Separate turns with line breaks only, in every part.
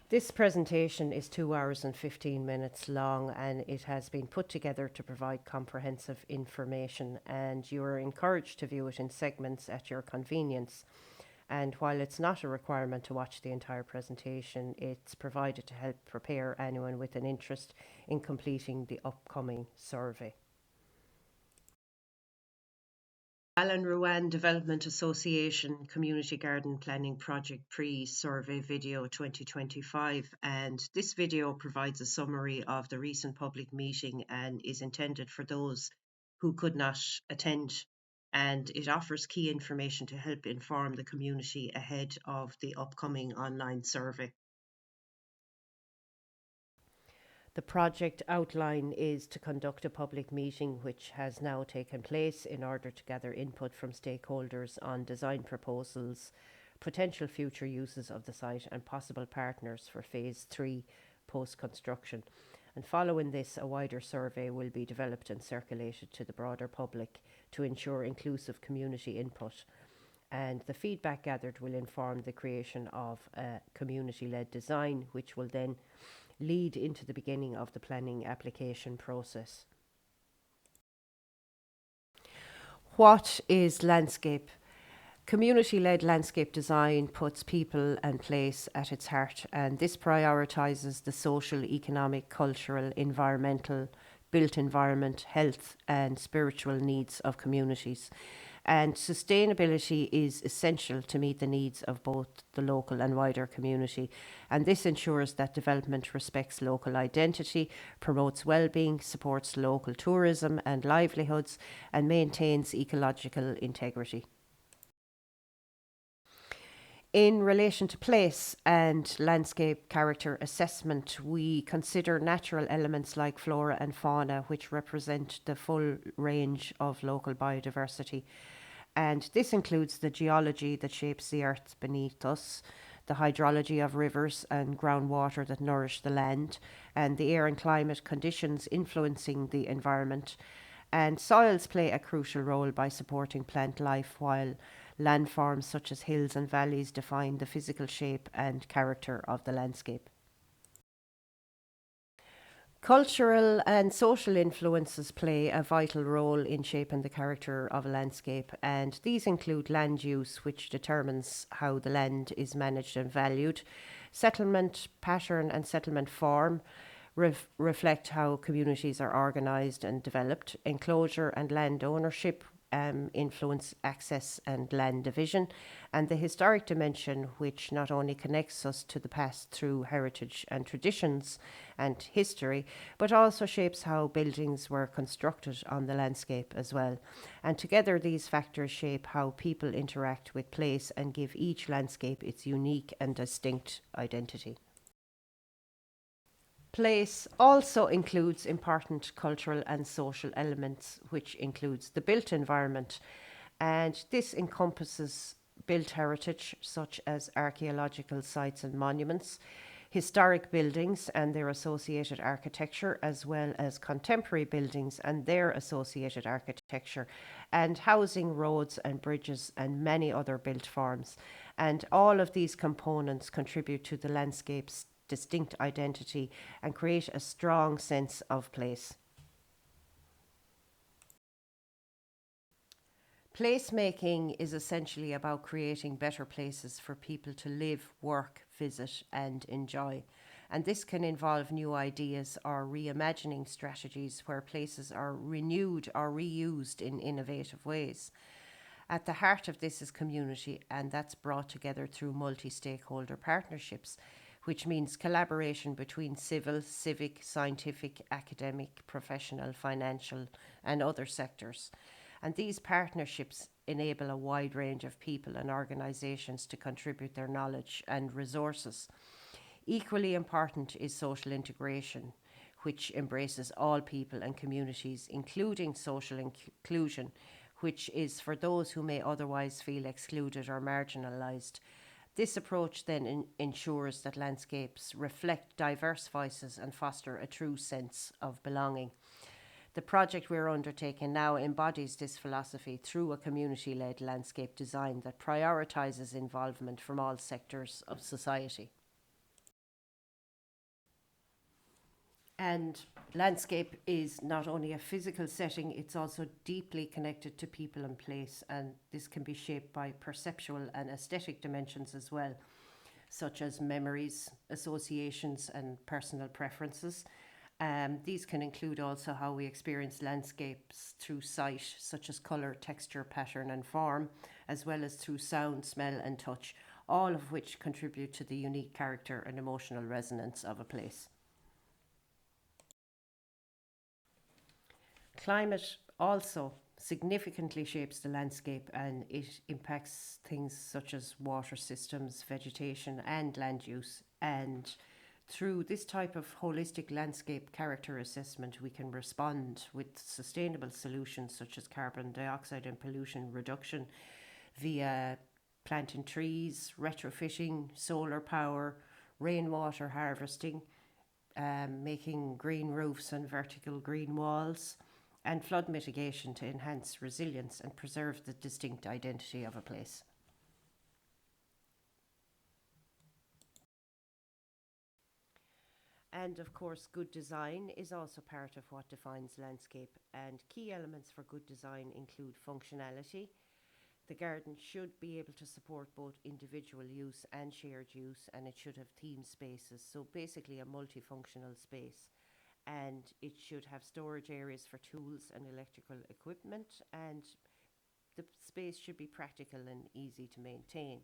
This presentation is 2 hours and 15 minutes long, and it has been put together to provide comprehensive information, and you are encouraged to view it in segments at your convenience. And while it's not a requirement to watch the entire presentation, it's provided to help prepare anyone with an interest in completing the upcoming survey. Ballinruan Development Association Community Garden Planning Project Pre-Survey Video 2025, and this video provides a summary of the recent public meeting and is intended for those who could not attend, and it offers key information to help inform the community ahead of the upcoming online survey. The project outline is to conduct a public meeting which has now taken place in order to gather input from stakeholders on design proposals, potential future uses of the site and possible partners for Phase 3 post-construction. And following this, a wider survey will be developed and circulated to the broader public to ensure inclusive community input. And the feedback gathered will inform the creation of a community-led design, which will then lead into the beginning of the planning application process. What is landscape? Community-led landscape design puts people and place at its heart, and this prioritises the social, economic, cultural, environmental, built environment, health and spiritual needs of communities. And sustainability is essential to meet the needs of both the local and wider community. And this ensures that development respects local identity, promotes well-being, supports local tourism and livelihoods, and maintains ecological integrity. In relation to place and landscape character assessment, we consider natural elements like flora and fauna, which represent the full range of local biodiversity. And this includes the geology that shapes the earth beneath us, the hydrology of rivers and groundwater that nourish the land, and the air and climate conditions influencing the environment. And soils play a crucial role by supporting plant life, while landforms such as hills and valleys define the physical shape and character of the landscape. Cultural and social influences play a vital role in shaping the character of a landscape, and these include land use, which determines how the land is managed and valued. Settlement pattern and settlement form reflect how communities are organised and developed. Enclosure and land ownership influence access and land division, and the historic dimension, which not only connects us to the past through heritage and traditions and history, but also shapes how buildings were constructed on the landscape as well. And together these factors shape how people interact with place and give each landscape its unique and distinct identity. Place also includes important cultural and social elements, which includes the built environment, and this encompasses built heritage such as archaeological sites and monuments, historic buildings and their associated architecture, as well as contemporary buildings and their associated architecture, and housing, roads and bridges and many other built forms. And all of these components contribute to the landscape's distinct identity and create a strong sense of place. Placemaking is essentially about creating better places for people to live, work, visit and enjoy. And this can involve new ideas or reimagining strategies where places are renewed or reused in innovative ways. At the heart of this is community, and that's brought together through multi-stakeholder partnerships, which means collaboration between civil, civic, scientific, academic, professional, financial and other sectors. And these partnerships enable a wide range of people and organisations to contribute their knowledge and resources. Equally important is social integration, which embraces all people and communities, including social inclusion, which is for those who may otherwise feel excluded or marginalised. This approach then ensures that landscapes reflect diverse voices and foster a true sense of belonging. The project we're undertaking now embodies this philosophy through a community-led landscape design that prioritises involvement from all sectors of society. And landscape is not only a physical setting, it's also deeply connected to people and place, and this can be shaped by perceptual and aesthetic dimensions as well, such as memories, associations, and personal preferences. These can include also how we experience landscapes through sight, such as colour, texture, pattern, and form, as well as through sound, smell, and touch, all of which contribute to the unique character and emotional resonance of a place. Climate also significantly shapes the landscape, and it impacts things such as water systems, vegetation, and land use. And through this type of holistic landscape character assessment, we can respond with sustainable solutions such as carbon dioxide and pollution reduction via planting trees, retrofitting, solar power, rainwater harvesting, making green roofs and vertical green walls, and flood mitigation to enhance resilience and preserve the distinct identity of a place. And of course, good design is also part of what defines landscape. And key elements for good design include functionality. The garden should be able to support both individual use and shared use, and it should have theme spaces. So basically, a multifunctional space. And it should have storage areas for tools and electrical equipment, and the space should be practical and easy to maintain.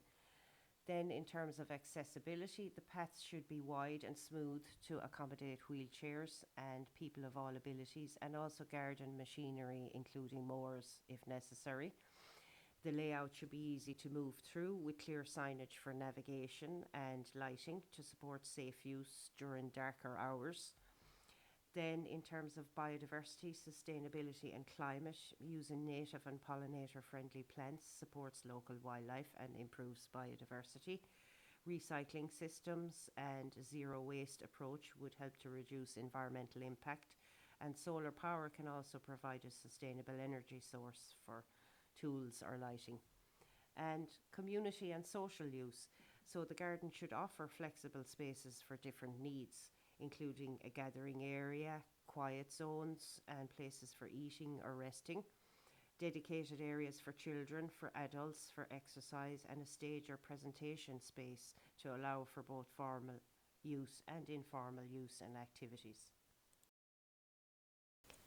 Then, in terms of accessibility, the paths should be wide and smooth to accommodate wheelchairs and people of all abilities, and also garden machinery, including mowers if necessary. The layout should be easy to move through with clear signage for navigation and lighting to support safe use during darker hours. Then, in terms of biodiversity, sustainability, and climate, using native and pollinator friendly plants supports local wildlife and improves biodiversity. Recycling systems and a zero waste approach would help to reduce environmental impact. And solar power can also provide a sustainable energy source for tools or lighting. And community and social use. So the garden should offer flexible spaces for different needs, including a gathering area, quiet zones, and places for eating or resting, dedicated areas for children, for adults, for exercise, and a stage or presentation space to allow for both formal use and informal use and activities.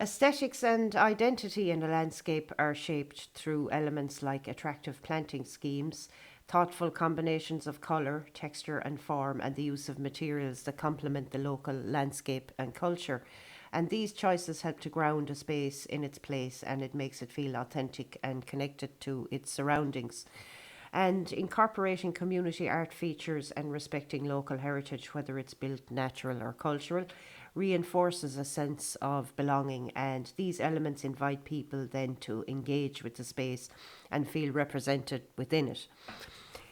Aesthetics and identity in a landscape are shaped through elements like attractive planting schemes, thoughtful combinations of colour, texture, and form, and the use of materials that complement the local landscape and culture. And these choices help to ground a space in its place, and it makes it feel authentic and connected to its surroundings. And incorporating community art features and respecting local heritage, whether it's built natural or cultural, reinforces a sense of belonging. And these elements invite people then to engage with the space and feel represented within it.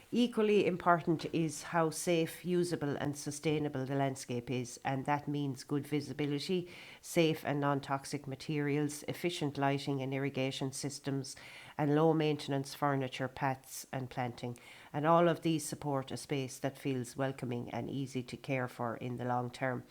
Equally important is how safe, usable, and sustainable the landscape is, and that means good visibility, safe and non toxic materials, efficient lighting and irrigation systems, and low maintenance furniture, paths, and planting. And all of these support a space that feels welcoming and easy to care for in the long term.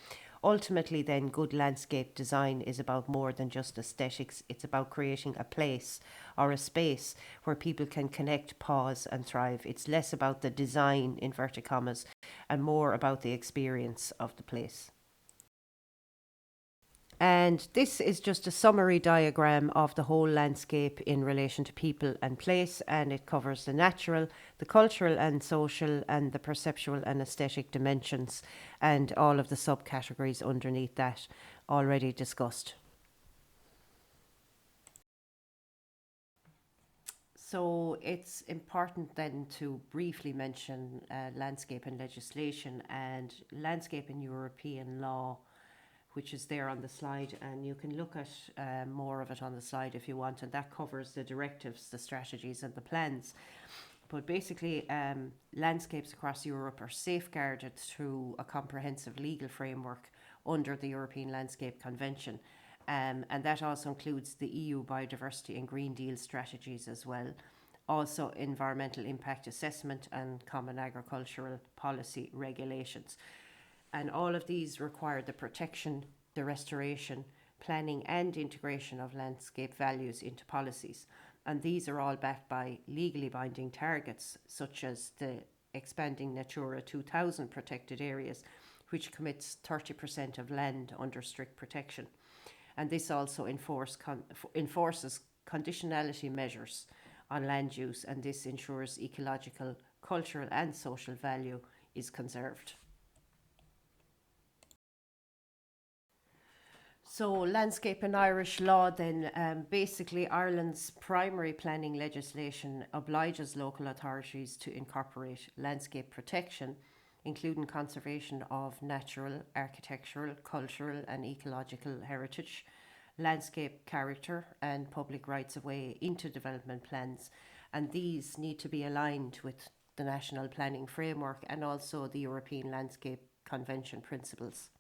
Ultimately, then, good landscape design is about more than just aesthetics. It's about creating a place or a space where people can connect, pause, and thrive. It's less about the design, inverted commas, and more about the experience of the place. And this is just a summary diagram of the whole landscape in relation to people and place, and it covers the natural, the cultural and social, and the perceptual and aesthetic dimensions, and all of the subcategories underneath that already discussed. So it's important then to briefly mention landscape and legislation, and landscape in European law, which is there on the slide, and you can look at more of it on the slide if you want, and that covers the directives, the strategies, and the plans. But basically, landscapes across Europe are safeguarded through a comprehensive legal framework under the European Landscape Convention. And that also includes the EU biodiversity and Green Deal strategies as well. Also, environmental impact assessment and common agricultural policy regulations. And all of these require the protection the restoration, planning and integration of landscape values into policies. And these are all backed by legally binding targets, such as the expanding Natura 2000 protected areas, which commits 30% of land under strict protection. And this also enforces conditionality measures on land use, and this ensures ecological, cultural, and social value is conserved. So, landscape and Irish law, then, basically, Ireland's primary planning legislation obliges local authorities to incorporate landscape protection, including conservation of natural, architectural, cultural, and ecological heritage, landscape character, and public rights of way into development plans. And these need to be aligned with the national planning framework and also the European Landscape Convention principles.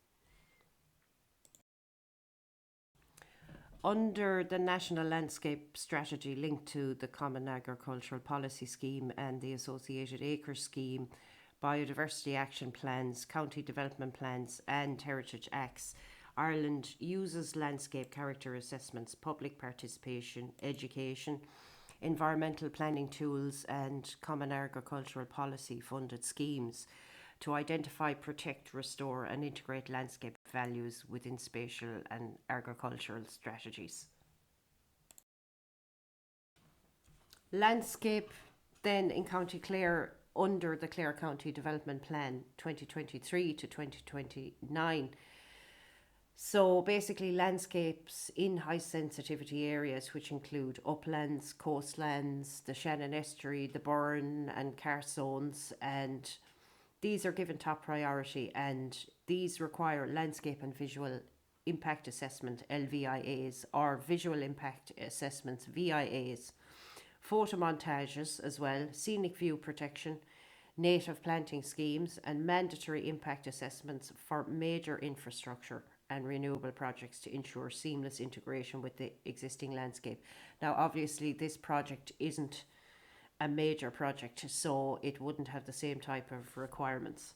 Under the National Landscape Strategy linked to the Common Agricultural Policy Scheme and the associated Acres Scheme, Biodiversity Action Plans, County Development Plans, and Heritage Acts, Ireland uses landscape character assessments, public participation, education, environmental planning tools, and Common Agricultural Policy funded schemes to identify, protect, restore, and integrate landscape values within spatial and agricultural strategies. Landscape, then, in County Clare under the Clare County Development Plan 2023 to 2029. So basically, landscapes in high sensitivity areas, which include uplands, coastlands, the Shannon Estuary, the Burren and Carr zones, and these are given top priority, and these require landscape and visual impact assessment (LVIAs) or visual impact assessments (VIAs), photomontages as well, scenic view protection, native planting schemes, and mandatory impact assessments for major infrastructure and renewable projects to ensure seamless integration with the existing landscape. Now, obviously, this project isn't a major project, so it wouldn't have the same type of requirements.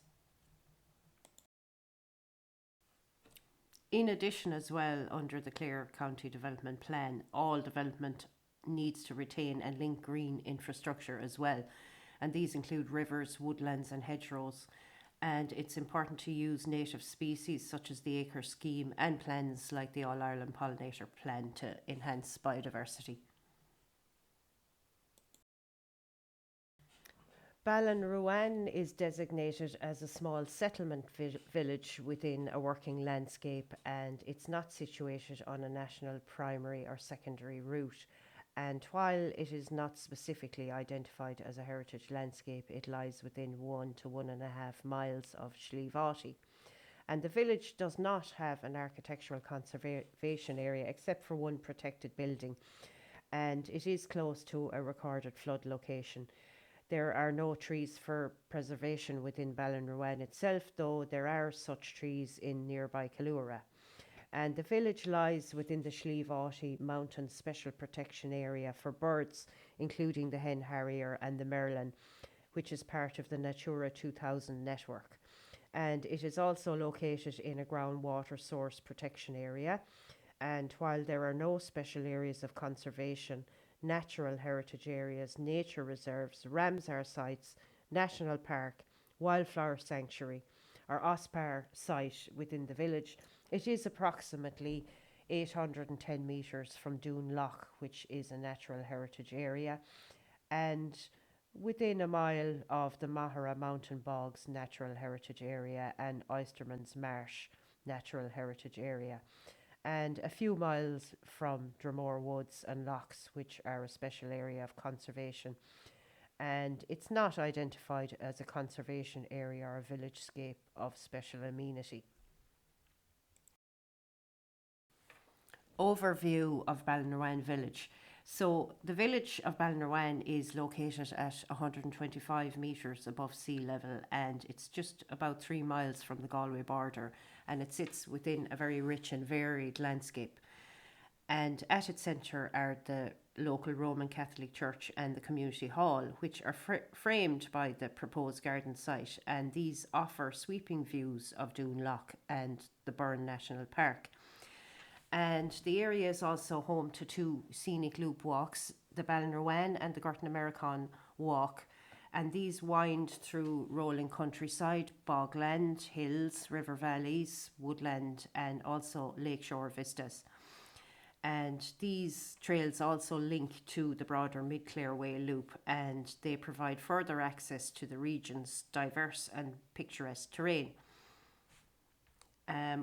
In addition, as well, under the Clare County Development Plan, all development needs to retain and link green infrastructure as well, and these include rivers, woodlands, and hedgerows. And it's important to use native species such as the Acre Scheme and plans like the All Ireland Pollinator Plan to enhance biodiversity. Ballinruan is designated as a small settlement village within a working landscape, and it's not situated on a national primary or secondary route. And while it is not specifically identified as a heritage landscape, it lies within 1 to 1.5 miles of Slievaughty. And the village does not have an architectural conservation area except for one protected building, and it is close to a recorded flood location. There are no trees for preservation within Ballinruan itself, though there are such trees in nearby Killura. And the village lies within the Slievaughty Mountain Special Protection Area for birds, including the hen harrier and the merlin, which is part of the Natura 2000 network. And it is also located in a groundwater source protection area. And while there are no special areas of conservation, natural heritage areas, nature reserves, Ramsar sites, national park, wildflower sanctuary, or OSPAR site within the village, it is approximately 810 metres from Doon Loch, which is a natural heritage area, and within a mile of the Mahara Mountain Bogs Natural Heritage Area and Oysterman's Marsh Natural Heritage Area, and a few miles from Dromore Woods and Lochs, which are a special area of conservation. And it's not identified as a conservation area or a village-scape of special amenity. Overview of Ballinruan Village. So the village of Ballinruan is located at 125 metres above sea level, and it's just about 3 miles from the Galway border, and it sits within a very rich and varied landscape. And at its centre are the local Roman Catholic Church and the community hall, which are framed by the proposed garden site, and these offer sweeping views of Doon Loch and the Burn National Park. And the area is also home to two scenic loop walks, the Ballinruan and the Gorton American Walk, and these wind through rolling countryside, bogland, hills, river valleys, woodland, and also lakeshore vistas. And these trails also link to the broader Mid-Clare Way loop, and they provide further access to the region's diverse and picturesque terrain.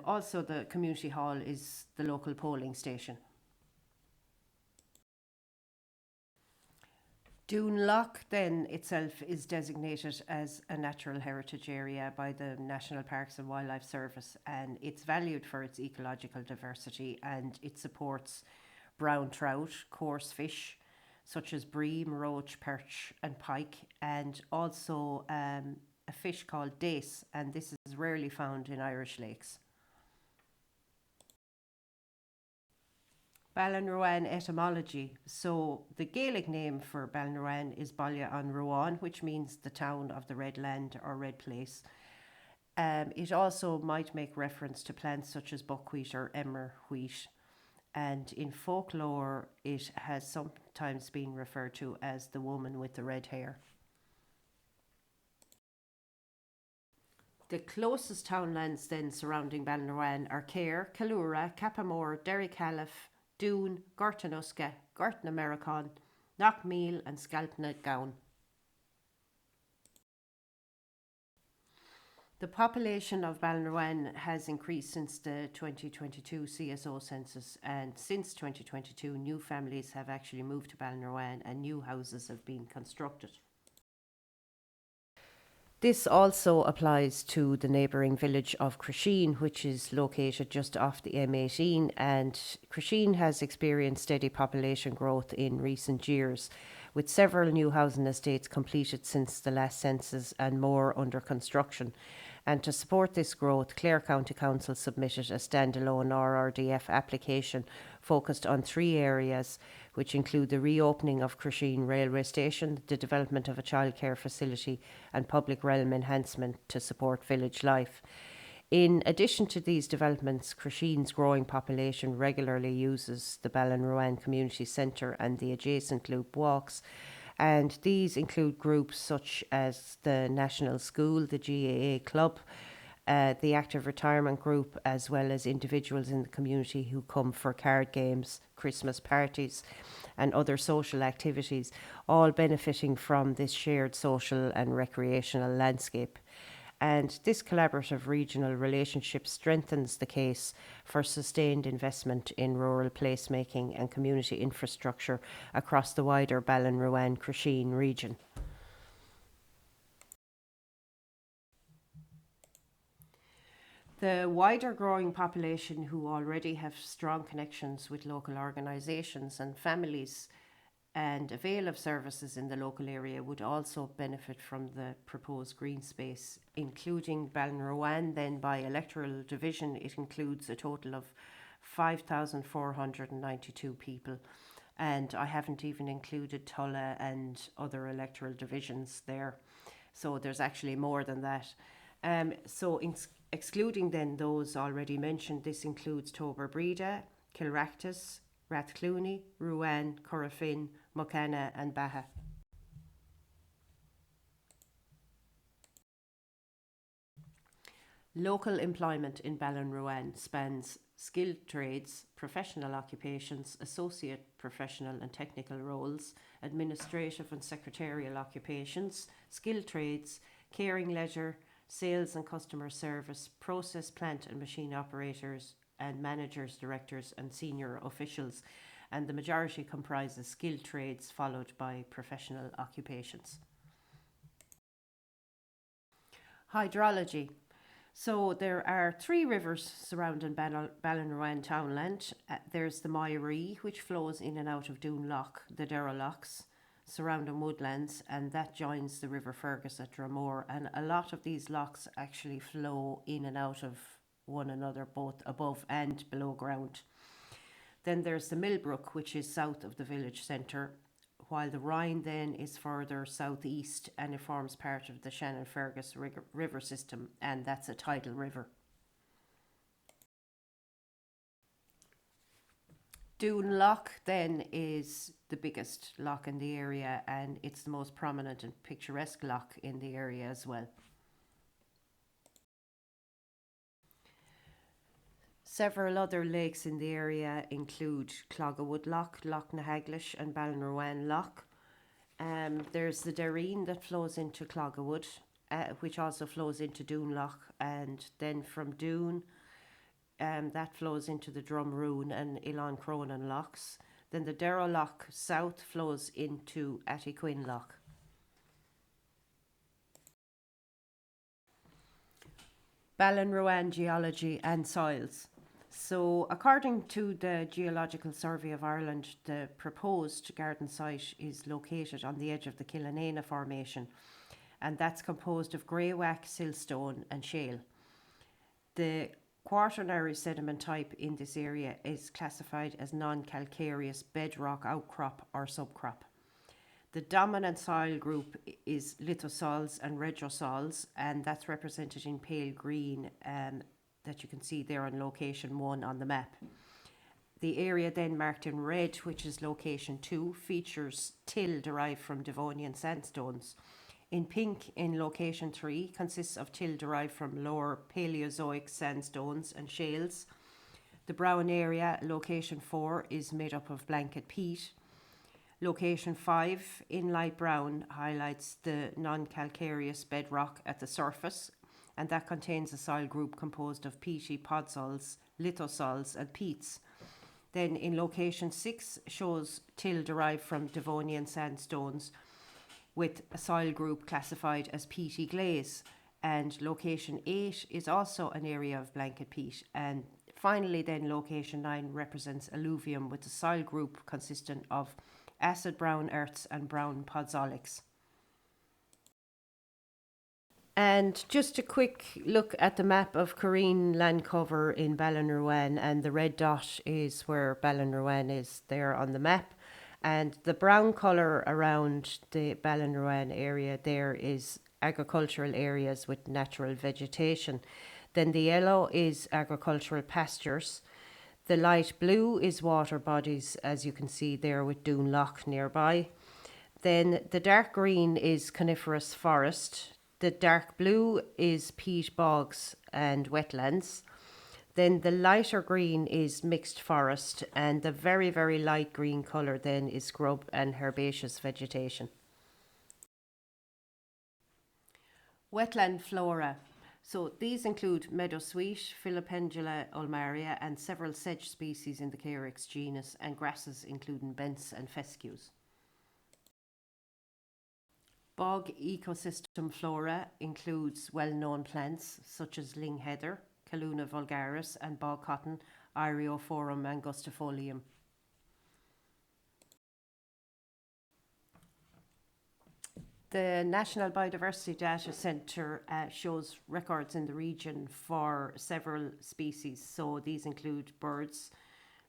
Also, the community hall is the local polling station. Doon Loch then itself is designated as a natural heritage area by the National Parks and Wildlife Service, and it's valued for its ecological diversity, and it supports brown trout, coarse fish such as bream, roach, perch and pike, and also a fish called dace, and this is rarely found in Irish lakes. Ballinruan etymology. So the Gaelic name for Ballinruan is Ballinruan, which means the town of the red land or red place. It also might make reference to plants such as buckwheat or emmer wheat. And in folklore, it has sometimes been referred to as the woman with the red hair. The closest townlands then surrounding Ballinruan are Cahir, Killura, Cappamore, Derrycalif, Doon, Gortanuska, Gorton American, Knockmeal and Skaltna Gown. The population of Ballinruan has increased since the 2022 CSO census, and since 2022 new families have actually moved to Ballinruan and new houses have been constructed. This also applies to the neighbouring village of Crusheen, which is located just off the M18, and Crusheen has experienced steady population growth in recent years, with several new housing estates completed since the last census and more under construction. And to support this growth, Clare County Council submitted a standalone RRDF application focused on three areas, which include the reopening of Crusheen Railway Station, the development of a childcare facility and public realm enhancement to support village life. In addition to these developments, Crusheen's growing population regularly uses the Ballinruan Community Centre and the adjacent loop walks, and these include groups such as the National School, the GAA Club, the Active Retirement Group, as well as individuals in the community who come for card games, Christmas parties and other social activities, all benefiting from this shared social and recreational landscape. And this collaborative regional relationship strengthens the case for sustained investment in rural placemaking and community infrastructure across the wider Ballinruan-Crusheen region. The wider growing population, who already have strong connections with local organisations and families and avail of services in the local area, would also benefit from the proposed green space, including Ballinruan. Then by electoral division, it includes a total of 5,492 people. And I haven't even included Tulla and other electoral divisions there. So there's actually more than that. Excluding then those already mentioned, this includes Tober Breda, Kilractus, Rathclooney, Ruan, Corrafin, Mocana and Baha. Local employment in Ballinruan spans skilled trades, professional occupations, associate professional and technical roles, administrative and secretarial occupations, skilled trades, caring leisure, sales and customer service, process plant and machine operators, and managers, directors and senior officials, and the majority comprises skilled trades followed by professional occupations. Hydrology. So there are three rivers surrounding Ballinruan townland. There's the Moiree, which flows in and out of Doon Loch, the Derra Lochs, surrounding woodlands, and that joins the River Fergus at Dromore, and a lot of these lochs actually flow in and out of one another, both above and below ground. Then there's the Millbrook, which is south of the village centre, while the Rhine then is further southeast and it forms part of the Shannon-Fergus river system, and that's a tidal river. Doon Loch then is the biggest loch in the area, and it's the most prominent and picturesque loch in the area as well. Several other lakes in the area include Cloggerwood Loch, Loch na Haglish and Ballinruan Loch. There's the Derreen that flows into Cloggerwood, which also flows into Doon Loch, and then from Doon that flows into the Drumroon and Ilan Cronin Lochs. Then the Darrow Loch south flows into Attyquin Loch. Ballinruan geology and soils. So, according to the Geological Survey of Ireland, the proposed garden site is located on the edge of the Killanena Formation, and that's composed of grey-wack, siltstone and shale. The quaternary sediment type in this area is classified as non-calcareous bedrock outcrop or subcrop. The dominant soil group is lithosols and retrosols, and that's represented in pale green that you can see there on location 1 on the map. The area then marked in red, which is location 2, features till derived from Devonian sandstones. In pink, in location 3, consists of till derived from lower Paleozoic sandstones and shales. The brown area, location 4, is made up of blanket peat. Location 5, in light brown, highlights the non-calcareous bedrock at the surface, and that contains a soil group composed of peaty podsols, lithosols and peats. Then in location 6 shows till derived from Devonian sandstones with a soil group classified as peaty glaze, and location 8 is also an area of blanket peat. And finally then location 9 represents alluvium with a soil group consisting of acid brown earths and brown podzolics. And just a quick look at the map of Careen land cover in Ballinruan, and the red dot is where Ballinruan is there on the map, and the brown colour around the Ballinruan area there is agricultural areas with natural vegetation. Then the yellow is agricultural pastures. The light blue is water bodies, as you can see there with Doon Loch nearby. Then the dark green is coniferous forest. The dark blue is peat bogs and wetlands. Then the lighter green is mixed forest, and the very, very light green colour then is scrub and herbaceous vegetation. Wetland flora. So these include meadowsweet, Philopendula ulmaria, and several sedge species in the Carex genus, and grasses including bents and fescues. Bog ecosystem flora includes well-known plants such as ling heather, Calluna vulgaris, and bog cotton, Irioforum angustifolium. The National Biodiversity Data Centre shows records in the region for several species. So these include birds,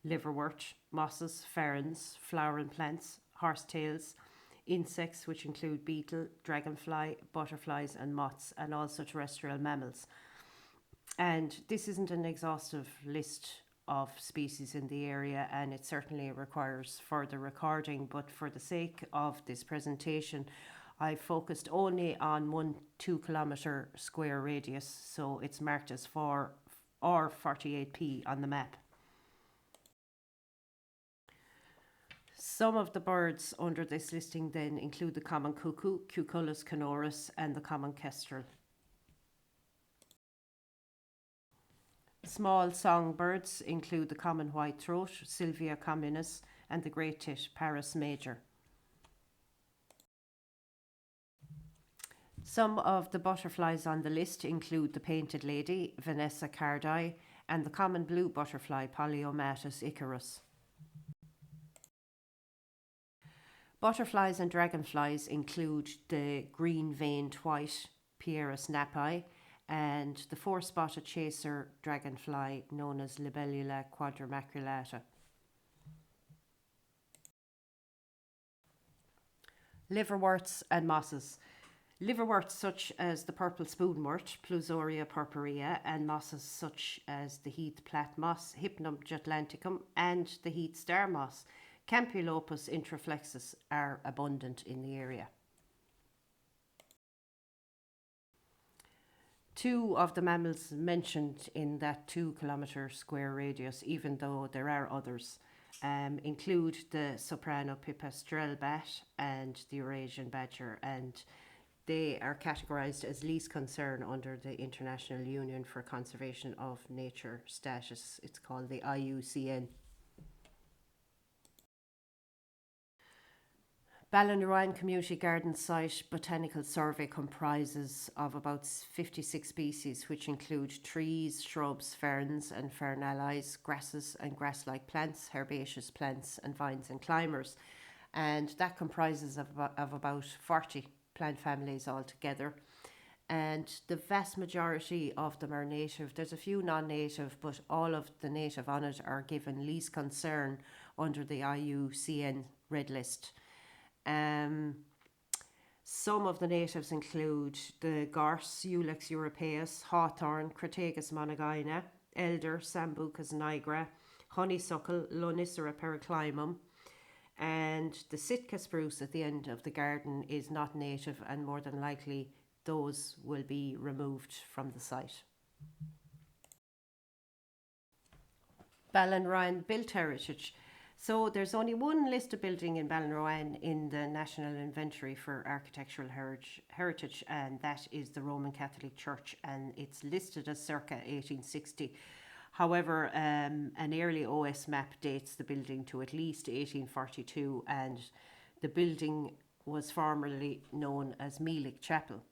liverwort, mosses, ferns, flowering plants, horsetails, insects, which include beetle, dragonfly, butterflies and moths, and also terrestrial mammals. And this isn't an exhaustive list of species in the area, and it certainly requires further recording, but for the sake of this presentation I focused only on 1 2 kilometre square radius, so it's marked as 4 or 48p on the map. Some of the birds under this listing then include the common cuckoo, Cucullus canorus, and the common kestrel. Small songbirds include the common whitethroat, Sylvia communis, and the great tit, Parus major. Some of the butterflies on the list include the painted lady, Vanessa cardi, and the common blue butterfly, Polyomatus icarus. Butterflies and dragonflies include the green-veined white, Pieris napi, and the four-spotted chaser dragonfly known as Libellula quadrimaculata. Liverworts and mosses. Liverworts such as the purple spoonwort, Plusoria purpurea, and mosses such as the heath plat moss, Hypnum jutlanticum, and the heath star moss, Campylopus intraflexus, are abundant in the area. Two of the mammals mentioned in that 2-kilometre square radius, even though there are others, include the soprano pipistrelle bat and the Eurasian badger, and they are categorised as least concern under the International Union for Conservation of Nature status. It's called the IUCN. Ballinruan Community Garden Site Botanical Survey comprises of about 56 species, which include trees, shrubs, ferns and fern allies, grasses and grass-like plants, herbaceous plants and vines and climbers. And that comprises of about 40 plant families altogether. And the vast majority of them are native. There's a few non-native, but all of the native on it are given least concern under the IUCN Red List. Some of the natives include the gorse, Ulex europaeus, hawthorn, Crataegus monogyna, elder, Sambucus nigra, honeysuckle, Lonicera periclymum, and the Sitka spruce at the end of the garden is not native, and more than likely those will be removed from the site. Ballinruan Built Heritage. So there's only one listed building in Ballinruan in the National Inventory for Architectural Heritage, and that is the Roman Catholic Church, and it's listed as circa 1860. However, an early OS map dates the building to at least 1842, and the building was formerly known as Meelick Chapel.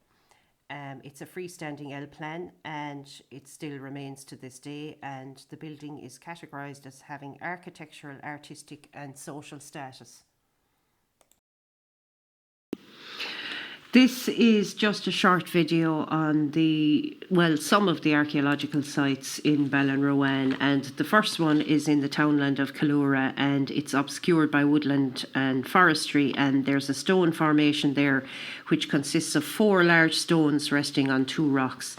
It's a freestanding L-plan, and it still remains to this day, and the building is categorised as having architectural, artistic and social status. This is just a short video on some of the archaeological sites in Ballinruan, and the first one is in the townland of Killura, and it's obscured by woodland and forestry, and there's a stone formation there which consists of 4 large stones resting on 2 rocks.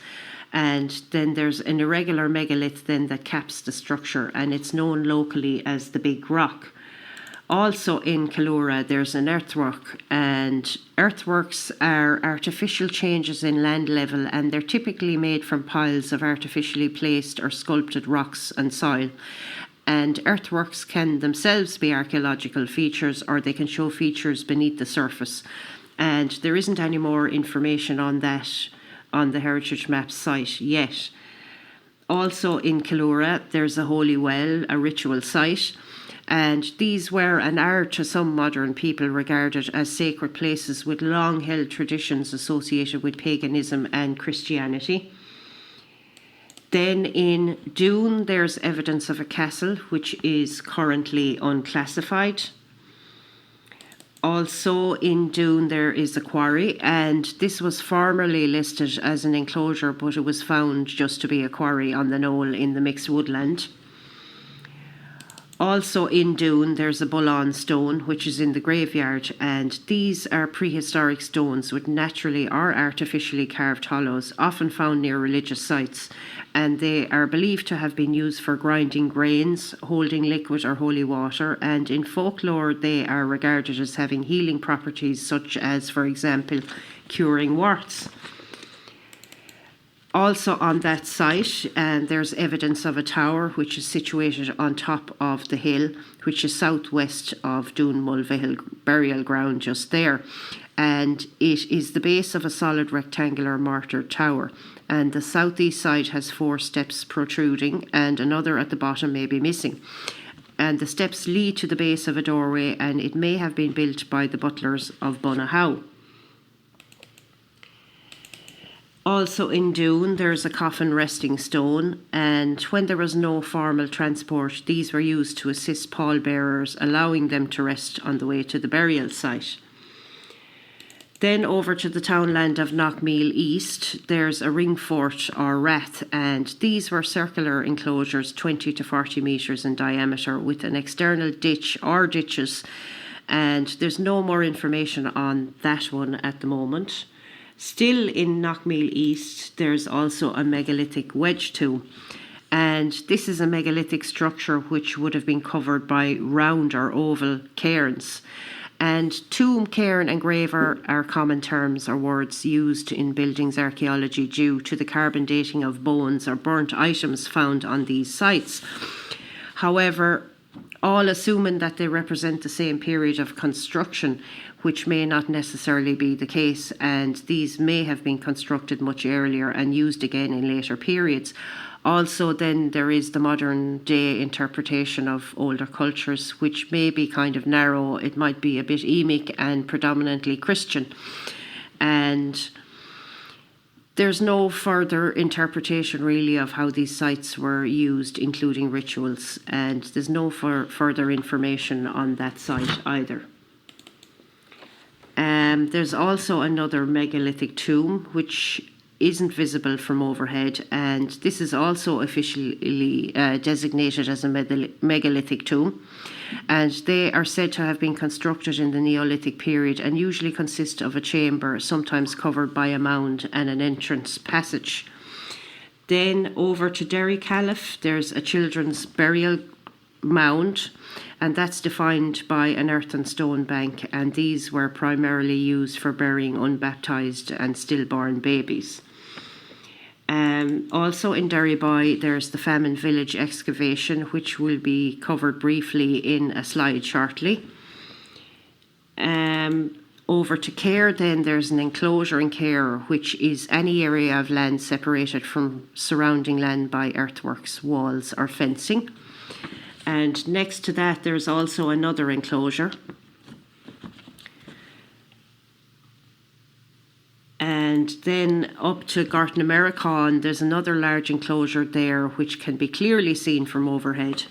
And then there's an irregular megalith then that caps the structure, and it's known locally as the Big Rock. Also in Killura there's an earthwork, and earthworks are artificial changes in land level, and they're typically made from piles of artificially placed or sculpted rocks and soil. And earthworks can themselves be archaeological features, or they can show features beneath the surface. And there isn't any more information on that on the Heritage Map site yet. Also in Killura there's a holy well, a ritual site. And these were and are to some modern people regarded as sacred places with long held traditions associated with paganism and Christianity. Then in Doon there's evidence of a castle which is currently unclassified. Also in Doon there is a quarry, and this was formerly listed as an enclosure, but it was found just to be a quarry on the knoll in the mixed woodland. Also in Doon there's a Bullan stone which is in the graveyard, and these are prehistoric stones with naturally or artificially carved hollows, often found near religious sites, and they are believed to have been used for grinding grains, holding liquid or holy water, and in folklore they are regarded as having healing properties, such as, for example, curing warts. Also on that site there's evidence of a tower which is situated on top of the hill, which is southwest of Doon Mulvihill burial ground just there, and it is the base of a solid rectangular mortar tower, and the southeast side has 4 steps protruding and another at the bottom may be missing, and the steps lead to the base of a doorway, and it may have been built by the butlers of Bunahow. Also in Doon there's a coffin resting stone, and when there was no formal transport these were used to assist pallbearers, allowing them to rest on the way to the burial site. Then over to the townland of Knockmeal East there's a ring fort or rath, and these were circular enclosures 20 to 40 metres in diameter with an external ditch or ditches and there's no more information on that one at the moment. Still in Knockmeal East, there's also a megalithic wedge tomb, and this is a megalithic structure which would have been covered by round or oval cairns. And tomb, cairn and graver are common terms or words used in buildings archaeology due to the carbon dating of bones or burnt items found on these sites. However, all assuming that they represent the same period of construction, which may not necessarily be the case, and these may have been constructed much earlier and used again in later periods. Also, then there is the modern day interpretation of older cultures, which may be kind of narrow. It might be a bit emic and predominantly Christian. And there's no further interpretation really of how these sites were used, including rituals. And there's no further information on that site either. There's also another megalithic tomb, which isn't visible from overhead, and this is also officially designated as a megalithic tomb, and they are said to have been constructed in the Neolithic period and usually consist of a chamber, sometimes covered by a mound and an entrance passage. Then over to Derry Caliph, there's a children's burial mound, and that's defined by an earth and stone bank, and these were primarily used for burying unbaptized and stillborn babies. Also in Derryboy, there's the Famine Village excavation, which will be covered briefly in a slide shortly. Over to Care, then there's an enclosure in Care, which is any area of land separated from surrounding land by earthworks, walls or fencing. And next to that, there's also another enclosure. And then up to Gartnamericon, there's another large enclosure there which can be clearly seen from overhead.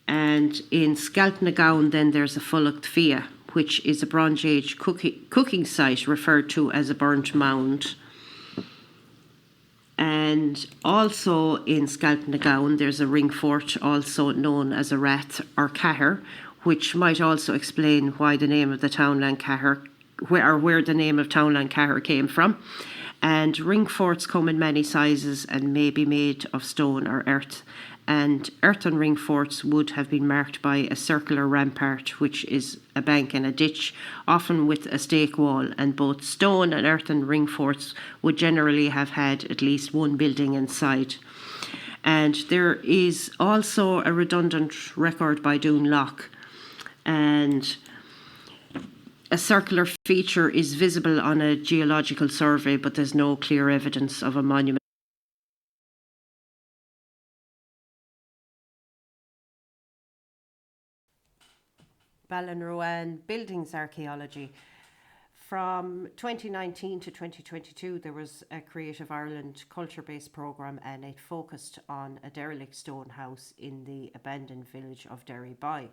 And in Skeltnagown, then there's a Fullocht Fia, which is a Bronze Age cooking site referred to as a burnt mound. And also in Skeltnagown, there's a ring fort, also known as a Rath or Cahir, which might also explain why the name of the townland Cahir, where the name of townland Cahir came from. And ring forts come in many sizes and may be made of stone or earth. And earthen ring forts would have been marked by a circular rampart, which is a bank and a ditch, often with a stake wall, and both stone and earthen ring forts would generally have had at least one building inside. And there is also a redundant record by Doon Loch, and a circular feature is visible on a geological survey, but there's no clear evidence of a monument. Ballinruan Buildings Archaeology. From 2019 to 2022, there was a Creative Ireland culture-based programme, and it focused on a derelict stone house in the abandoned village of Derryboy.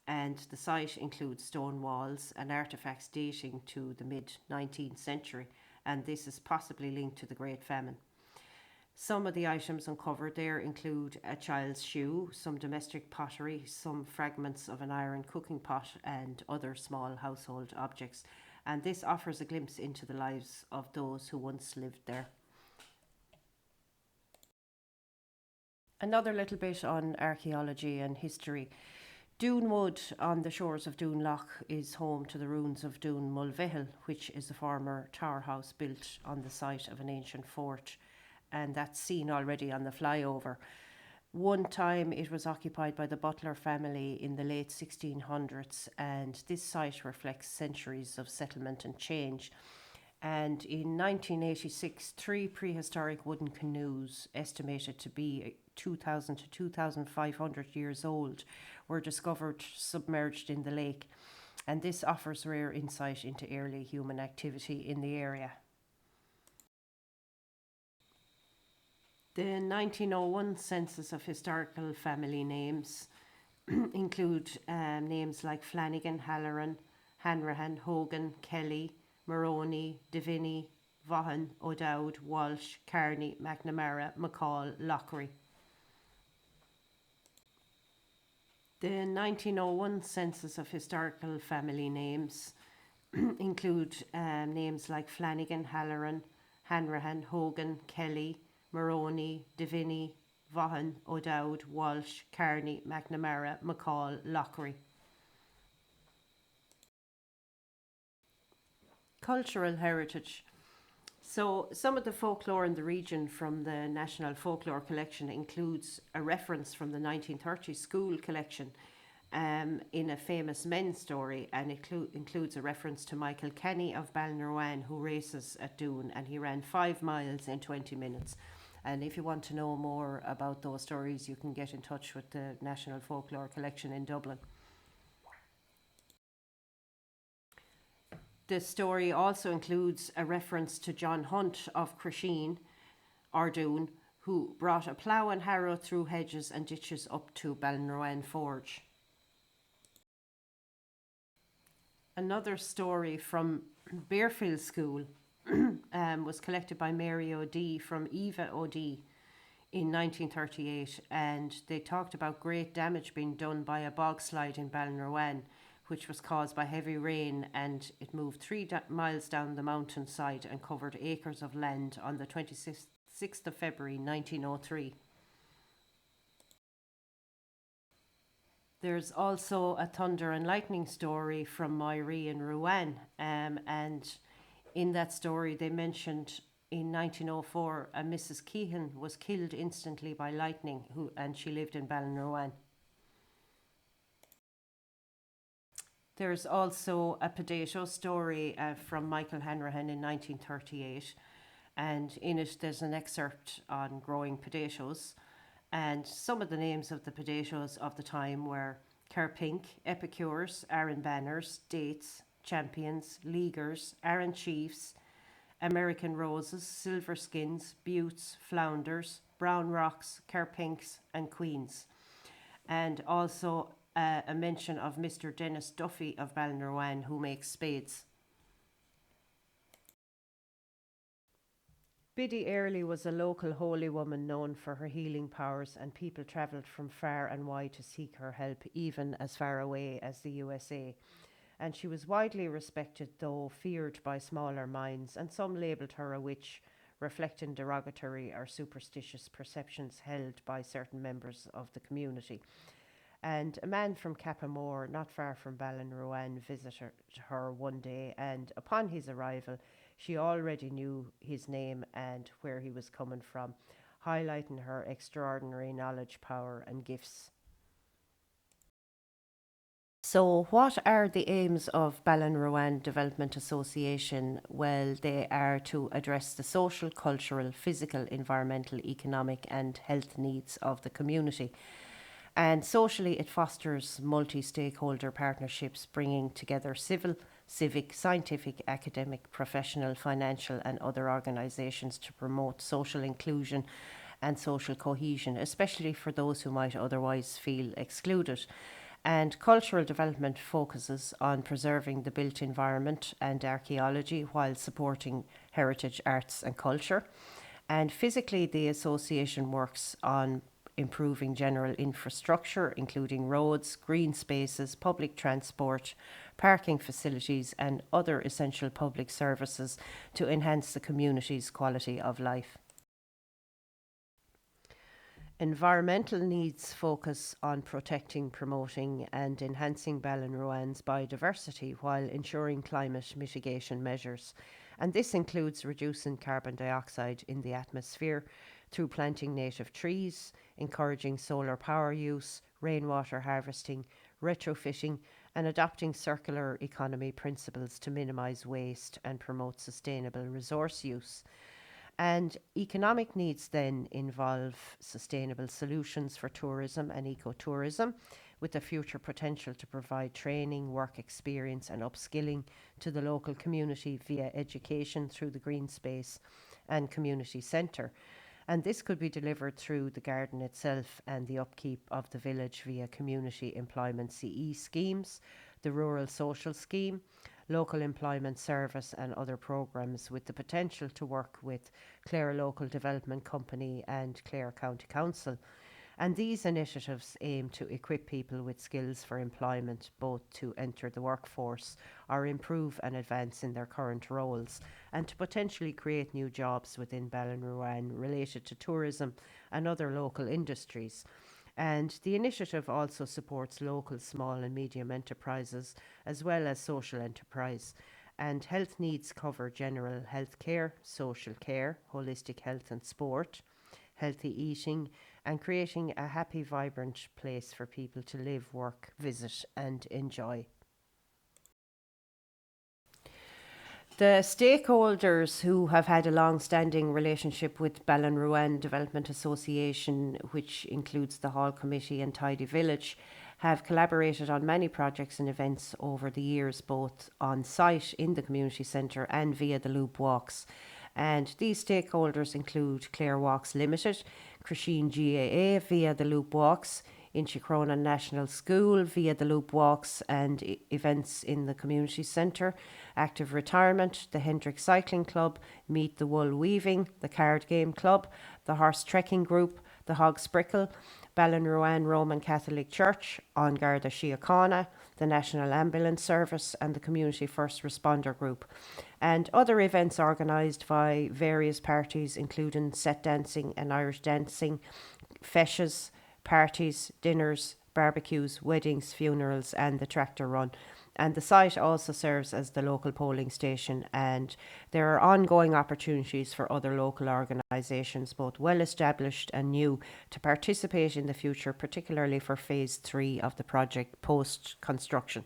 And the site includes stone walls and artefacts dating to the mid-19th century, and this is possibly linked to the Great Famine. Some of the items uncovered there include a child's shoe, some domestic pottery, some fragments of an iron cooking pot, and other small household objects. And this offers a glimpse into the lives of those who once lived there. Another little bit on archaeology and history. Doon Wood on the shores of Doon Loch is home to the ruins of Doon Mulvihil, which is a former tower house built on the site of an ancient fort, and that's seen already on the flyover. One time it was occupied by the Butler family in the late 1600s, and this site reflects centuries of settlement and change. And in 1986, 3 prehistoric wooden canoes, estimated to be 2,000 to 2,500 years old, were discovered submerged in the lake. And this offers rare insight into early human activity in the area. The 1901 census of historical family names include names like Flanagan, Halloran, Hanrahan, Hogan, Kelly, Maroney, Deviney, Vaughan, O'Dowd, Walsh, Carney, McNamara, McCall, Lockery. The 1901 census of historical family names include names like Flanagan, Halloran, Hanrahan, Hogan, Kelly, Maroney, Deviney, Vaughan, O'Dowd, Walsh, Carney, McNamara, McCall, Lockery. Cultural heritage. So, some of the folklore in the region from the National Folklore Collection includes a reference from the 1930s school collection in a famous men's story, and it includes a reference to Michael Kenny of Ballinruan, who races at Doon, and he ran 5 miles in 20 minutes. And if you want to know more about those stories, you can get in touch with the National Folklore Collection in Dublin. The story also includes a reference to John Hunt of Crusheen, or Doon, who brought a plough and harrow through hedges and ditches up to Ballinruan Forge. Another story from Bearfield School was collected by Mary O'D from Eva O'D in 1938, and they talked about great damage being done by a bog slide in Ballinruan, which was caused by heavy rain, and it moved 3 miles down the mountainside and covered acres of land on the 26th of February 1903. There's also a thunder and lightning story from Myrie and Rouen, and in that story they mentioned in 1904 a Mrs. Keehan was killed instantly by lightning, and she lived in Ballinruan. There's also a potato story from Michael Hanrahan in 1938, and in it there's an excerpt on growing potatoes, and some of the names of the potatoes of the time were Kerpink, Epicures, Arran Banners, Dates, Champions, Leaguers, Arran Chiefs, American Roses, Silver Skins, Buttes, Flounders, Brown Rocks, Kerpinks and Queens. And also a mention of Mr. Dennis Duffy of Ballinruan, who makes spades. Biddy Early was a local holy woman known for her healing powers, and people travelled from far and wide to seek her help, even as far away as the USA. And she was widely respected, though feared by smaller minds, and some labelled her a witch, reflecting derogatory or superstitious perceptions held by certain members of the community. And a man from Cappamore, not far from Ballinruan, visited her one day, and upon his arrival, she already knew his name and where he was coming from, highlighting her extraordinary knowledge, power and gifts. So what are the aims of Ballinruan Development Association? Well, they are to address the social, cultural, physical, environmental, economic and health needs of the community. And socially, it fosters multi-stakeholder partnerships, bringing together civil, civic, scientific, academic, professional, financial and other organisations to promote social inclusion and social cohesion, especially for those who might otherwise feel excluded. And cultural development focuses on preserving the built environment and archaeology while supporting heritage, arts and culture. And physically, the association works on improving general infrastructure, including roads, green spaces, public transport, parking facilities and other essential public services to enhance the community's quality of life. Environmental needs focus on protecting, promoting and enhancing Ballinruan's biodiversity while ensuring climate mitigation measures. And this includes reducing carbon dioxide in the atmosphere through planting native trees, encouraging solar power use, rainwater harvesting, retrofitting and adopting circular economy principles to minimise waste and promote sustainable resource use. And economic needs then involve sustainable solutions for tourism and ecotourism, with the future potential to provide training, work experience and upskilling to the local community via education through the Green Space and Community Centre. And this could be delivered through the garden itself and the upkeep of the village via Community Employment CE schemes, the Rural Social Scheme, Local Employment Service and other programmes, with the potential to work with Clare Local Development Company and Clare County Council. And these initiatives aim to equip people with skills for employment, both to enter the workforce or improve and advance in their current roles, and to potentially create new jobs within Ballinruan related to tourism and other local industries. And the initiative also supports local small and medium enterprises as well as social enterprise. And health needs cover general health care, social care, holistic health and sport, healthy eating, and creating a happy, vibrant place for people to live, work, visit, and enjoy. The stakeholders who have had a long standing relationship with Ballinruan Development Association, which includes the Hall Committee and Tidy Village, have collaborated on many projects and events over the years, both on site in the community centre and via the Loop Walks. And these stakeholders include Clare Walks Limited, Crusheen GAA via the Loop Walks, Inchicronan National School via the Loop Walks and events in the community centre, Active Retirement, the Hendrick Cycling Club, Meet the Wool Weaving, the Card Game Club, the Horse Trekking Group, the Hogs Brickle, Ballinruan Roman Catholic Church, An Garda Síochána, the National Ambulance Service and the Community First Responder Group, and other events organised by various parties including set dancing and Irish dancing, feshes, parties, dinners, barbecues, weddings, funerals, and the tractor run. And the site also serves as the local polling station, and there are ongoing opportunities for other local organisations, both well established and new, to participate in the future, particularly for phase 3 of the project post construction.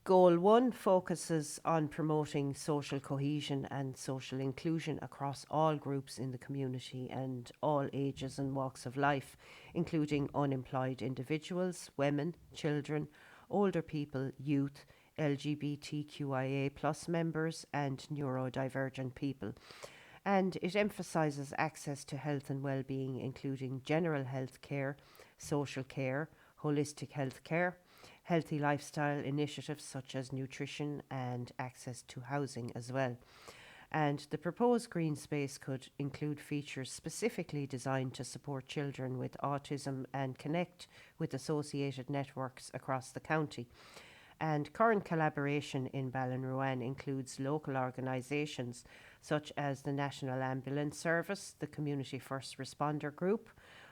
Goal 1 focuses on promoting social cohesion and social inclusion across all groups in the community and all ages and walks of life, including unemployed individuals, women, children, older people, youth, LGBTQIA plus members, and neurodivergent people. And it emphasises access to health and well-being, including general health care, social care, holistic health care, healthy lifestyle initiatives such as nutrition and access to housing as well. And the proposed green space could include features specifically designed to support children with autism and connect with associated networks across the county. And current collaboration in Ballinruan includes local organisations such as the National Ambulance Service, the Community First Responder Group,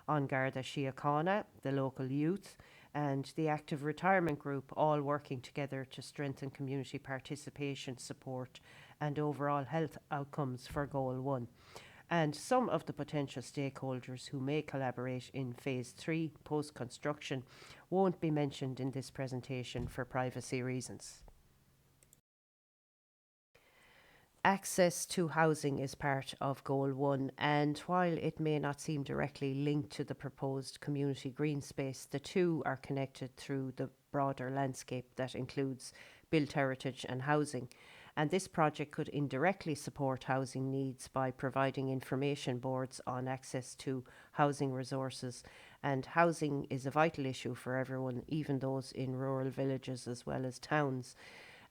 An Garda Síochána, the local youth, and the Active Retirement Group, all working together to strengthen community participation, support, and overall health outcomes for Goal 1. And some of the potential stakeholders who may collaborate in Phase 3 post construction won't be mentioned in this presentation for privacy reasons. Access to housing is part of Goal 1, and while it may not seem directly linked to the proposed community green space, the two are connected through the broader landscape that includes built heritage and housing. And this project could indirectly support housing needs by providing information boards on access to housing resources. And housing is a vital issue for everyone, even those in rural villages as well as towns.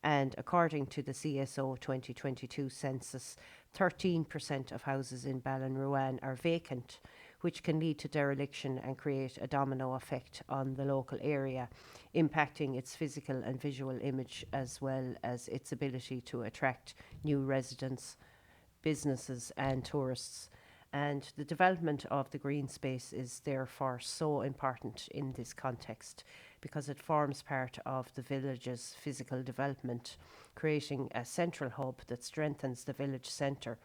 And according to the CSO 2022 census, 13% of houses in Ballinruan are vacant, which can lead to dereliction and create a domino effect on the local area, impacting its physical and visual image as well as its ability to attract new residents, businesses and tourists. And the development of the green space is therefore so important in this context because it forms part of the village's physical development, creating a central hub that strengthens the village centre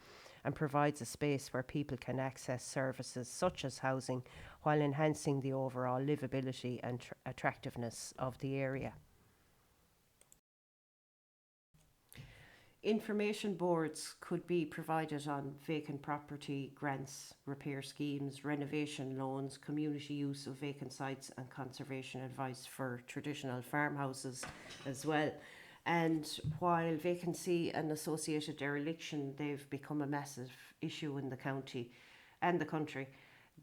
and provides a space where people can access services such as housing while enhancing the overall livability and attractiveness of the area. Information boards could be provided on vacant property grants, repair schemes, renovation loans, community use of vacant sites, and conservation advice for traditional farmhouses as well. And while vacancy and associated dereliction, they've become a massive issue in the county and the country.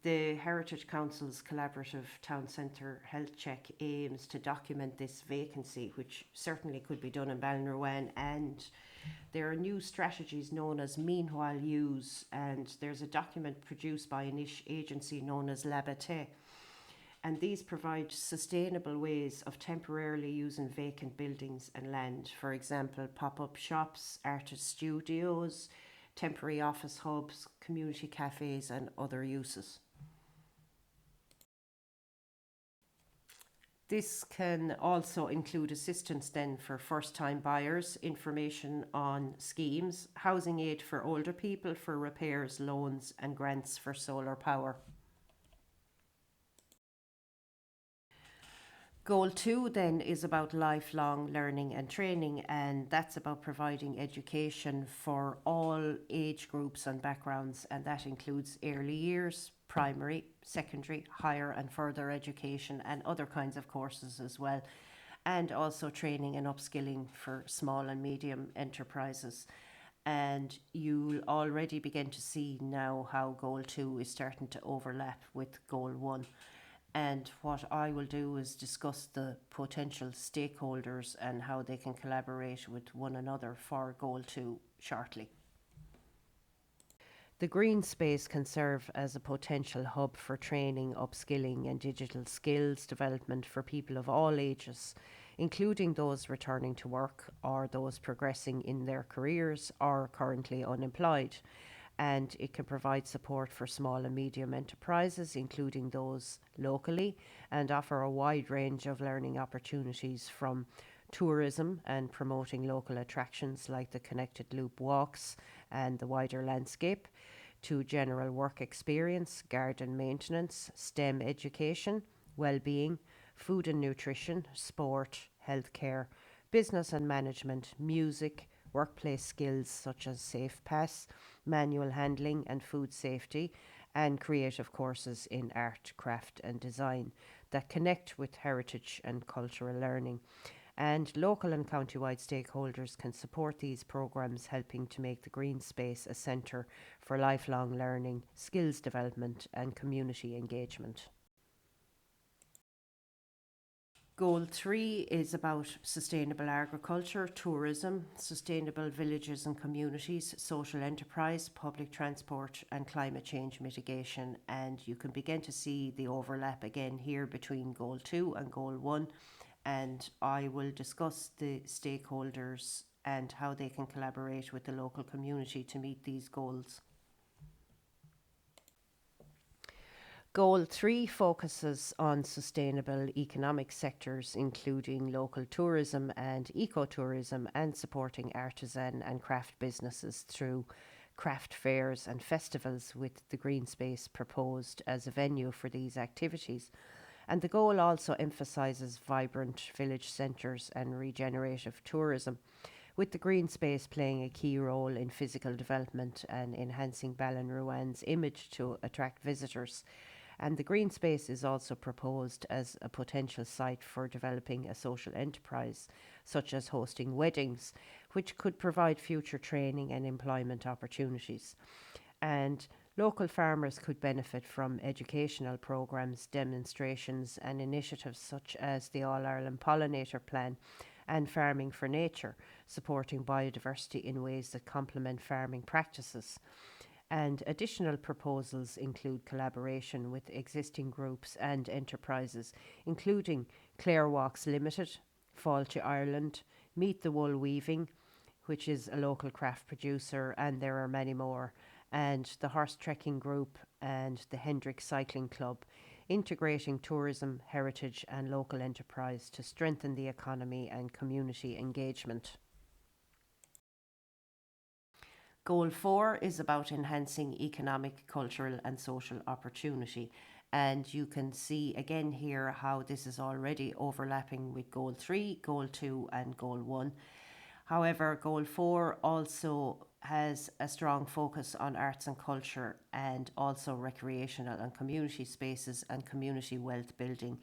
The Heritage Council's collaborative town centre health check aims to document this vacancy, which certainly could be done in Ballinruan and There are new strategies known as meanwhile use, and there's a document produced by a niche agency known as Labate. And these provide sustainable ways of temporarily using vacant buildings and land. For example, pop-up shops, artist studios, temporary office hubs, community cafes and other uses. This can also include assistance then for first-time buyers, information on schemes, housing aid for older people for repairs, loans and grants for solar power. Goal 2 then is about lifelong learning and training, and that's about providing education for all age groups and backgrounds, and that includes early years, primary, secondary, higher and further education, and other kinds of courses as well, and also training and upskilling for small and medium enterprises. And you'll already begin to see now how Goal 2 is starting to overlap with Goal 1. And what I will do is discuss the potential stakeholders and how they can collaborate with one another for Goal 2 shortly. The green space can serve as a potential hub for training, upskilling and digital skills development for people of all ages, including those returning to work or those progressing in their careers or currently unemployed. And it can provide support for small and medium enterprises, including those locally, and offer a wide range of learning opportunities from tourism and promoting local attractions like the connected loop walks and the wider landscape, to general work experience, garden maintenance, STEM education, well-being, food and nutrition, sport, healthcare, business and management, music, workplace skills such as safe pass, manual handling and food safety, and creative courses in art, craft and design that connect with heritage and cultural learning. And local and county-wide stakeholders can support these programmes, helping to make the green space a centre for lifelong learning, skills development and community engagement. Goal 3 is about sustainable agriculture, tourism, sustainable villages and communities, social enterprise, public transport and climate change mitigation. And you can begin to see the overlap again here between Goal 2 and Goal 1. And I will discuss the stakeholders and how they can collaborate with the local community to meet these goals. Goal 3 focuses on sustainable economic sectors, including local tourism and ecotourism, and supporting artisan and craft businesses through craft fairs and festivals, with the green space proposed as a venue for these activities. And the goal also emphasises vibrant village centres and regenerative tourism, with the green space playing a key role in physical development and enhancing Ballinruan's image to attract visitors. And the green space is also proposed as a potential site for developing a social enterprise, such as hosting weddings, which could provide future training and employment opportunities. And local farmers could benefit from educational programmes, demonstrations and initiatives such as the All-Ireland Pollinator Plan and Farming for Nature, supporting biodiversity in ways that complement farming practices. And additional proposals include collaboration with existing groups and enterprises, including Clare Walks Limited, Fáilte Ireland, Meet the Wool Weaving, which is a local craft producer, and there are many more, and the Horse Trekking Group and the Hendrick Cycling Club, integrating tourism, heritage and local enterprise to strengthen the economy and community engagement. Goal 4 is about enhancing economic, cultural and social opportunity. And you can see again here how this is already overlapping with Goal 3, Goal 2 and Goal 1. However, Goal 4 also has a strong focus on arts and culture, and also recreational and community spaces and community wealth building.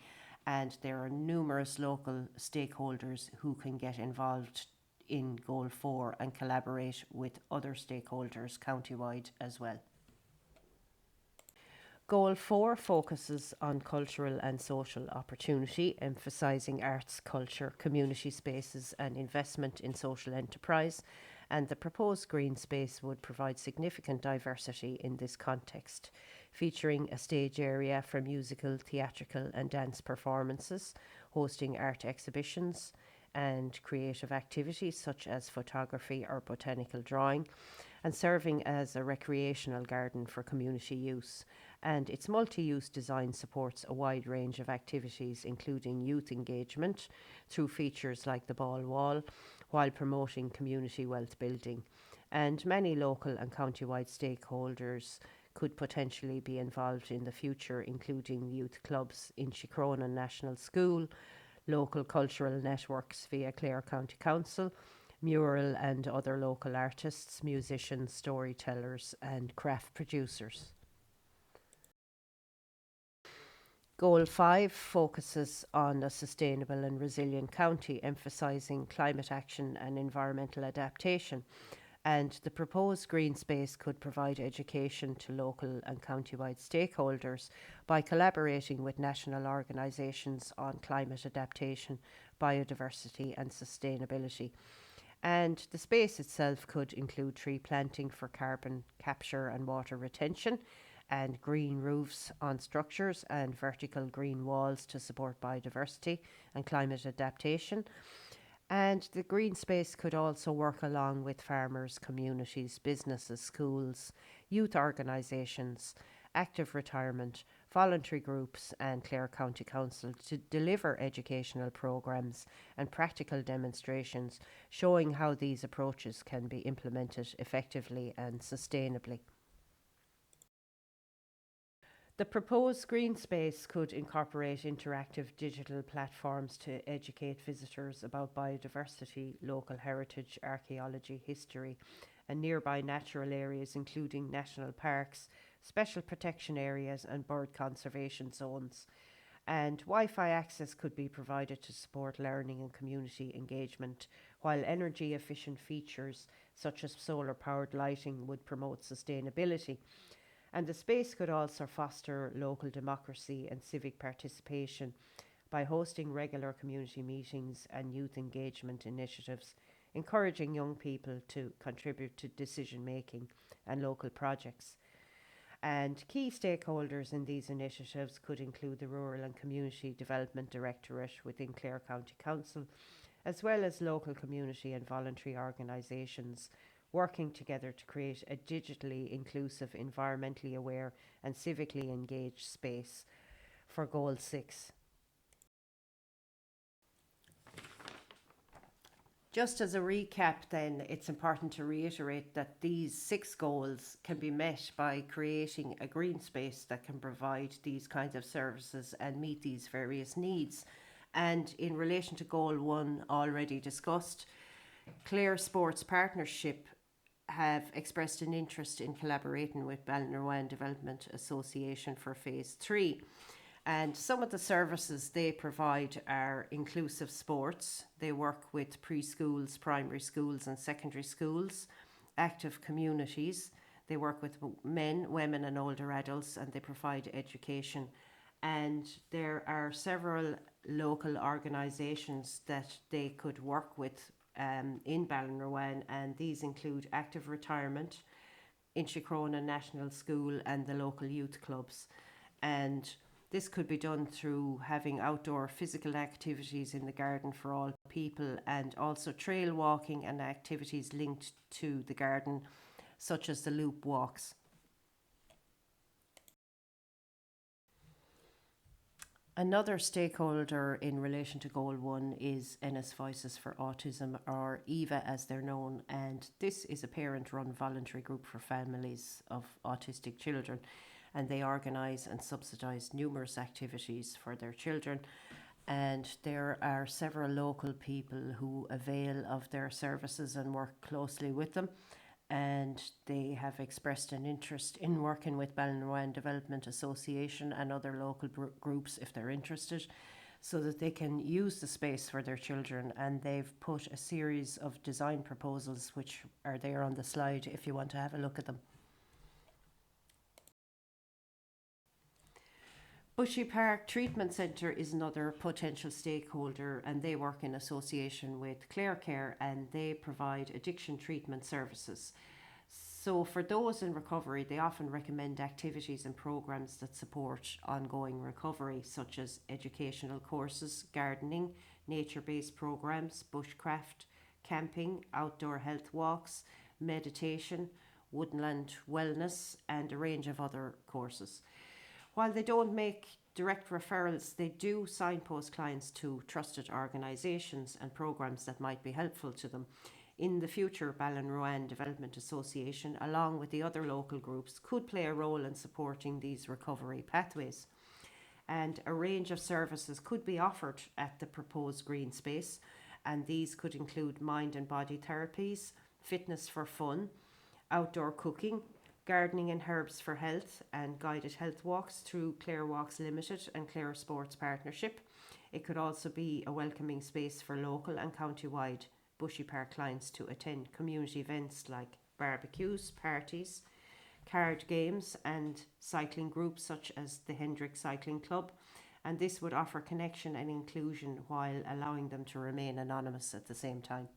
And there are numerous local stakeholders who can get involved in Goal 4 and collaborate with other stakeholders countywide as well. Goal 4 focuses on cultural and social opportunity, emphasising arts, culture, community spaces and investment in social enterprise. And the proposed green space would provide significant diversity in this context, featuring a stage area for musical, theatrical, and dance performances, hosting art exhibitions and creative activities such as photography or botanical drawing, and serving as a recreational garden for community use. And its multi use design supports a wide range of activities, including youth engagement through features like the ball wall, while promoting community wealth building. And many local and county-wide stakeholders could potentially be involved in the future, including youth clubs in Shicronan National School, local cultural networks via Clare County Council, mural and other local artists, musicians, storytellers, and craft producers. Goal 5 focuses on a sustainable and resilient county, emphasising climate action and environmental adaptation. And the proposed green space could provide education to local and county-wide stakeholders by collaborating with national organisations on climate adaptation, biodiversity and sustainability. And the space itself could include tree planting for carbon capture and water retention, and green roofs on structures and vertical green walls to support biodiversity and climate adaptation. And the green space could also work along with farmers, communities, businesses, schools, youth organisations, active retirement, voluntary groups and Clare County Council to deliver educational programmes and practical demonstrations showing how these approaches can be implemented effectively and sustainably. The proposed green space could incorporate interactive digital platforms to educate visitors about biodiversity, local heritage, archaeology, history, and nearby natural areas, including national parks, special protection areas, and bird conservation zones. And Wi Fi access could be provided to support learning and community engagement, while energy efficient features such as solar powered lighting would promote sustainability. And the space could also foster local democracy and civic participation by hosting regular community meetings and youth engagement initiatives, encouraging young people to contribute to decision making and local projects. And key stakeholders in these initiatives could include the Rural and Community Development Directorate within Clare County Council, as well as local community and voluntary organisations working together to create a digitally inclusive, environmentally aware and civically engaged space for Goal 6. Just as a recap then, it's important to reiterate that these 6 goals can be met by creating a green space that can provide these kinds of services and meet these various needs. And in relation to Goal 1 already discussed, Clare Sports Partnership have expressed an interest in collaborating with Ballinruan Development Association for Phase 3. And some of the services they provide are inclusive sports. They work with preschools, primary schools and secondary schools, active communities. They work with men, women and older adults, and they provide education. And there are several local organisations that they could work with in Ballinruan, and these include active retirement, Inchikrona National School and the local youth clubs. And this could be done through having outdoor physical activities in the garden for all people, and also trail walking and activities linked to the garden, such as the loop walks. Another stakeholder in relation to Goal 1 is NS Voices for Autism, or EVA as they're known, and this is a parent-run voluntary group for families of autistic children, and they organise and subsidise numerous activities for their children. And there are several local people who avail of their services and work closely with them, and they have expressed an interest in working with Ballinruan Development Association and other local groups if they're interested, so that they can use the space for their children. And they've put a series of design proposals which are there on the slide if you want to have a look at them. Bushy Park Treatment Centre is another potential stakeholder, and they work in association with Clare Care, and they provide addiction treatment services. So, for those in recovery, they often recommend activities and programs that support ongoing recovery, such as educational courses, gardening, nature based programs, bushcraft, camping, outdoor health walks, meditation, woodland wellness, and a range of other courses. While they don't make direct referrals, they do signpost clients to trusted organisations and programs that might be helpful to them. In the future, Ballinruan Development Association, along with the other local groups, could play a role in supporting these recovery pathways. And a range of services could be offered at the proposed green space, and these could include mind and body therapies, fitness for fun, outdoor cooking, gardening and herbs for health, and guided health walks through Clare Walks Limited and Clare Sports Partnership. It could also be a welcoming space for local and county-wide Bushy Park clients to attend community events like barbecues, parties, card games, and cycling groups such as the Hendrick Cycling Club. And this would offer connection and inclusion while allowing them to remain anonymous at the same time.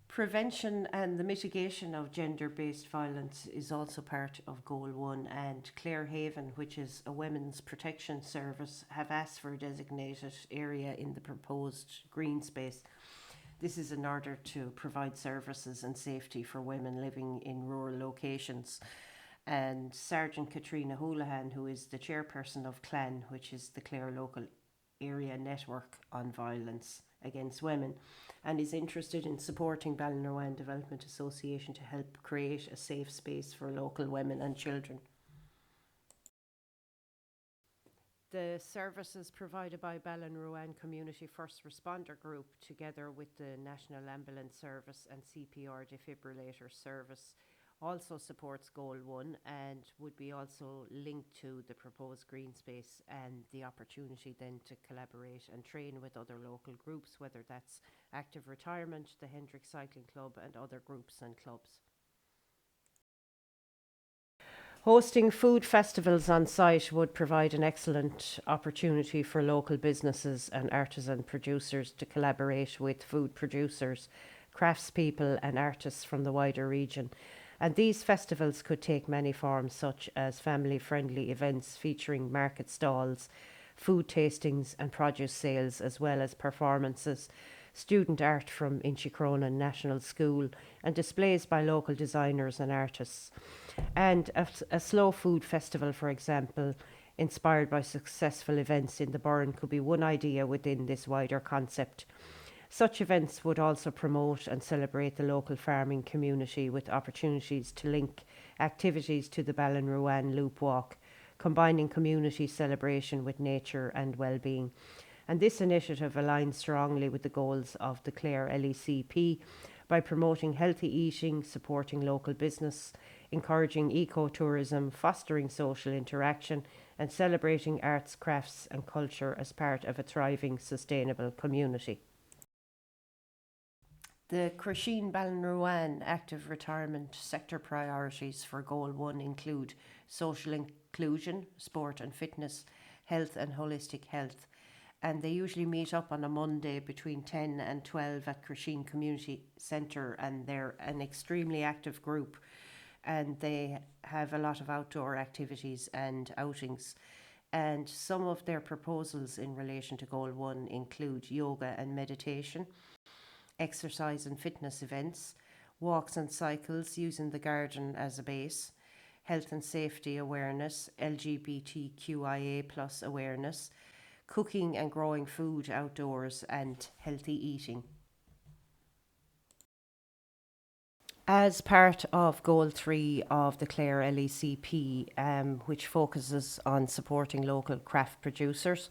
Prevention and the mitigation of gender-based violence is also part of Goal 1, and Clare Haven, which is a women's protection service, have asked for a designated area in the proposed green space. This is in order to provide services and safety for women living in rural locations. And Sergeant Katrina Houlihan, who is the chairperson of CLAN, which is the Clare Local Area Network on Violence Against Women, and is interested in supporting Ballinruan Development Association to help create a safe space for local women and children. The services provided by Ballinruan Community First Responder Group, together with the National Ambulance Service and CPR Defibrillator Service, also supports Goal 1 and would be also linked to the proposed green space, and the opportunity then to collaborate and train with other local groups, whether that's Active Retirement, the Hendrick Cycling Club, and other groups and clubs. Hosting food festivals on site would provide an excellent opportunity for local businesses and artisan producers to collaborate with food producers, craftspeople, and artists from the wider region. And these festivals could take many forms, such as family-friendly events featuring market stalls, food tastings and produce sales, as well as performances, student art from Inchicronan National School, and displays by local designers and artists. And a slow food festival, for example, inspired by successful events in the Burren, could be one idea within this wider concept. Such events would also promote and celebrate the local farming community, with opportunities to link activities to the Ballinruan Loop Walk, combining community celebration with nature and well-being. And this initiative aligns strongly with the goals of the Clare LECP by promoting healthy eating, supporting local business, encouraging eco-tourism, fostering social interaction, and celebrating arts, crafts and culture as part of a thriving, sustainable community. The Crusheen Ballinruan Active Retirement sector priorities for Goal 1 include social inclusion, sport and fitness, health and holistic health. And they usually meet up on a Monday between 10 and 12 at Crusheen Community Centre, and they're an extremely active group, and they have a lot of outdoor activities and outings. And some of their proposals in relation to Goal 1 include yoga and meditation, exercise and fitness events, walks and cycles using the garden as a base, health and safety awareness, LGBTQIA plus awareness, cooking and growing food outdoors, and healthy eating. As part of Goal 3 of the Clare LECP, which focuses on supporting local craft producers,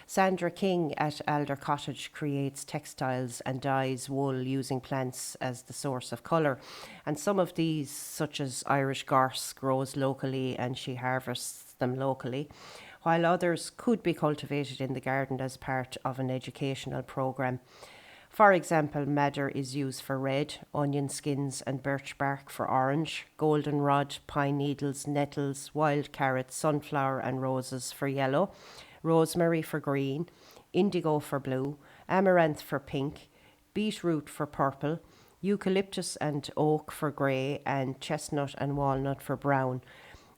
Sandra King at Alder Cottage creates textiles and dyes wool using plants as the source of colour. And some of these, such as Irish gorse, grows locally and she harvests them locally, while others could be cultivated in the garden as part of an educational programme. For example, madder is used for red, onion skins and birch bark for orange, goldenrod, pine needles, nettles, wild carrots, sunflower and roses for yellow, rosemary for green, indigo for blue, amaranth for pink, beetroot for purple, eucalyptus and oak for grey, and chestnut and walnut for brown.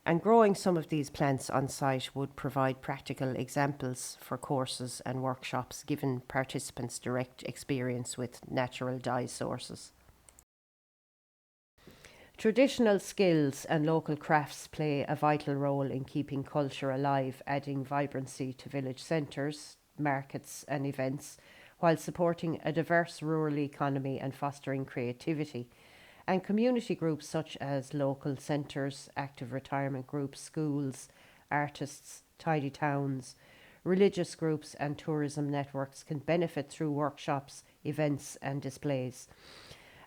And growing some of these plants on site would provide practical examples for courses and workshops, giving participants direct experience with natural dye sources. Traditional skills and local crafts play a vital role in keeping culture alive, adding vibrancy to village centres, markets, and events, while supporting a diverse rural economy and fostering creativity. And community groups such as local centres, active retirement groups, schools, artists, tidy towns, religious groups, and tourism networks can benefit through workshops, events, and displays.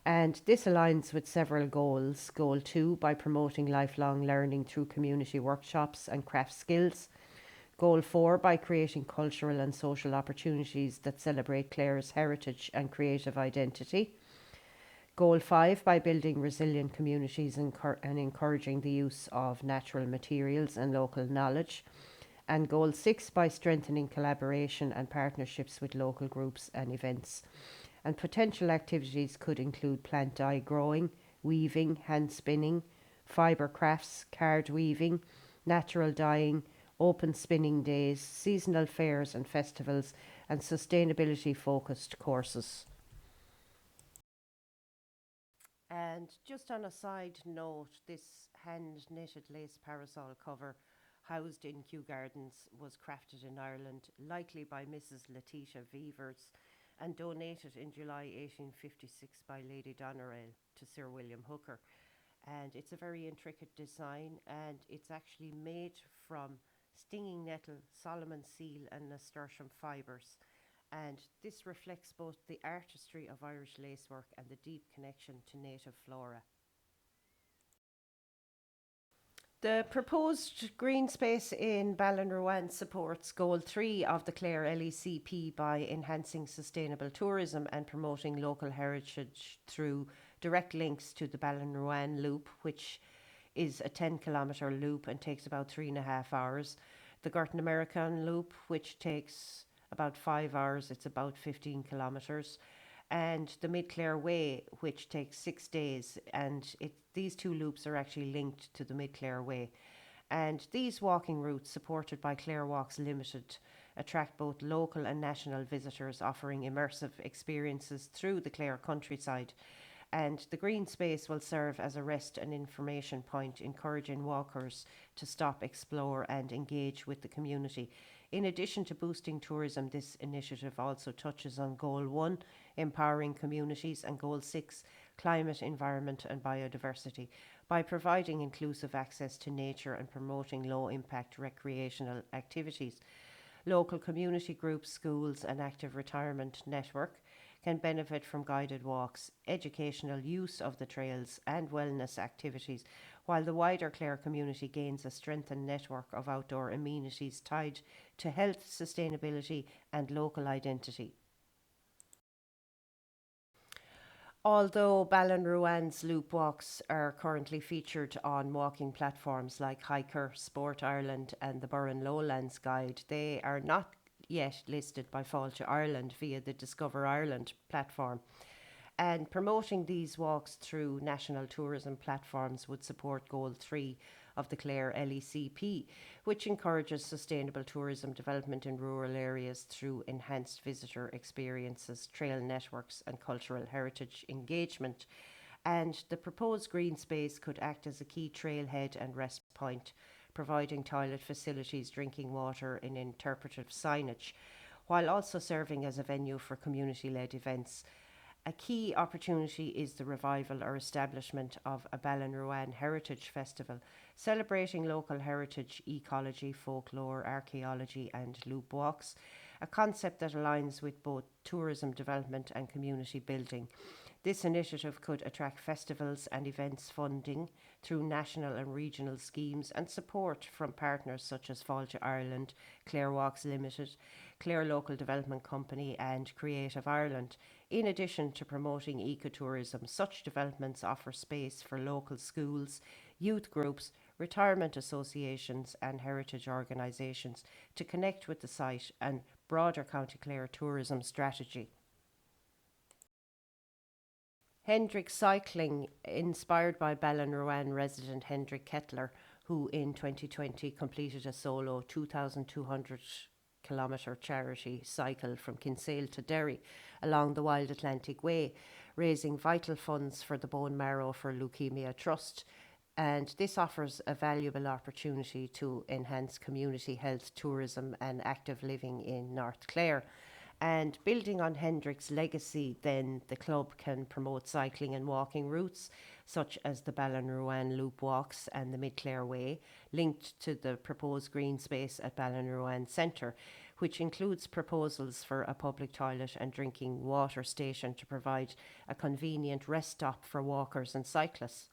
And this aligns with several goals. Goal 2, by promoting lifelong learning through community workshops and craft skills. Goal 4, by creating cultural and social opportunities that celebrate Clare's heritage and creative identity. Goal 5, by building resilient communities and encouraging the use of natural materials and local knowledge. And Goal 6, by strengthening collaboration and partnerships with local groups and events. And potential activities could include plant dye growing, weaving, hand spinning, fibre crafts, card weaving, natural dyeing, open spinning days, seasonal fairs and festivals, and sustainability focused courses. And just on a side note, this hand knitted lace parasol cover housed in Kew Gardens was crafted in Ireland, likely by Mrs. Letitia Vevers, and donated in July 1856 by Lady Doneraile to Sir William Hooker. And it's a very intricate design, and it's actually made from stinging nettle, Solomon seal, and nasturtium fibres. And this reflects both the artistry of Irish lacework and the deep connection to native flora. The proposed green space in Ballinruan supports Goal 3 of the Clare LECP by enhancing sustainable tourism and promoting local heritage through direct links to the Ballinruan Loop, which is a 10-kilometre loop and takes about 3.5 hours. The Gurton American Loop, which takes about 5 hours, it's about 15 kilometres. And the Mid Clare Way, which takes 6 days, and these two loops are actually linked to the Mid Clare Way. And these walking routes, supported by Clare Walks Limited, attract both local and national visitors, offering immersive experiences through the Clare countryside. And the green space will serve as a rest and information point, encouraging walkers to stop, explore, and engage with the community. In addition to boosting tourism, this initiative also touches on Goal 1, empowering communities, and Goal 6, climate, environment, and biodiversity, by providing inclusive access to nature and promoting low impact recreational activities. Local community groups, schools, and active retirement network can benefit from guided walks, educational use of the trails, and wellness activities, while the wider Clare community gains a strengthened network of outdoor amenities tied to health, sustainability, and local identity. Although Ballinruan's loop walks are currently featured on walking platforms like Hiker, Sport Ireland, and the Burren Lowlands Guide, they are not yet listed by Fáilte Ireland via the Discover Ireland platform. And promoting these walks through national tourism platforms would support Goal 3 of the Clare LECP, which encourages sustainable tourism development in rural areas through enhanced visitor experiences, trail networks, and cultural heritage engagement. And the proposed green space could act as a key trailhead and rest point, providing toilet facilities, drinking water, and interpretive signage, while also serving as a venue for community led events. A key opportunity is the revival or establishment of a Ballinruan Heritage Festival, celebrating local heritage, ecology, folklore, archaeology, and loop walks, a concept that aligns with both tourism development and community building. This initiative could attract festivals and events funding through national and regional schemes and support from partners such as Fáilte Ireland, Clare Walks Limited, Clare Local Development Company, and Creative Ireland. In addition to promoting ecotourism, such developments offer space for local schools, youth groups, retirement associations, and heritage organisations to connect with the site and broader County Clare tourism strategy. Hendrick Cycling, inspired by Ballinruan resident Hendrik Kettler, who in 2020 completed a solo 2,200 kilometre charity cycle from Kinsale to Derry along the Wild Atlantic Way, raising vital funds for the Bone Marrow for Leukemia Trust. And this offers a valuable opportunity to enhance community health, tourism, and active living in North Clare. And building on Hendrick's legacy, then the club can promote cycling and walking routes, such as the Ballinruan Loop Walks and the Mid Clare Way, linked to the proposed green space at Ballinruan Centre, which includes proposals for a public toilet and drinking water station to provide a convenient rest stop for walkers and cyclists.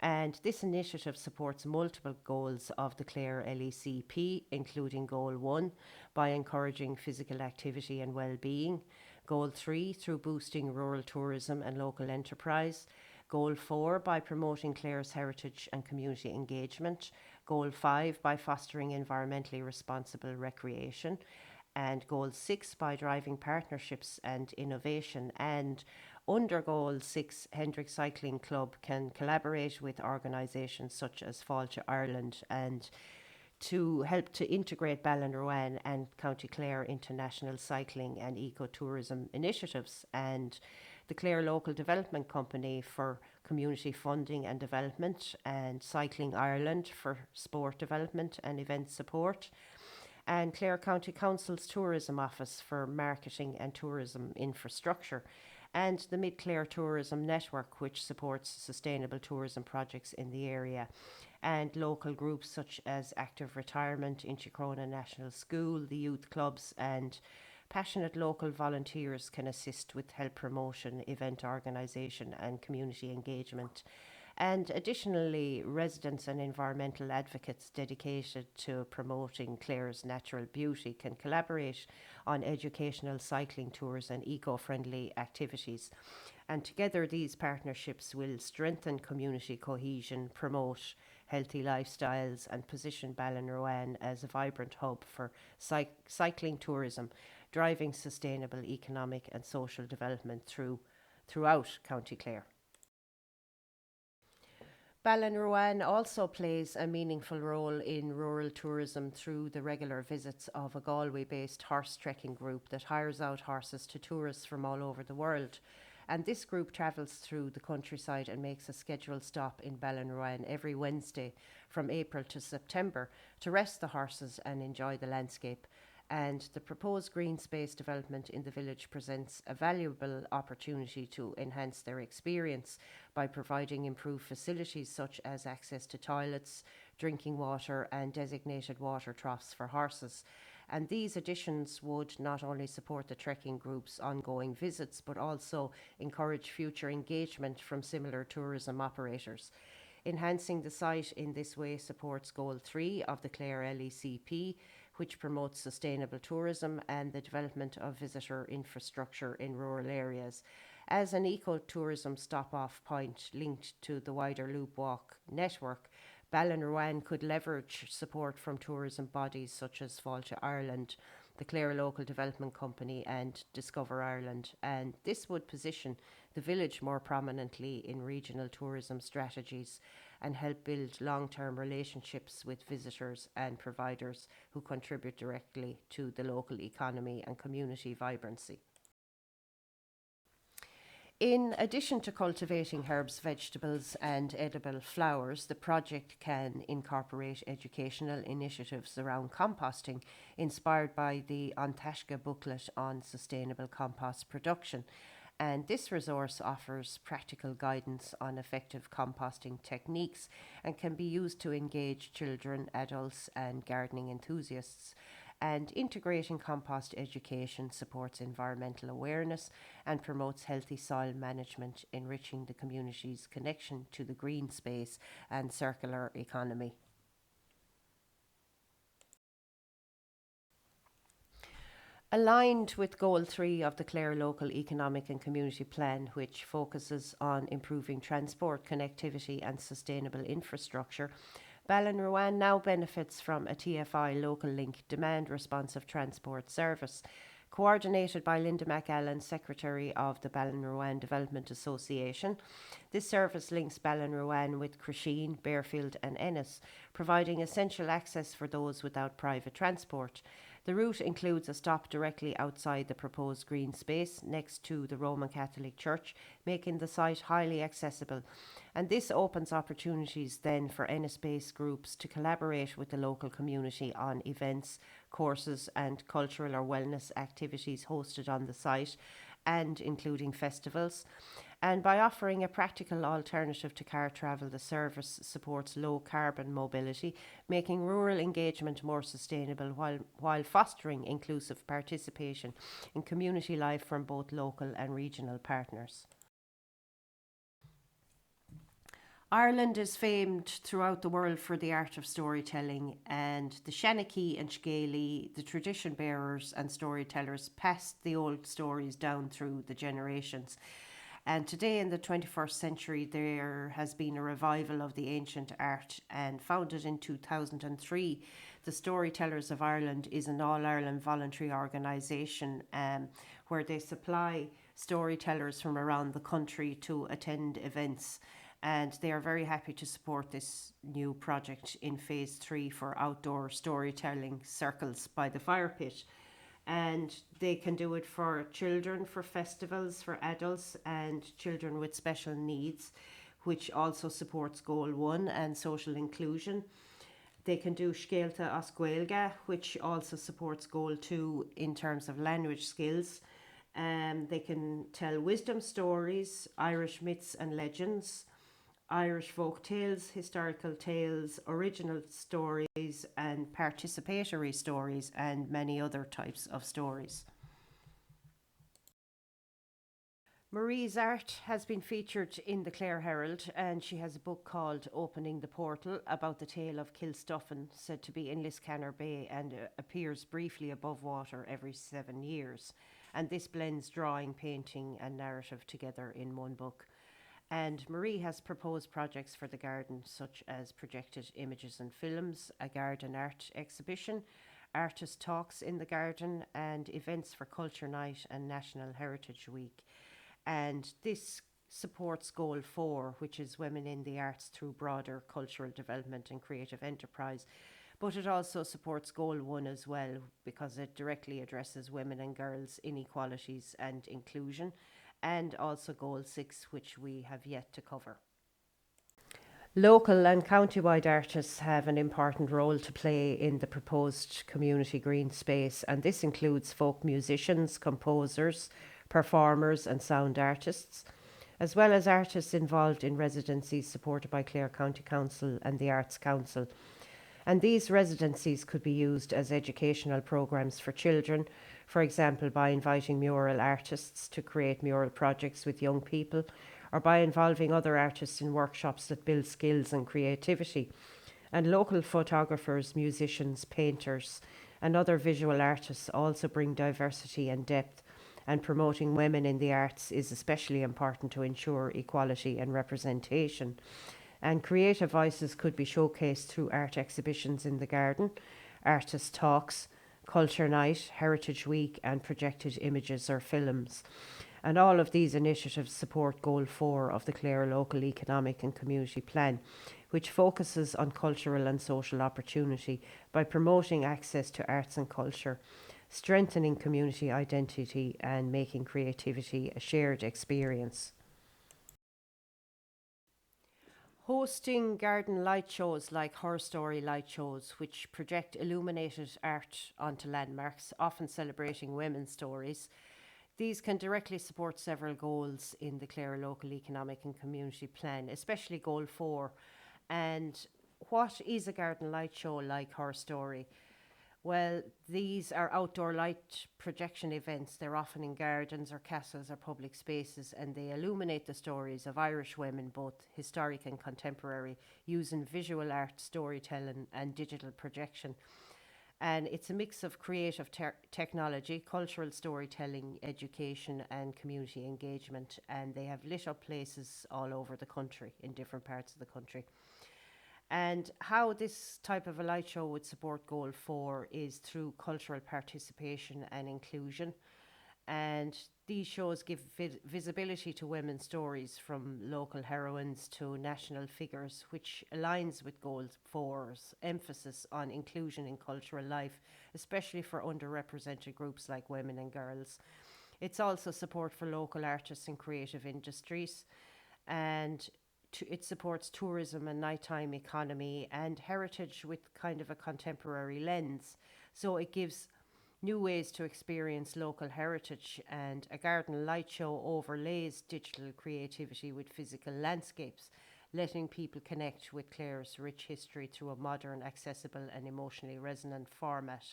And this initiative supports multiple goals of the Clare LECP, including Goal 1, by encouraging physical activity and well-being, Goal 3, through boosting rural tourism and local enterprise, Goal 4, by promoting Clare's heritage and community engagement, Goal 5, by fostering environmentally responsible recreation, and Goal 6, by driving partnerships and innovation. And under Goal 6, Hendrick Cycling Club can collaborate with organisations such as Fáilte Ireland and to help to integrate Ballinruan and County Clare into national cycling and ecotourism initiatives, and the Clare Local Development Company for community funding and development, and Cycling Ireland for sport development and event support, and Clare County Council's Tourism Office for marketing and tourism infrastructure, and the Mid Clare Tourism Network, which supports sustainable tourism projects in the area, and local groups such as Active Retirement, Inchikrona National School, the youth clubs, and passionate local volunteers can assist with health promotion, event organisation, and community engagement. And additionally, residents and environmental advocates dedicated to promoting Clare's natural beauty can collaborate on educational cycling tours and eco-friendly activities. And together these partnerships will strengthen community cohesion, promote healthy lifestyles, and position Ballinruan as a vibrant hub for cycling tourism, driving sustainable economic and social development throughout County Clare. Ballinruan also plays a meaningful role in rural tourism through the regular visits of a Galway-based horse trekking group that hires out horses to tourists from all over the world. And this group travels through the countryside and makes a scheduled stop in Ballinruan every Wednesday from April to September to rest the horses and enjoy the landscape. And the proposed green space development in the village presents a valuable opportunity to enhance their experience by providing improved facilities such as access to toilets, drinking water, and designated water troughs for horses. And these additions would not only support the trekking group's ongoing visits, but also encourage future engagement from similar tourism operators. Enhancing the site in this way supports Goal 3 of the Clare LECP, which promotes sustainable tourism and the development of visitor infrastructure in rural areas. As an ecotourism stop-off point linked to the wider Loop Walk network, Ballinruan could leverage support from tourism bodies such as Fáilte Ireland, the Clare Local Development Company, and Discover Ireland, and this would position the village more prominently in regional tourism strategies and help build long-term relationships with visitors and providers who contribute directly to the local economy and community vibrancy. In addition to cultivating herbs, vegetables, and edible flowers, the project can incorporate educational initiatives around composting, inspired by the An Taisce booklet on sustainable compost production. And this resource offers practical guidance on effective composting techniques and can be used to engage children, adults, and gardening enthusiasts. And integrating compost education supports environmental awareness and promotes healthy soil management, enriching the community's connection to the green space and circular economy. Aligned with Goal 3 of the Clare Local Economic and Community Plan, which focuses on improving transport, connectivity, and sustainable infrastructure, Ballinruan now benefits from a TFI local link demand responsive transport service. Coordinated by Linda McAllen, Secretary of the Ballinruan Development Association, this service links Ballinruan with Crusheen, Bearfield, and Ennis, providing essential access for those without private transport. The route includes a stop directly outside the proposed green space next to the Roman Catholic Church, making the site highly accessible. And this opens opportunities then for Ennis-based groups to collaborate with the local community on events, courses, and cultural or wellness activities hosted on the site, and including festivals. And by offering a practical alternative to car travel, the service supports low carbon mobility, making rural engagement more sustainable while fostering inclusive participation in community life from both local and regional partners. Ireland is famed throughout the world for the art of storytelling, and the Shanachie and Scaly, the tradition bearers and storytellers, passed the old stories down through the generations. And today, in the 21st century, there has been a revival of the ancient art, and founded in 2003, the Storytellers of Ireland is an All Ireland voluntary organisation where they supply storytellers from around the country to attend events. And they are very happy to support this new project in phase 3 for outdoor storytelling circles by the fire pit. And they can do it for children, for festivals, for adults, and children with special needs, which also supports Goal 1 and social inclusion. They can do Scailta as Gaeilge, which also supports Goal 2 in terms of language skills. They can tell wisdom stories, Irish myths and legends, Irish folk tales, historical tales, original stories, and participatory stories, and many other types of stories. Marie's art has been featured in the Clare Herald, and she has a book called Opening the Portal about the tale of Kilstuffin, said to be in Liscannor Bay, and appears briefly above water every 7 years. And this blends drawing, painting, and narrative together in one book. And Marie has proposed projects for the garden, such as projected images and films, a garden art exhibition, artist talks in the garden, and events for Culture Night and National Heritage Week. And this supports Goal 4, which is Women in the Arts through broader cultural development and creative enterprise. But it also supports Goal 1 as well, because it directly addresses women and girls' inequalities and inclusion, and also Goal 6, which we have yet to cover. Local and county-wide artists have an important role to play in the proposed community green space, and this includes folk musicians, composers, performers and sound artists, as well as artists involved in residencies supported by Clare County Council and the Arts Council. And these residencies could be used as educational programmes for children, for example by inviting mural artists to create mural projects with young people, or by involving other artists in workshops that build skills and creativity. And local photographers, musicians, painters and other visual artists also bring diversity and depth, and promoting women in the arts is especially important to ensure equality and representation. And creative voices could be showcased through art exhibitions in the garden, artist talks, Culture Night, Heritage Week, and projected images or films. And all of these initiatives support Goal 4 of the Clare Local Economic and Community Plan, which focuses on cultural and social opportunity by promoting access to arts and culture, strengthening community identity, and making creativity a shared experience. Hosting garden light shows like Her Story light shows, which project illuminated art onto landmarks, often celebrating women's stories. These can directly support several goals in the Clare Local Economic and Community Plan, especially Goal 4. And what is a garden light show like Her Story? Well, these are outdoor light projection events. They're often in gardens or castles or public spaces, and they illuminate the stories of Irish women, both historic and contemporary, using visual art, storytelling and digital projection. And it's a mix of creative technology, cultural storytelling, education, and community engagement. And they have lit up places all over the country, in different parts of the country. And how this type of a light show would support Goal 4 is through cultural participation and inclusion. And these shows give visibility to women's stories, from local heroines to national figures, which aligns with Goal 4's emphasis on inclusion in cultural life, especially for underrepresented groups like women and girls. It's also support for local artists and creative industries, and it supports tourism and nighttime economy and heritage with kind of a contemporary lens. So it gives new ways to experience local heritage, and a garden light show overlays digital creativity with physical landscapes, letting people connect with Clare's rich history through a modern, accessible, and emotionally resonant format.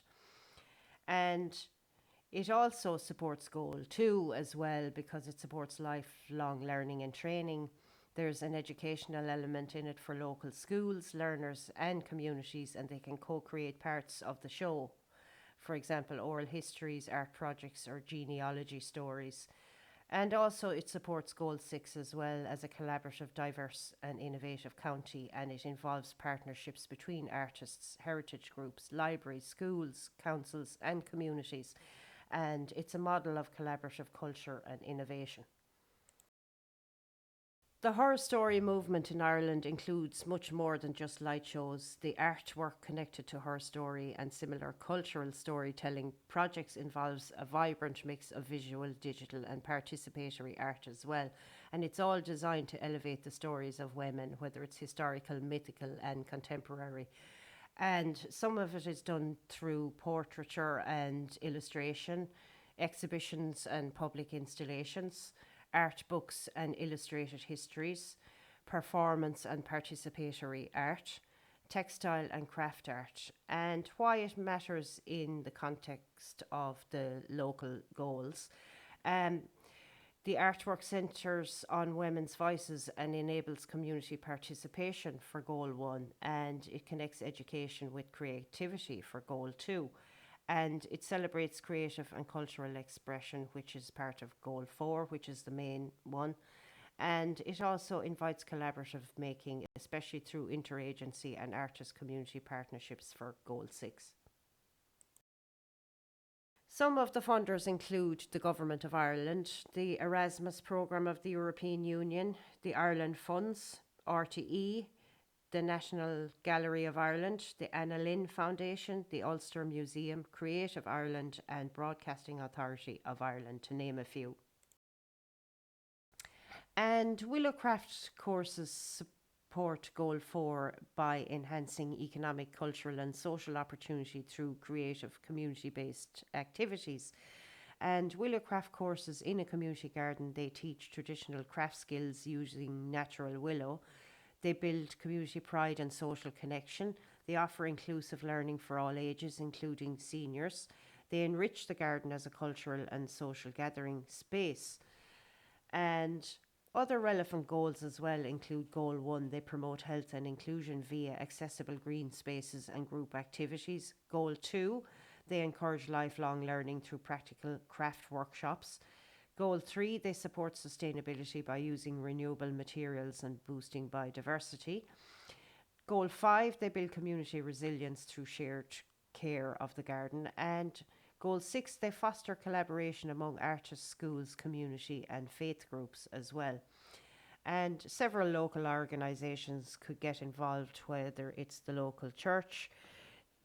And it also supports Goal 2 as well, because it supports lifelong learning and training. There's an educational element in it for local schools, learners, and communities, and they can co create parts of the show. For example, oral histories, art projects, or genealogy stories. And also, it supports Goal 6 as well, as a collaborative, diverse, and innovative county, and it involves partnerships between artists, heritage groups, libraries, schools, councils, and communities. And it's a model of collaborative culture and innovation. The horror story movement in Ireland includes much more than just light shows. The artwork connected to horror story and similar cultural storytelling projects involves a vibrant mix of visual, digital, and participatory art as well. And it's all designed to elevate the stories of women, whether it's historical, mythical, and contemporary. And some of it is done through portraiture and illustration, exhibitions and public installations, art books and illustrated histories, performance and participatory art, textile and craft art, and why it matters in the context of the local goals. Um, the artwork centres on women's voices and enables community participation for Goal 1, and it connects education with creativity for Goal 2. And it celebrates creative and cultural expression, which is part of Goal 4, which is the main one. And it also invites collaborative making, especially through interagency and artist community partnerships for Goal 6. Some of the funders include the Government of Ireland, the Erasmus Programme of the European Union, the Ireland Funds, RTE, the National Gallery of Ireland, the Anna Lynn Foundation, the Ulster Museum, Creative Ireland, and Broadcasting Authority of Ireland, to name a few. And Willowcraft courses support Goal 4 by enhancing economic, cultural, and social opportunity through creative, community based activities. And Willowcraft courses in a community garden, they teach traditional craft skills using natural willow. They build community pride and social connection. They offer inclusive learning for all ages, including seniors. They enrich the garden as a cultural and social gathering space. And other relevant goals as well include Goal 1, they promote health and inclusion via accessible green spaces and group activities. Goal 2, they encourage lifelong learning through practical craft workshops. Goal 3, they support sustainability by using renewable materials and boosting biodiversity. Goal 5, they build community resilience through shared care of the garden. And Goal 6, they foster collaboration among artists, schools, community, and faith groups as well. And several local organisations could get involved, whether it's the local church,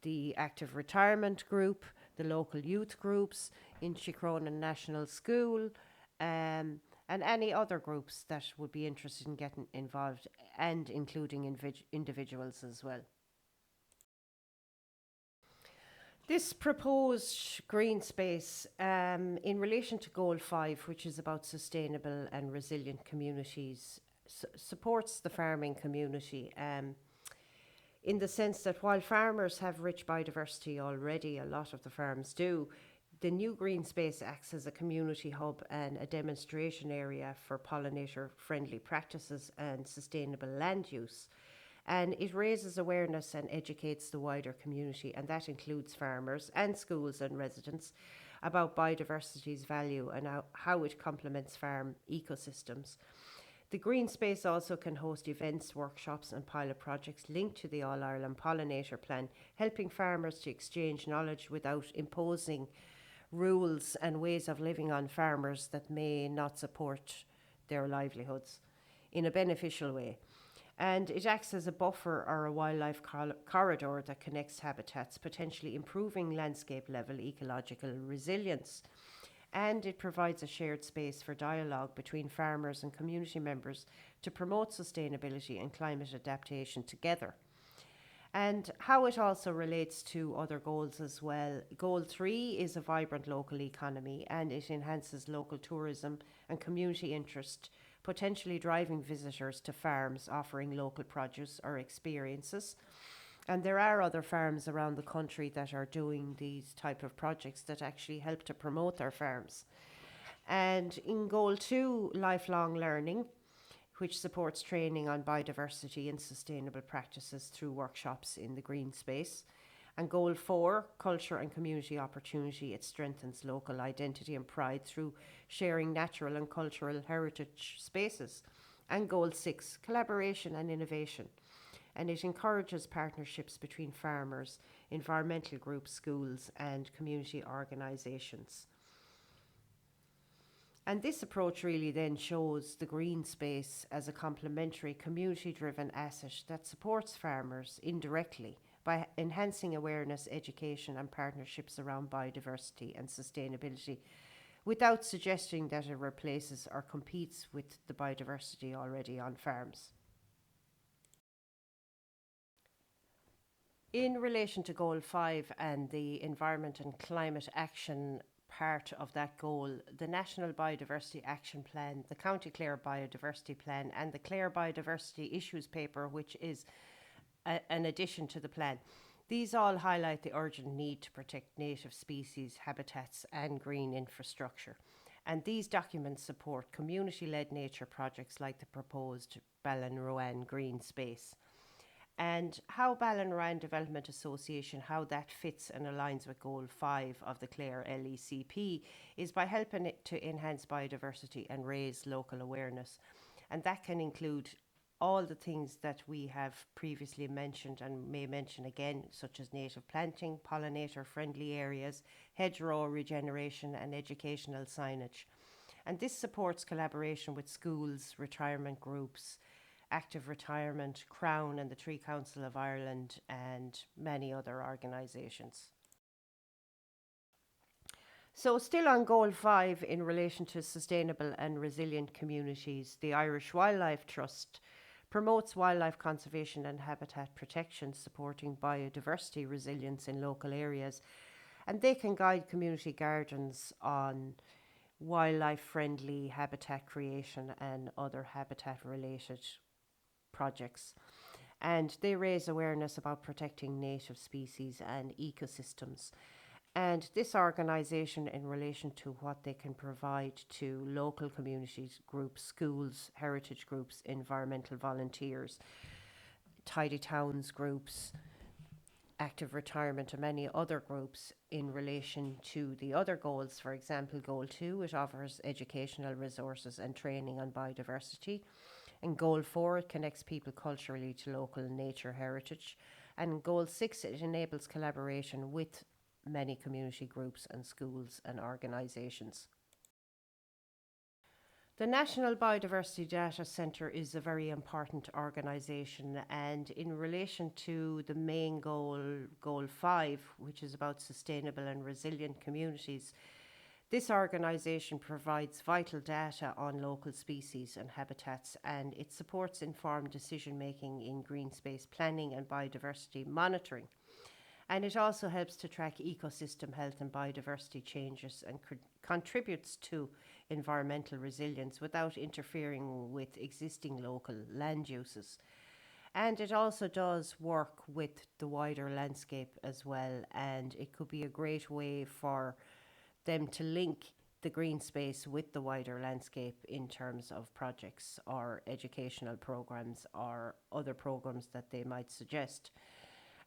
the active retirement group, the local youth groups, Inchicronan National School, and any other groups that would be interested in getting involved, and including individuals as well. This proposed green space, in relation to Goal 5, which is about sustainable and resilient communities, supports the farming community, in the sense that while farmers have rich biodiversity already, a lot of the farms do, the new green space acts as a community hub and a demonstration area for pollinator friendly practices and sustainable land use. And it raises awareness and educates the wider community, and that includes farmers and schools and residents, about biodiversity's value and how it complements farm ecosystems. The Green Space also can host events, workshops, and pilot projects linked to the All Ireland Pollinator Plan, helping farmers to exchange knowledge without imposing rules and ways of living on farmers that may not support their livelihoods in a beneficial way. And it acts as a buffer or a wildlife corridor that connects habitats, potentially improving landscape level ecological resilience. And it provides a shared space for dialogue between farmers and community members to promote sustainability and climate adaptation together. And how it also relates to other goals as well. Goal 3 is a vibrant local economy, and it enhances local tourism and community interest, potentially driving visitors to farms offering local produce or experiences. And there are other farms around the country that are doing these type of projects that actually help to promote their farms. And in goal 2, lifelong learning, which supports training on biodiversity and sustainable practices through workshops in the green space. And goal 4, culture and community opportunity, it strengthens local identity and pride through sharing natural and cultural heritage spaces. And goal 6, collaboration and innovation, and it encourages partnerships between farmers, environmental groups, schools, and community organisations. And this approach really then shows the green space as a complementary community driven asset that supports farmers indirectly by enhancing awareness, education, and partnerships around biodiversity and sustainability without suggesting that it replaces or competes with the biodiversity already on farms. In relation to Goal 5 and the environment and climate action part of that goal, the National Biodiversity Action Plan, the County Clare Biodiversity Plan, and the Clare Biodiversity Issues Paper, which is an addition to the plan. These all highlight the urgent need to protect native species, habitats, and green infrastructure. And these documents support community led nature projects like the proposed Ballinruan Green Space. And how Ballinruan Development Association, how that fits and aligns with Goal 5 of the Clare LECP is by helping it to enhance biodiversity and raise local awareness. And that can include all the things that we have previously mentioned and may mention again, such as native planting, pollinator friendly areas, hedgerow regeneration, and educational signage. And this supports collaboration with schools, retirement groups, Active Retirement, Crown, and the Tree Council of Ireland, and many other organisations. So, still on Goal 5 in relation to sustainable and resilient communities, the Irish Wildlife Trust promotes wildlife conservation and habitat protection, supporting biodiversity resilience in local areas. And they can guide community gardens on wildlife friendly habitat creation and other habitat related projects. And they raise awareness about protecting native species and ecosystems. And this organisation, in relation to what they can provide to local communities, groups, schools, heritage groups, environmental volunteers, tidy towns groups, active retirement, and many other groups in relation to the other goals. For example, Goal 2, it offers educational resources and training on biodiversity. And Goal 4, it connects people culturally to local nature heritage. And Goal 6, it enables collaboration with many community groups and schools and organisations. The National Biodiversity Data Centre is a very important organisation, and in relation to the main goal, Goal 5, which is about sustainable and resilient communities, this organisation provides vital data on local species and habitats, and it supports informed decision making in green space planning and biodiversity monitoring. And it also helps to track ecosystem health and biodiversity changes and contributes to environmental resilience without interfering with existing local land uses. And it also does work with the wider landscape as well, and it could be a great way for them to link the green space with the wider landscape in terms of projects or educational programs or other programs that they might suggest.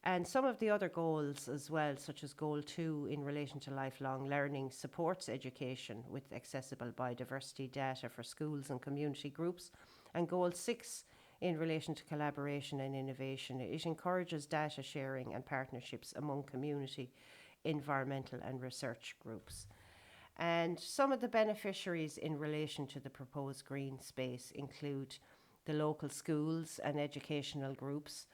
And some of the other goals as well, such as Goal 2 in relation to lifelong learning, supports education with accessible biodiversity data for schools and community groups. And Goal 6 in relation to collaboration and innovation, it encourages data sharing and partnerships among community, environmental and research groups. And some of the beneficiaries in relation to the proposed green space include the local schools and educational groups,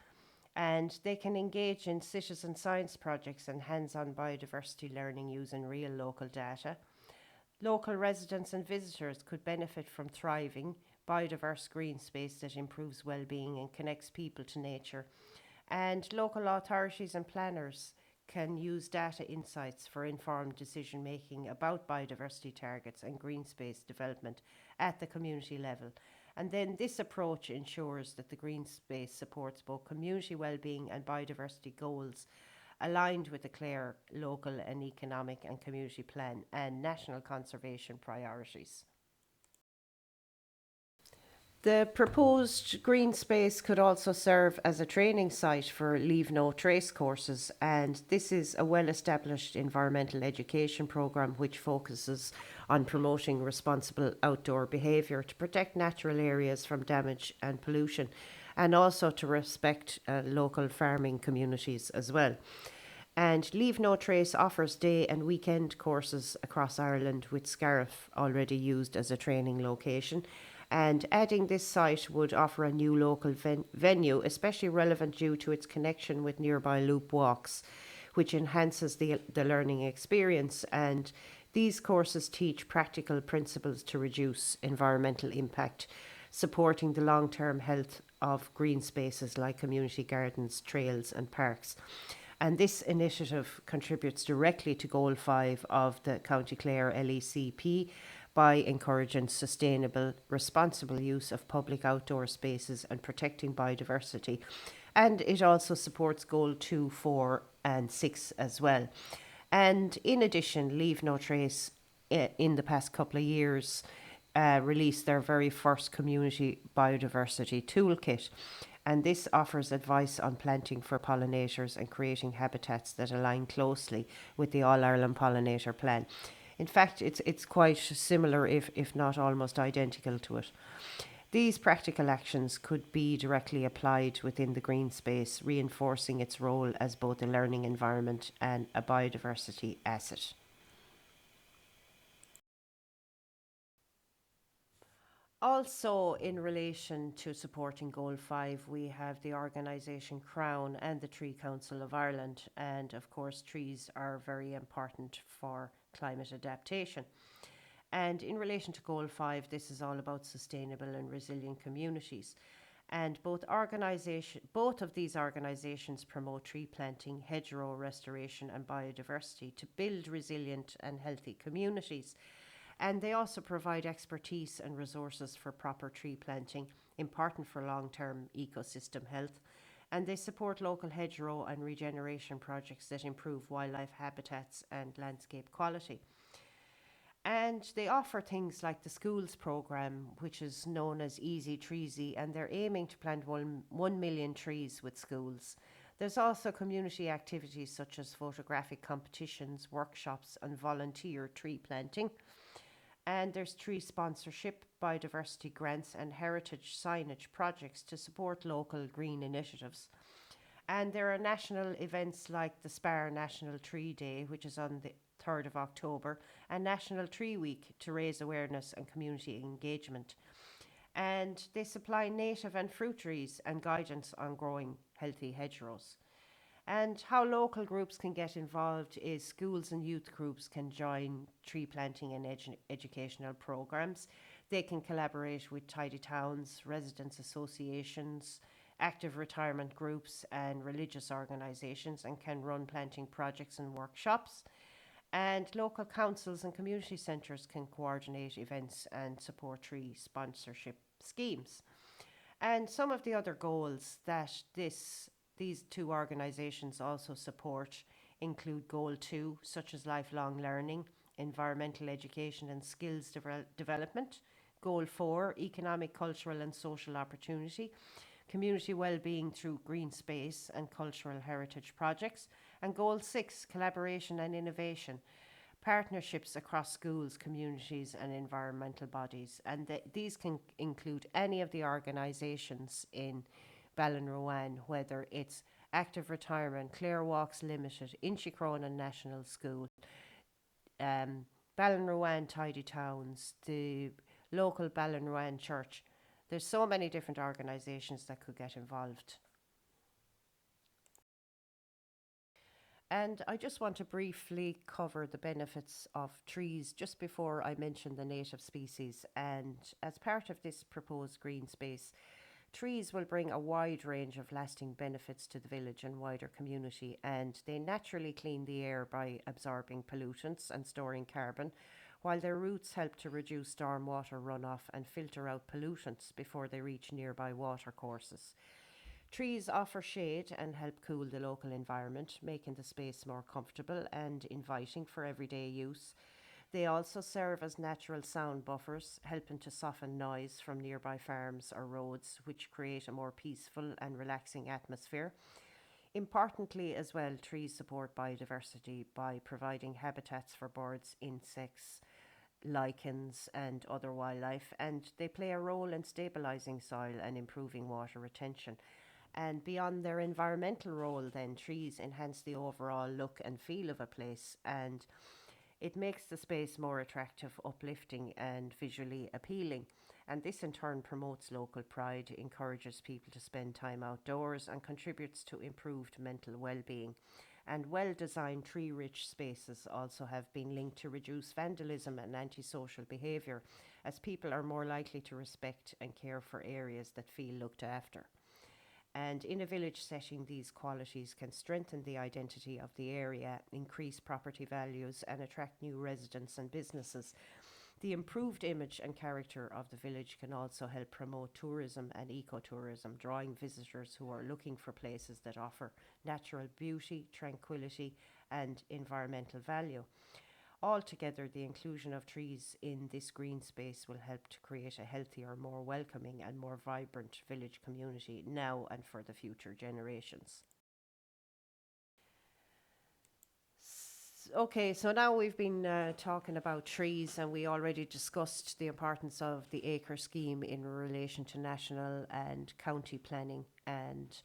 and they can engage in citizen science projects and hands-on biodiversity learning using real local data. Local residents and visitors could benefit from thriving, biodiverse green space that improves well-being and connects people to nature. And local authorities and planners can use data insights for informed decision making about biodiversity targets and green space development at the community level. And then this approach ensures that the green space supports both community well-being and biodiversity goals aligned with the clear local and economic and community plan and national conservation priorities. The proposed green space could also serve as a training site for Leave No Trace courses, and this is a well-established environmental education programme which focuses on promoting responsible outdoor behaviour to protect natural areas from damage and pollution, and also to respect local farming communities as well. And Leave No Trace offers day and weekend courses across Ireland, with Scariff already used as a training location. And adding this site would offer a new local venue, especially relevant due to its connection with nearby loop walks, which enhances the learning experience. And these courses teach practical principles to reduce environmental impact, supporting the long-term health of green spaces like community gardens, trails and parks. And this initiative contributes directly to Goal 5 of the County Clare LECP by encouraging sustainable, responsible use of public outdoor spaces and protecting biodiversity. And it also supports Goal 2, 4 and 6 as well. And in addition, Leave No Trace in the past couple of years released their very first community biodiversity toolkit. And this offers advice on planting for pollinators and creating habitats that align closely with the All Ireland Pollinator Plan. In fact, it's quite similar, if not almost identical to it. These practical actions could be directly applied within the green space, reinforcing its role as both a learning environment and a biodiversity asset. Also, in relation to supporting Goal 5, we have the organisation Crown and the Tree Council of Ireland. And of course, trees are very important for climate adaptation. And in relation to Goal 5, this is all about sustainable and resilient communities. And both of these organisations promote tree planting, hedgerow restoration and biodiversity to build resilient and healthy communities. And they also provide expertise and resources for proper tree planting, important for long-term ecosystem health. And they support local hedgerow and regeneration projects that improve wildlife habitats and landscape quality. And they offer things like the schools programme, which is known as Easy Treesy, and they're aiming to plant 1 million trees with schools. There's also community activities such as photographic competitions, workshops and volunteer tree planting. And there's tree sponsorship, biodiversity grants and heritage signage projects to support local green initiatives. And there are national events like the Spar National Tree Day, which is on the 3rd of October, and National Tree Week to raise awareness and community engagement. And they supply native and fruit trees and guidance on growing healthy hedgerows. And how local groups can get involved is schools and youth groups can join tree planting and educational programs. They can collaborate with tidy towns, residents associations, active retirement groups and religious organisations, and can run planting projects and workshops. And local councils and community centres can coordinate events and support tree sponsorship schemes. And some of the other goals that these two organisations also support include Goal 2, such as lifelong learning, environmental education and skills development. Goal 4, economic, cultural and social opportunity. Community well-being through green space and cultural heritage projects. And Goal 6, collaboration and innovation. Partnerships across schools, communities and environmental bodies. And these can include any of the organisations in Ballinruan, whether it's Active Retirement, Clare Walks Limited, Inchicronan National School, Ballinruan Tidy Towns, the local Ballinruan Church. There's so many different organisations that could get involved. And I just want to briefly cover the benefits of trees just before I mention the native species. And as part of this proposed green space, trees will bring a wide range of lasting benefits to the village and wider community, and they naturally clean the air by absorbing pollutants and storing carbon, while their roots help to reduce stormwater runoff and filter out pollutants before they reach nearby watercourses. Trees offer shade and help cool the local environment, making the space more comfortable and inviting for everyday use. They also serve as natural sound buffers, helping to soften noise from nearby farms or roads, which create a more peaceful and relaxing atmosphere. Importantly, as well, trees support biodiversity by providing habitats for birds, insects, lichens, and other wildlife, and they play a role in stabilising soil and improving water retention. And beyond their environmental role, then, trees enhance the overall look and feel of a place, and it makes the space more attractive, uplifting, and visually appealing. And this in turn promotes local pride, encourages people to spend time outdoors, and contributes to improved mental well-being. And well-designed tree-rich spaces also have been linked to reduce vandalism and antisocial behaviour, as people are more likely to respect and care for areas that feel looked after. And in a village setting, these qualities can strengthen the identity of the area, increase property values, and attract new residents and businesses. The improved image and character of the village can also help promote tourism and ecotourism, drawing visitors who are looking for places that offer natural beauty, tranquility, and environmental value. Altogether, the inclusion of trees in this green space will help to create a healthier, more welcoming, and more vibrant village community now and for the future generations. Okay, so now we've been talking about trees, and we already discussed the importance of the acre scheme in relation to national and county planning, and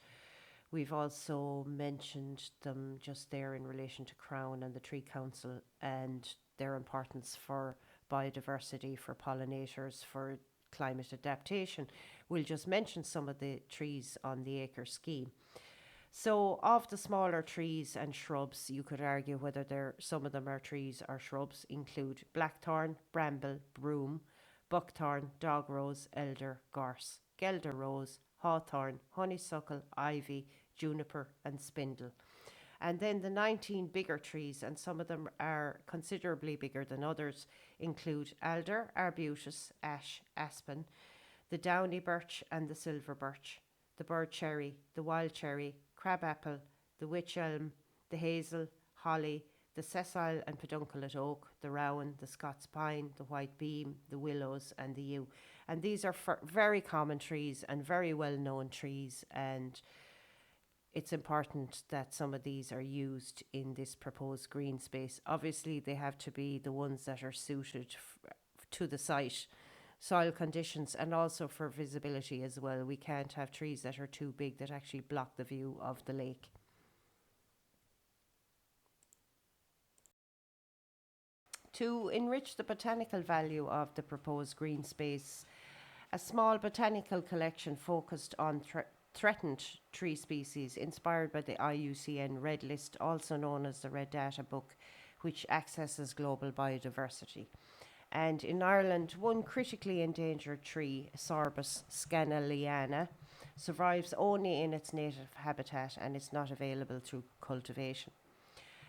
we've also mentioned them just there in relation to Crown and the Tree Council and their importance for biodiversity, for pollinators, for climate adaptation. We'll just mention some of the trees on the acre scheme. So, of the smaller trees and shrubs, you could argue whether some of them are trees or shrubs, include blackthorn, bramble, broom, buckthorn, dogrose, elder, gorse, gelder rose, hawthorn, honeysuckle, ivy, juniper, and spindle. And then the 19 bigger trees, and some of them are considerably bigger than others, include alder, arbutus, ash, aspen, the downy birch and the silver birch, the bird cherry, the wild cherry, crabapple, the wych elm, the hazel, holly, the sessile and pedunculate oak, the rowan, the Scots pine, the white beam, the willows, and the yew. And these are very common trees and very well known trees, and it's important that some of these are used in this proposed green space. Obviously, they have to be the ones that are suited to the site, soil conditions, and also for visibility as well. We can't have trees that are too big that actually block the view of the lake. To enrich the botanical value of the proposed green space, a small botanical collection focused on threatened tree species inspired by the IUCN Red List, also known as the Red Data Book, which accesses global biodiversity. And in Ireland, one critically endangered tree, Sorbus scannelliana, survives only in its native habitat and is not available through cultivation.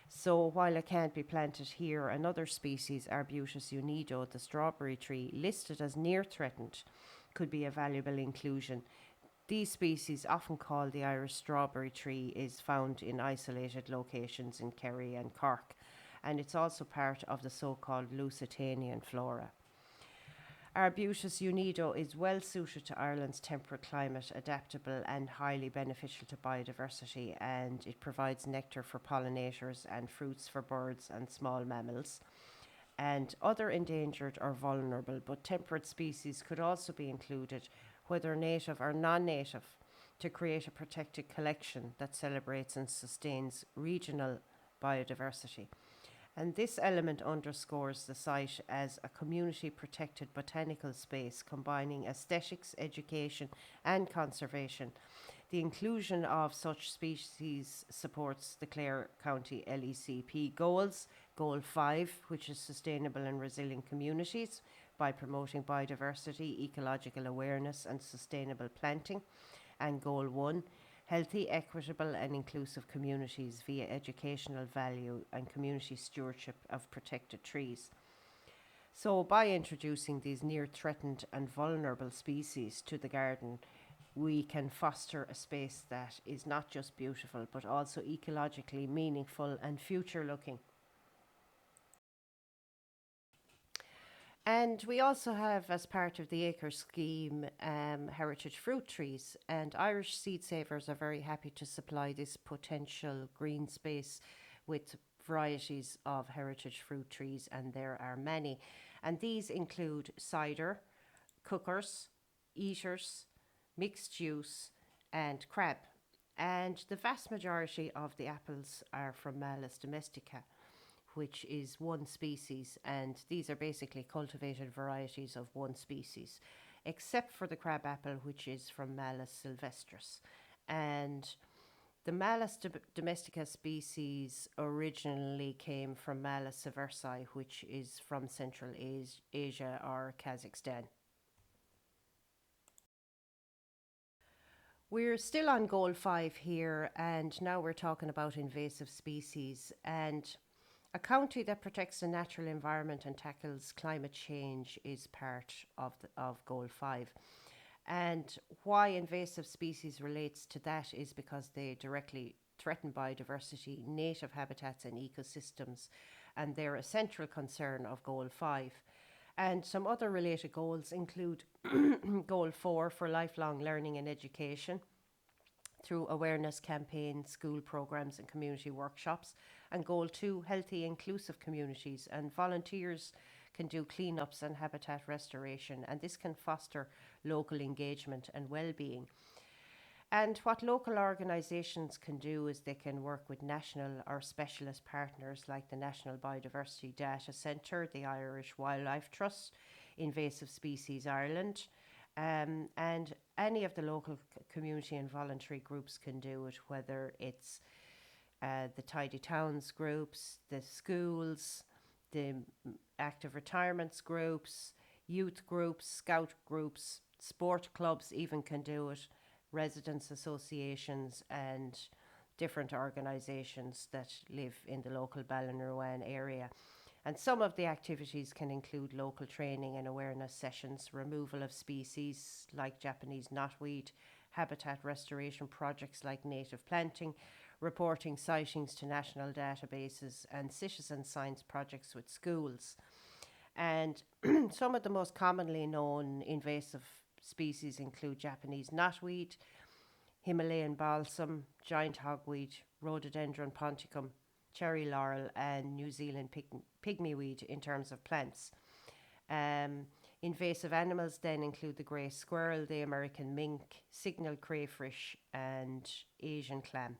So while it can't be planted here, another species, Arbutus unido, the strawberry tree, listed as near threatened, could be a valuable inclusion. These species, often called the Irish strawberry tree, is found in isolated locations in Kerry and Cork. and it's also part of the so-called Lusitanian flora. Arbutus unido is well suited to Ireland's temperate climate, adaptable and highly beneficial to biodiversity, and it provides nectar for pollinators and fruits for birds and small mammals. And other endangered or vulnerable but temperate species could also be included, whether native or non native, to create a protected collection that celebrates and sustains regional biodiversity. And this element underscores the site as a community protected botanical space combining aesthetics, education, and conservation. The inclusion of such species supports the Clare County LECP goals. Goal 5, which is sustainable and resilient communities by promoting biodiversity, ecological awareness, and sustainable planting. And Goal 1, healthy, equitable, and inclusive communities via educational value and community stewardship of protected trees. So, by introducing these near threatened and vulnerable species to the garden, we can foster a space that is not just beautiful but also ecologically meaningful and future looking. And we also have, as part of the Acre scheme, heritage fruit trees. And Irish seed savers are very happy to supply this potential green space with varieties of heritage fruit trees, and there are many. And these include cider, cookers, eaters, mixed juice, and crab. And the vast majority of the apples are from Malus domestica, which is one species, and these are basically cultivated varieties of one species, except for the crabapple, which is from Malus sylvestris. And the Malus domestica species originally came from Malus seversi, which is from Central Asia or Kazakhstan. We're still on goal 5 here, and now we're talking about invasive species. And a county that protects the natural environment and tackles climate change is part of Goal 5. And why invasive species relates to that is because they directly threaten biodiversity, native habitats, and ecosystems, and they're a central concern of Goal 5. And some other related goals include Goal 4 for lifelong learning and education through awareness campaigns, school programs, and community workshops. And Goal 2, healthy, inclusive communities. And volunteers can do cleanups and habitat restoration, and this can foster local engagement and well-being. And what local organisations can do is they can work with national or specialist partners like the National Biodiversity Data Centre, the Irish Wildlife Trust, Invasive Species Ireland, and any of the local community and voluntary groups can do it, whether it's the Tidy Towns groups, the schools, the active retirements groups, youth groups, scout groups, sport clubs even can do it, residents associations, and different organisations that live in the local Ballinruan area. And some of the activities can include local training and awareness sessions, removal of species like Japanese knotweed, habitat restoration projects like native planting, reporting sightings to national databases, and citizen science projects with schools. And some of the most commonly known invasive species include Japanese knotweed, Himalayan balsam, giant hogweed, rhododendron ponticum, cherry laurel, and New Zealand pygmyweed in terms of plants. Invasive animals then include the grey squirrel, the American mink, signal crayfish, and Asian clam.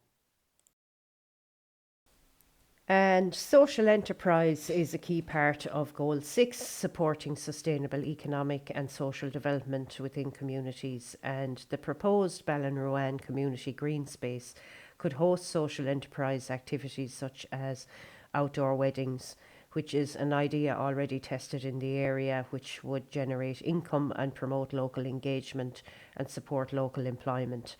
And social enterprise is a key part of Goal 6, supporting sustainable economic and social development within communities. And the proposed Ballinruan Community Green Space could host social enterprise activities such as outdoor weddings, which is an idea already tested in the area, which would generate income and promote local engagement and support local employment.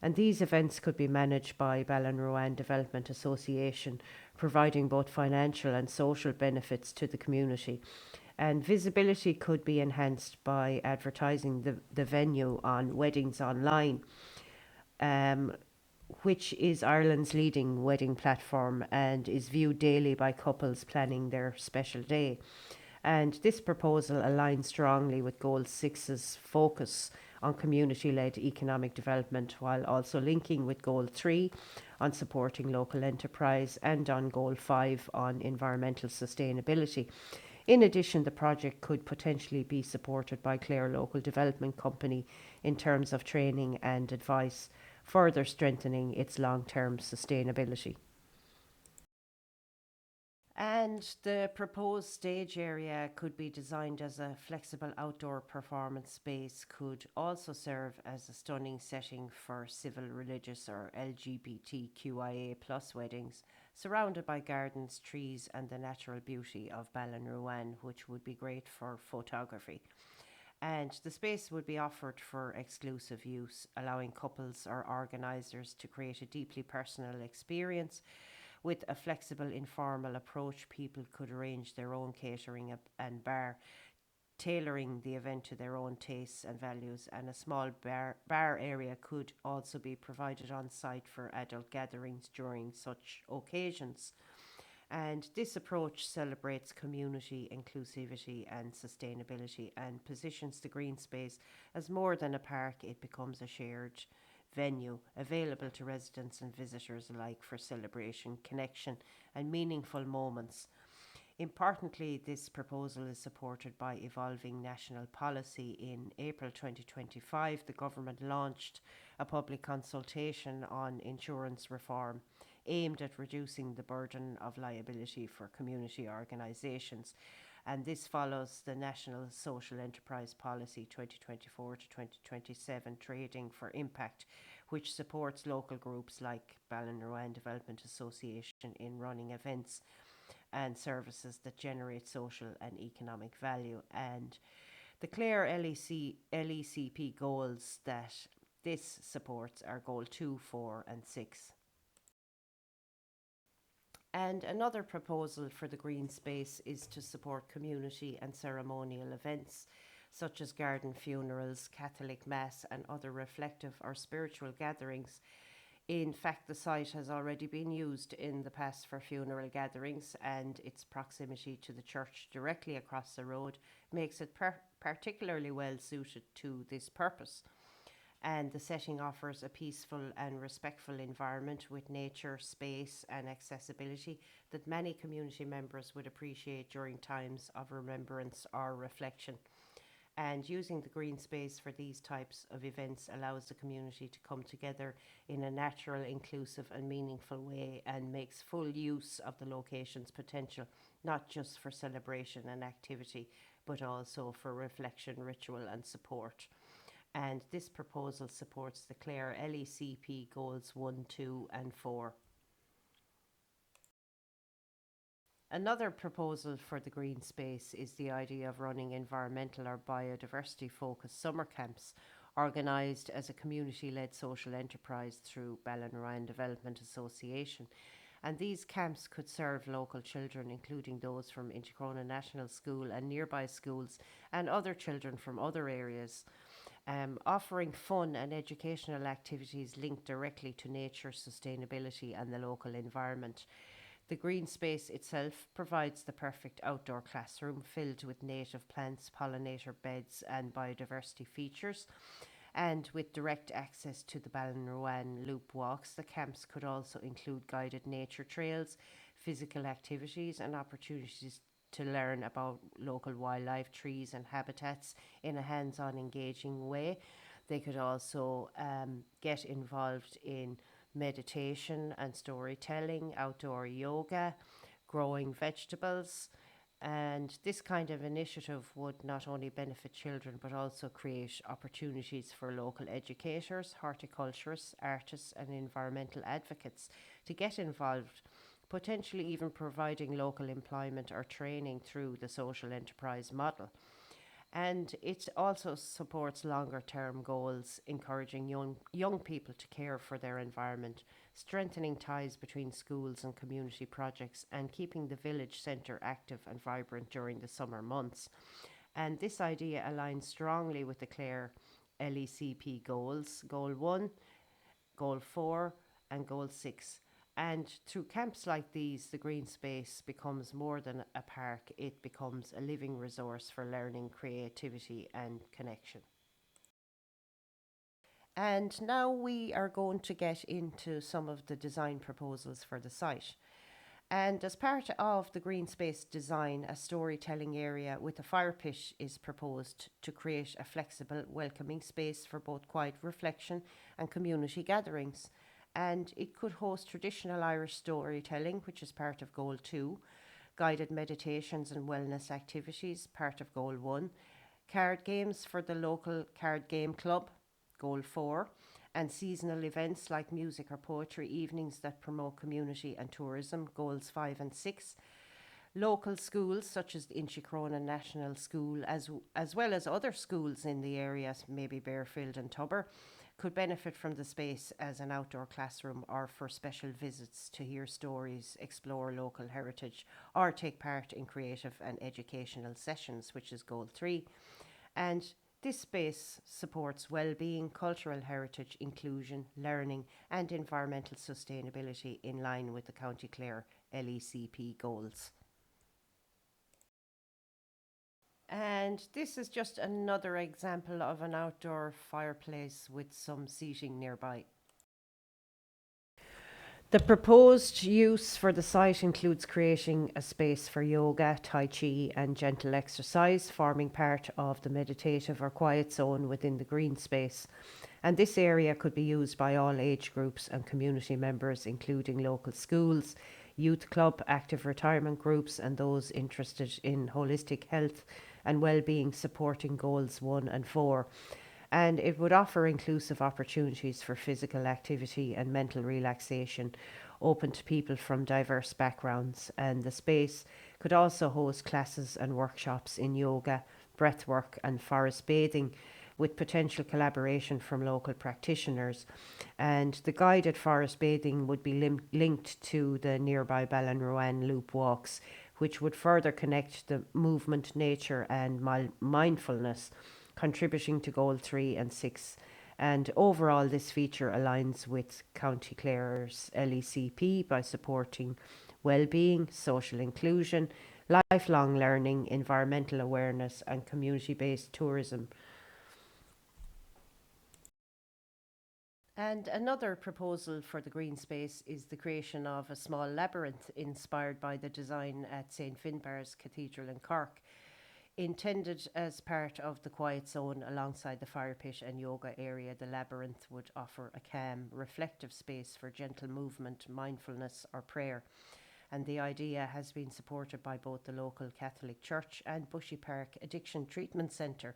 And these events could be managed by Ballinruan Development Association, providing both financial and social benefits to the community. And visibility could be enhanced by advertising the venue on Weddings Online, um, which is Ireland's leading wedding platform and is viewed daily by couples planning their special day. And this proposal aligns strongly with Goal 6's focus on community led economic development, while also linking with Goal 3 on supporting local enterprise and on Goal 5 on environmental sustainability. In addition, the project could potentially be supported by Clare Local Development Company in terms of training and advice, further strengthening its long term sustainability. And the proposed stage area could be designed as a flexible outdoor performance space, could also serve as a stunning setting for civil, religious, or LGBTQIA plus weddings, surrounded by gardens, trees, and the natural beauty of Ballinruan, which would be great for photography. And the space would be offered for exclusive use, allowing couples or organisers to create a deeply personal experience. With a flexible, informal approach, people could arrange their own catering and bar, tailoring the event to their own tastes and values. And a small bar area could also be provided on site for adult gatherings during such occasions. And this approach celebrates community, inclusivity, and sustainability and positions the green space as more than a park. It becomes a shared venue available to residents and visitors alike for celebration, connection, and meaningful moments. Importantly, this proposal is supported by evolving national policy. In April 2025, the government launched a public consultation on insurance reform aimed at reducing the burden of liability for community organisations. And this follows the National Social Enterprise Policy 2024 to 2027 Trading for Impact, which supports local groups like Ballinruan Development Association in running events and services that generate social and economic value. And the Clare LECP goals that this supports are Goal 2, 4, and 6. And another proposal for the green space is to support community and ceremonial events such as garden funerals, Catholic Mass, and other reflective or spiritual gatherings. In fact, the site has already been used in the past for funeral gatherings, and its proximity to the church directly across the road makes it particularly well suited to this purpose. And the setting offers a peaceful and respectful environment with nature, space, and accessibility that many community members would appreciate during times of remembrance or reflection. And using the green space for these types of events allows the community to come together in a natural, inclusive, and meaningful way, and makes full use of the location's potential, not just for celebration and activity, but also for reflection, ritual, and support. And this proposal supports the Clare LECP goals 1, 2, and 4. Another proposal for the green space is the idea of running environmental or biodiversity focused summer camps organised as a community led social enterprise through Ballinruan Development Association. And these camps could serve local children, including those from Inchikrona National School and nearby schools, and other children from other areas, offering fun and educational activities linked directly to nature, sustainability, and the local environment. The green space itself provides the perfect outdoor classroom filled with native plants, pollinator beds, and biodiversity features. And with direct access to the Ballinruan Loop walks, the camps could also include guided nature trails, physical activities, and opportunities to learn about local wildlife, trees, and habitats in a hands on, engaging way. They could also get involved in meditation and storytelling, outdoor yoga, growing vegetables. And this kind of initiative would not only benefit children but also create opportunities for local educators, horticulturists, artists, and environmental advocates to get involved, potentially even providing local employment or training through the social enterprise model. And it also supports longer term goals, encouraging young people to care for their environment, strengthening ties between schools and community projects, and keeping the village centre active and vibrant during the summer months. And this idea aligns strongly with the Clare LECP goals, Goal 1, Goal 4, and Goal 6. And through camps like these, the green space becomes more than a park, it becomes a living resource for learning, creativity, and connection. And now we are going to get into some of the design proposals for the site. And as part of the green space design, a storytelling area with a fire pit is proposed to create a flexible, welcoming space for both quiet reflection and community gatherings. And it could host traditional Irish storytelling, which is part of Goal 2, guided meditations and wellness activities, part of Goal 1, card games for the local card game club, Goal 4, and seasonal events like music or poetry evenings that promote community and tourism, Goals 5 and 6. Local schools such as the Inchikrona National School, as well as other schools in the area, maybe Bearfield and Tubber, could benefit from the space as an outdoor classroom or for special visits to hear stories, explore local heritage, or take part in creative and educational sessions, which is Goal 3. And this space supports well-being, cultural heritage, inclusion, learning and environmental sustainability in line with the County Clare LECP goals. And this is just another example of an outdoor fireplace with some seating nearby. The proposed use for the site includes creating a space for yoga, tai chi, and gentle exercise, forming part of the meditative or quiet zone within the green space. And this area could be used by all age groups and community members, including local schools, youth club, active retirement groups, and those interested in holistic health and well-being, supporting goals 1 and 4. And it would offer inclusive opportunities for physical activity and mental relaxation, open to people from diverse backgrounds. And the space could also host classes and workshops in yoga, breathwork, and forest bathing, with potential collaboration from local practitioners. And the guided forest bathing would be linked to the nearby Ballinruan loop walks, which would further connect the movement, nature, and mindfulness, contributing to Goal 3 and 6. And overall, this feature aligns with County Clare's LECP by supporting well-being, social inclusion, lifelong learning, environmental awareness, and community-based tourism. And another proposal for the green space is the creation of a small labyrinth inspired by the design at St Finbarr's Cathedral in Cork. Intended as part of the quiet zone alongside the fire pit and yoga area, the labyrinth would offer a calm, reflective space for gentle movement, mindfulness, or prayer. And the idea has been supported by both the local Catholic Church and Bushy Park Addiction Treatment Centre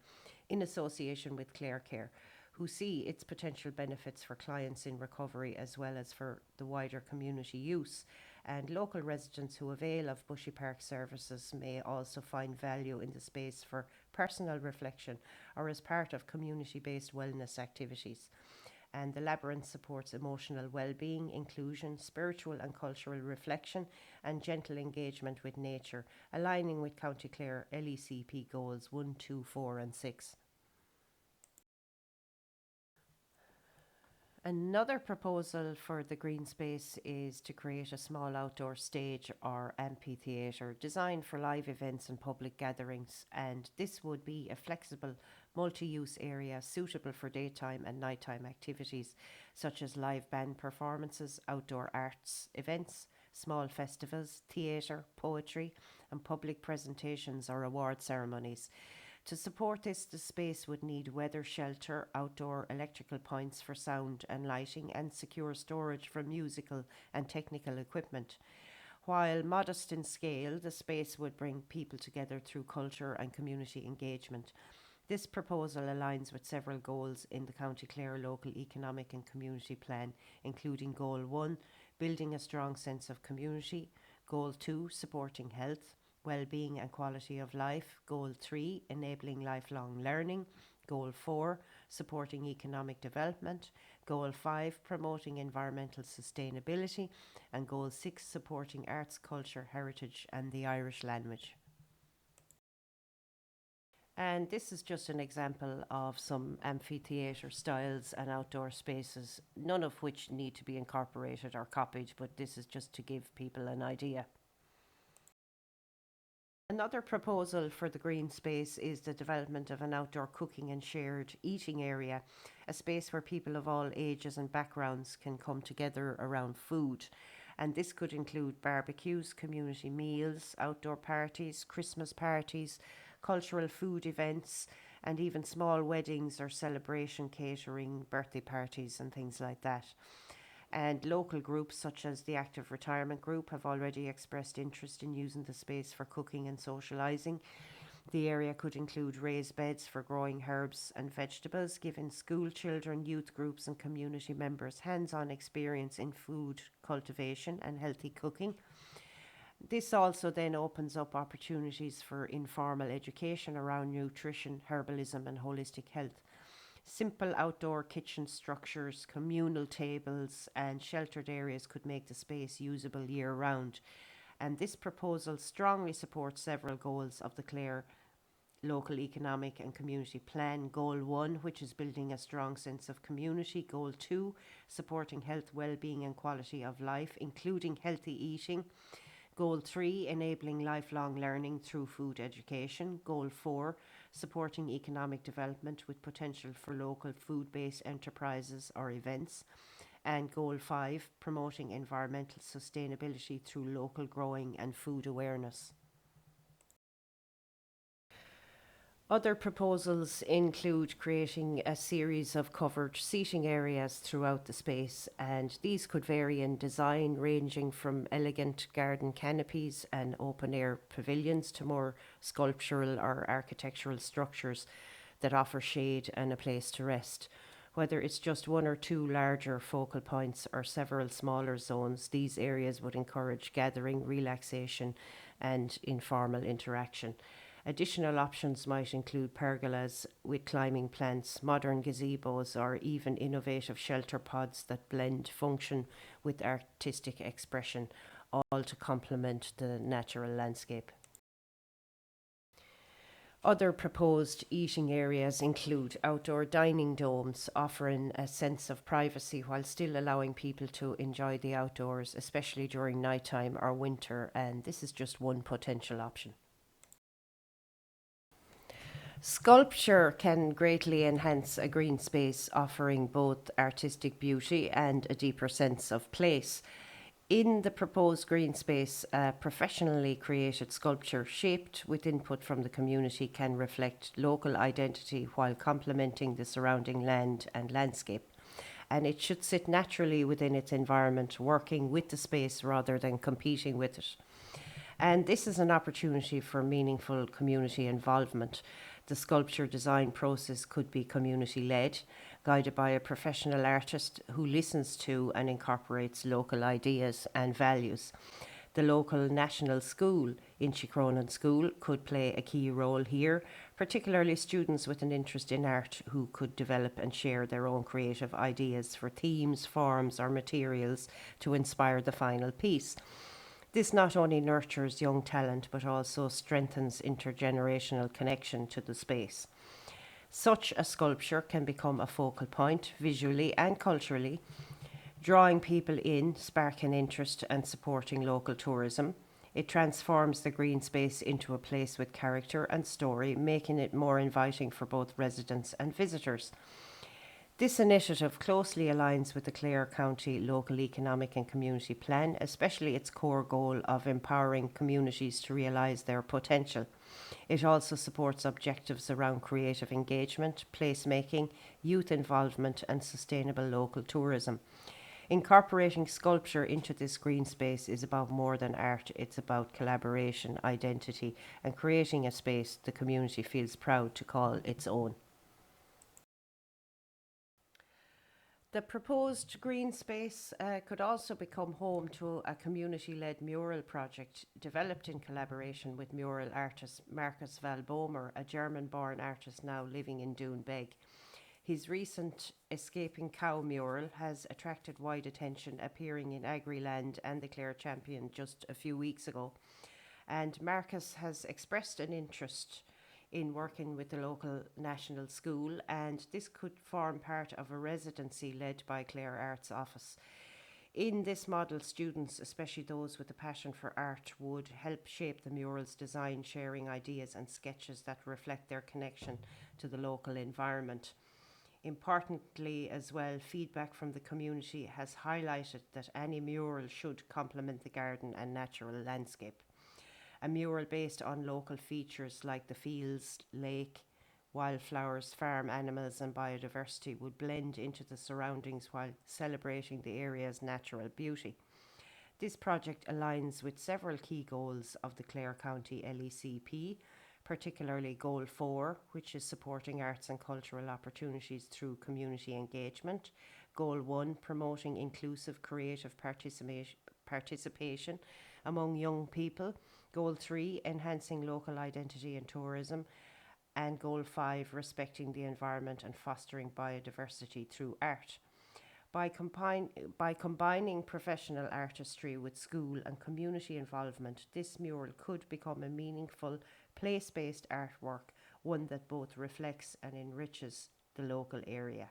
in association with Clare Care, who see its potential benefits for clients in recovery as well as for the wider community use. And local residents who avail of Bushy Park services may also find value in the space for personal reflection or as part of community-based wellness activities. And the labyrinth supports emotional well-being, inclusion, spiritual and cultural reflection, and gentle engagement with nature, aligning with County Clare LECP goals 1, 2, 4 and 6. Another proposal for the green space is to create a small outdoor stage or amphitheatre designed for live events and public gatherings, and this would be a flexible multi-use area suitable for daytime and nighttime activities such as live band performances, outdoor arts events, small festivals, theatre, poetry and public presentations or award ceremonies. To support this, the space would need weather shelter, outdoor electrical points for sound and lighting, and secure storage for musical and technical equipment. While modest in scale, the space would bring people together through culture and community engagement. This proposal aligns with several goals in the County Clare Local Economic and Community Plan, including Goal 1, building a strong sense of community, Goal 2, supporting health, well-being and quality of life, Goal 3, enabling lifelong learning, Goal 4, supporting economic development, Goal 5, promoting environmental sustainability, and Goal 6, supporting arts, culture, heritage and the Irish language. And this is just an example of some amphitheatre styles and outdoor spaces, none of which need to be incorporated or copied, but this is just to give people an idea. Another proposal for the green space is the development of an outdoor cooking and shared eating area, a space where people of all ages and backgrounds can come together around food. And this could include barbecues, community meals, outdoor parties, Christmas parties, cultural food events, and even small weddings or celebration catering, birthday parties, and things like that. And local groups such as the Active Retirement Group have already expressed interest in using the space for cooking and socialising. The area could include raised beds for growing herbs and vegetables, giving school children, youth groups, and community members hands on experience in food cultivation and healthy cooking. This also then opens up opportunities for informal education around nutrition, herbalism, and holistic health. Simple outdoor kitchen structures, communal tables, and sheltered areas could make the space usable year round. And this proposal strongly supports several goals of the Clare Local Economic and Community Plan. Goal 1, which is building a strong sense of community. Goal 2, supporting health, well-being and quality of life, including healthy eating. Goal 3, enabling lifelong learning through food education. Goal 4, supporting economic development with potential for local food-based enterprises or events. And Goal 5, promoting environmental sustainability through local growing and food awareness. Other proposals include creating a series of covered seating areas throughout the space, and these could vary in design, ranging from elegant garden canopies and open air pavilions to more sculptural or architectural structures that offer shade and a place to rest. Whether it's just one or two larger focal points or several smaller zones, these areas would encourage gathering, relaxation, and informal interaction. Additional options might include pergolas with climbing plants, modern gazebos, or even innovative shelter pods that blend function with artistic expression, all to complement the natural landscape. Other proposed eating areas include outdoor dining domes, offering a sense of privacy while still allowing people to enjoy the outdoors, especially during nighttime or winter, and this is just one potential option. Sculpture can greatly enhance a green space, offering both artistic beauty and a deeper sense of place. In the proposed green space, a professionally created sculpture shaped with input from the community can reflect local identity while complementing the surrounding land and landscape. And it should sit naturally within its environment, working with the space rather than competing with it. And this is an opportunity for meaningful community involvement. The sculpture design process could be community led, guided by a professional artist who listens to and incorporates local ideas and values. The local national school, Inchicronan School, could play a key role here, particularly students with an interest in art who could develop and share their own creative ideas for themes, forms, or materials to inspire the final piece. This not only nurtures young talent but also strengthens intergenerational connection to the space. Such a sculpture can become a focal point visually and culturally, drawing people in, sparking interest, and supporting local tourism. It transforms the green space into a place with character and story, making it more inviting for both residents and visitors. This initiative closely aligns with the Clare County Local Economic and Community Plan, especially its core goal of empowering communities to realise their potential. It also supports objectives around creative engagement, placemaking, youth involvement, and sustainable local tourism. Incorporating sculpture into this green space is about more than art, it's about collaboration, identity, and creating a space the community feels proud to call its own. The proposed green space could also become home to a community led mural project developed in collaboration with mural artist Marcus Valbomer, a German born artist now living in Doonbeg. His recent Escaping Cow mural has attracted wide attention, appearing in Agriland and the Clare Champion just a few weeks ago. And Marcus has expressed an interest in working with the local national school, and this could form part of a residency led by Clare Arts Office. In this model, students, especially those with a passion for art, would help shape the mural's design, sharing ideas and sketches that reflect their connection to the local environment. Importantly, as well, feedback from the community has highlighted that any mural should complement the garden and natural landscape. A mural based on local features like the fields, lake, wildflowers, farm animals, and biodiversity would blend into the surroundings while celebrating the area's natural beauty. This project aligns with several key goals of the Clare County LECP, particularly Goal 4, which is supporting arts and cultural opportunities through community engagement. Goal 1, promoting inclusive creative participation among young people. Goal 3, enhancing local identity and tourism. And Goal 5, respecting the environment and fostering biodiversity through art. By combining professional artistry with school and community involvement, this mural could become a meaningful place-based artwork, one that both reflects and enriches the local area.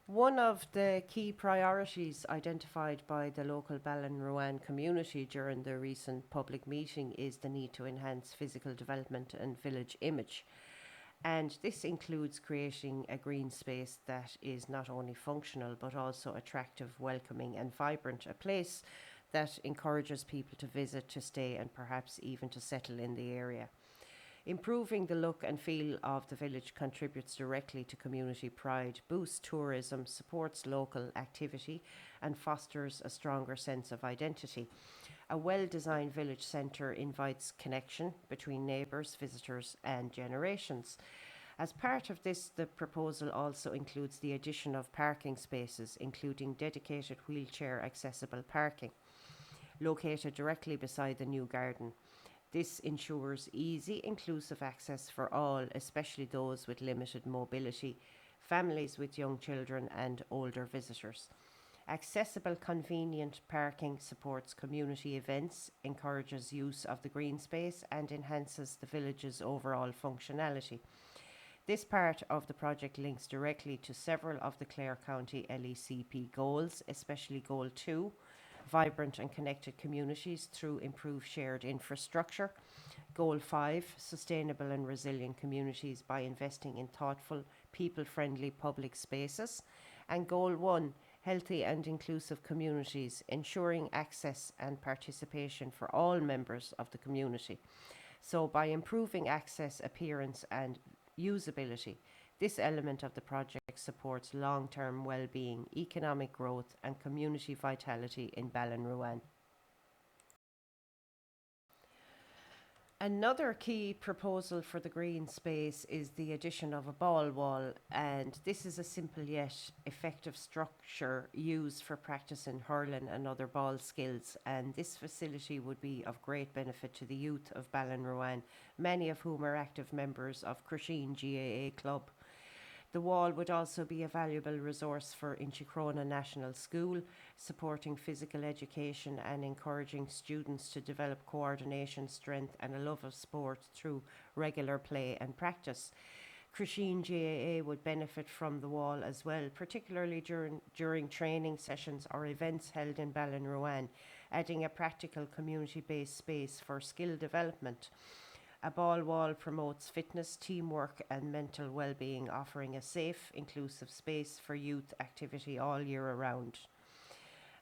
One of the key priorities identified by the local Ballinruan community during the recent public meeting is the need to enhance physical development and village image. And this includes creating a green space that is not only functional but also attractive, welcoming, and vibrant, a place that encourages people to visit, to stay, and perhaps even to settle in the area. Improving the look and feel of the village contributes directly to community pride, boosts tourism, supports local activity, and fosters a stronger sense of identity. A well-designed village centre invites connection between neighbours, visitors, and generations. As part of this, the proposal also includes the addition of parking spaces, including dedicated wheelchair accessible parking, located directly beside the new garden. This ensures easy, inclusive access for all, especially those with limited mobility, families with young children, and older visitors. Accessible, convenient parking supports community events, encourages use of the green space, and enhances the village's overall functionality. This part of the project links directly to several of the Clare County LECP goals, especially Goal 2, vibrant and connected communities through improved shared infrastructure. Goal 5, sustainable and resilient communities by investing in thoughtful, people-friendly public spaces. And Goal 1, healthy and inclusive communities, ensuring access and participation for all members of the community. So by improving access, appearance and usability, this element of the project supports long-term well-being, economic growth and community vitality in Ballinruan. Another key proposal for the green space is the addition of a ball wall, and this is a simple yet effective structure used for practicing hurling and other ball skills, and this facility would be of great benefit to the youth of Ballinruan, many of whom are active members of Crusheen GAA Club. The wall would also be a valuable resource for Inchikrona National School, supporting physical education and encouraging students to develop coordination, strength and a love of sport through regular play and practice. Crusheen GAA would benefit from the wall as well, particularly during training sessions or events held in Ballinruan, adding a practical community-based space for skill development. A ball wall promotes fitness, teamwork and mental well-being, offering a safe, inclusive space for youth activity all year around.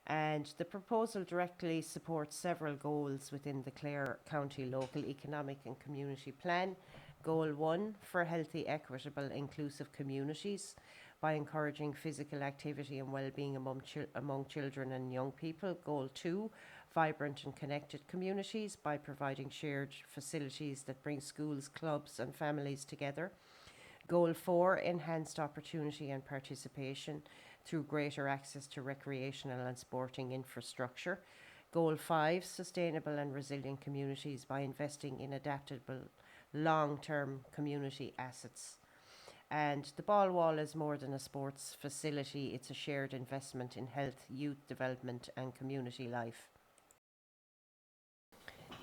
And the proposal directly supports several goals within the Clare County Local Economic and Community Plan. Goal 1, for healthy, equitable, inclusive communities by encouraging physical activity and well-being among children and young people. Goal 2, vibrant and connected communities by providing shared facilities that bring schools, clubs and families together. Goal 4, enhanced opportunity and participation through greater access to recreational and sporting infrastructure. Goal 5, sustainable and resilient communities by investing in adaptable long-term community assets. And the ball wall is more than a sports facility, it's a shared investment in health, youth development and community life.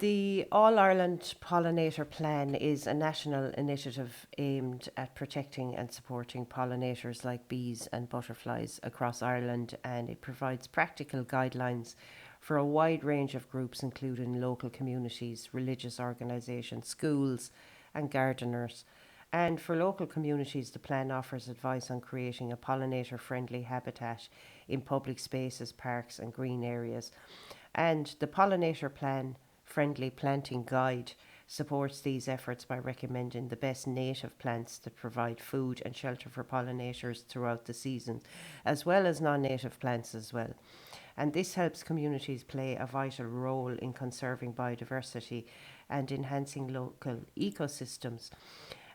The All Ireland Pollinator Plan is a national initiative aimed at protecting and supporting pollinators like bees and butterflies across Ireland, and it provides practical guidelines for a wide range of groups, including local communities, religious organisations, schools, and gardeners. And for local communities, the plan offers advice on creating a pollinator friendly habitat in public spaces, parks, and green areas. And the Pollinator Plan Friendly Planting Guide supports these efforts by recommending the best native plants that provide food and shelter for pollinators throughout the season, as well as non native plants as well. And this helps communities play a vital role in conserving biodiversity and enhancing local ecosystems.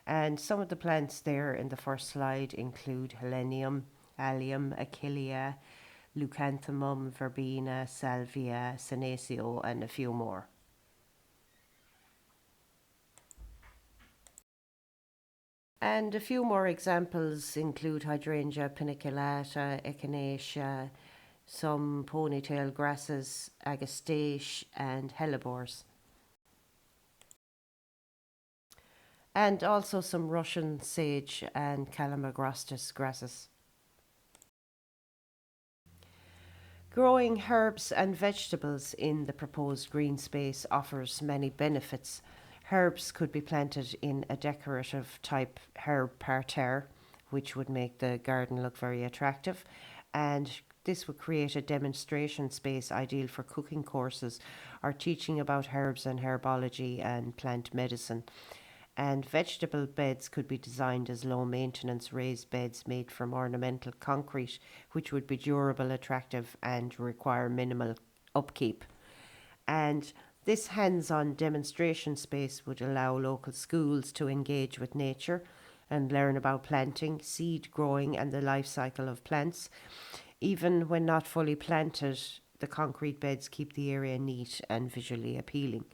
And some of the plants there in the first slide include Helenium, Allium, Achillea, Leucanthemum, Verbena, Salvia, Senecio, and a few more. And a few more examples include Hydrangea paniculata, Echinacea, some ponytail grasses, Agastache, and hellebores. And also some Russian sage and Calamagrostis grasses. Growing herbs and vegetables in the proposed green space offers many benefits. Herbs could be planted in a decorative type herb parterre, which would make the garden look very attractive, and this would create a demonstration space ideal for cooking courses or teaching about herbs and herbology and plant medicine. And vegetable beds could be designed as low maintenance raised beds made from ornamental concrete, which would be durable, attractive, and require minimal upkeep. And this hands on demonstration space would allow local schools to engage with nature and learn about planting, seed growing, and the life cycle of plants. Even when not fully planted, the concrete beds keep the area neat and visually appealing.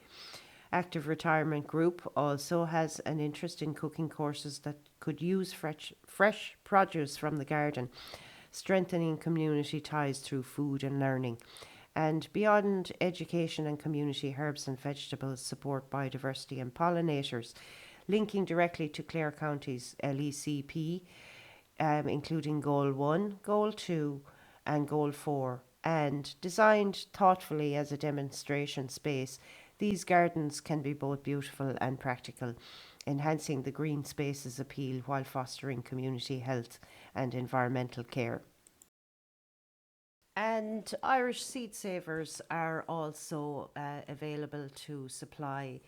Active Retirement Group also has an interest in cooking courses that could use fresh produce from the garden, strengthening community ties through food and learning. And beyond education and community, herbs and vegetables support biodiversity and pollinators, linking directly to Clare County's LECP, including Goal 1, Goal 2, and Goal 4. And designed thoughtfully as a demonstration space, these gardens can be both beautiful and practical, enhancing the green space's appeal while fostering community health and environmental care. And Irish seed savers are also available to supply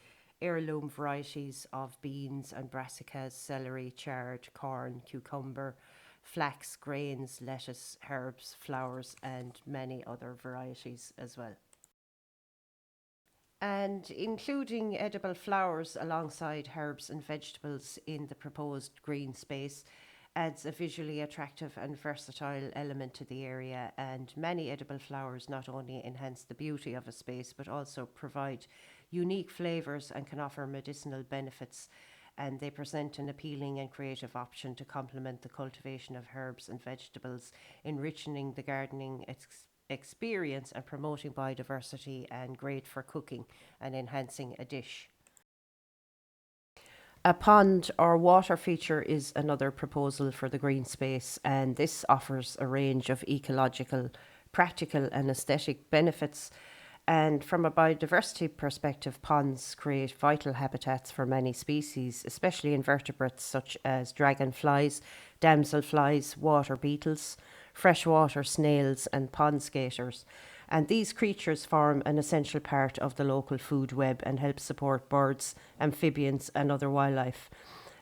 heirloom varieties of beans and brassicas, celery, chard, corn, cucumber, flax, grains, lettuce, herbs, flowers, and many other varieties as well. And including edible flowers alongside herbs and vegetables in the proposed green space adds a visually attractive and versatile element to the area. And many edible flowers not only enhance the beauty of a space but also provide unique flavours and can offer medicinal benefits. And they present an appealing and creative option to complement the cultivation of herbs and vegetables, enriching the gardening experience and promoting biodiversity, and great for cooking and enhancing a dish. A pond or water feature is another proposal for the green space, and this offers a range of ecological, practical, and aesthetic benefits. And from a biodiversity perspective, ponds create vital habitats for many species, especially invertebrates such as dragonflies, damselflies, water beetles, freshwater snails, and pond skaters. And these creatures form an essential part of the local food web and help support birds, amphibians, and other wildlife.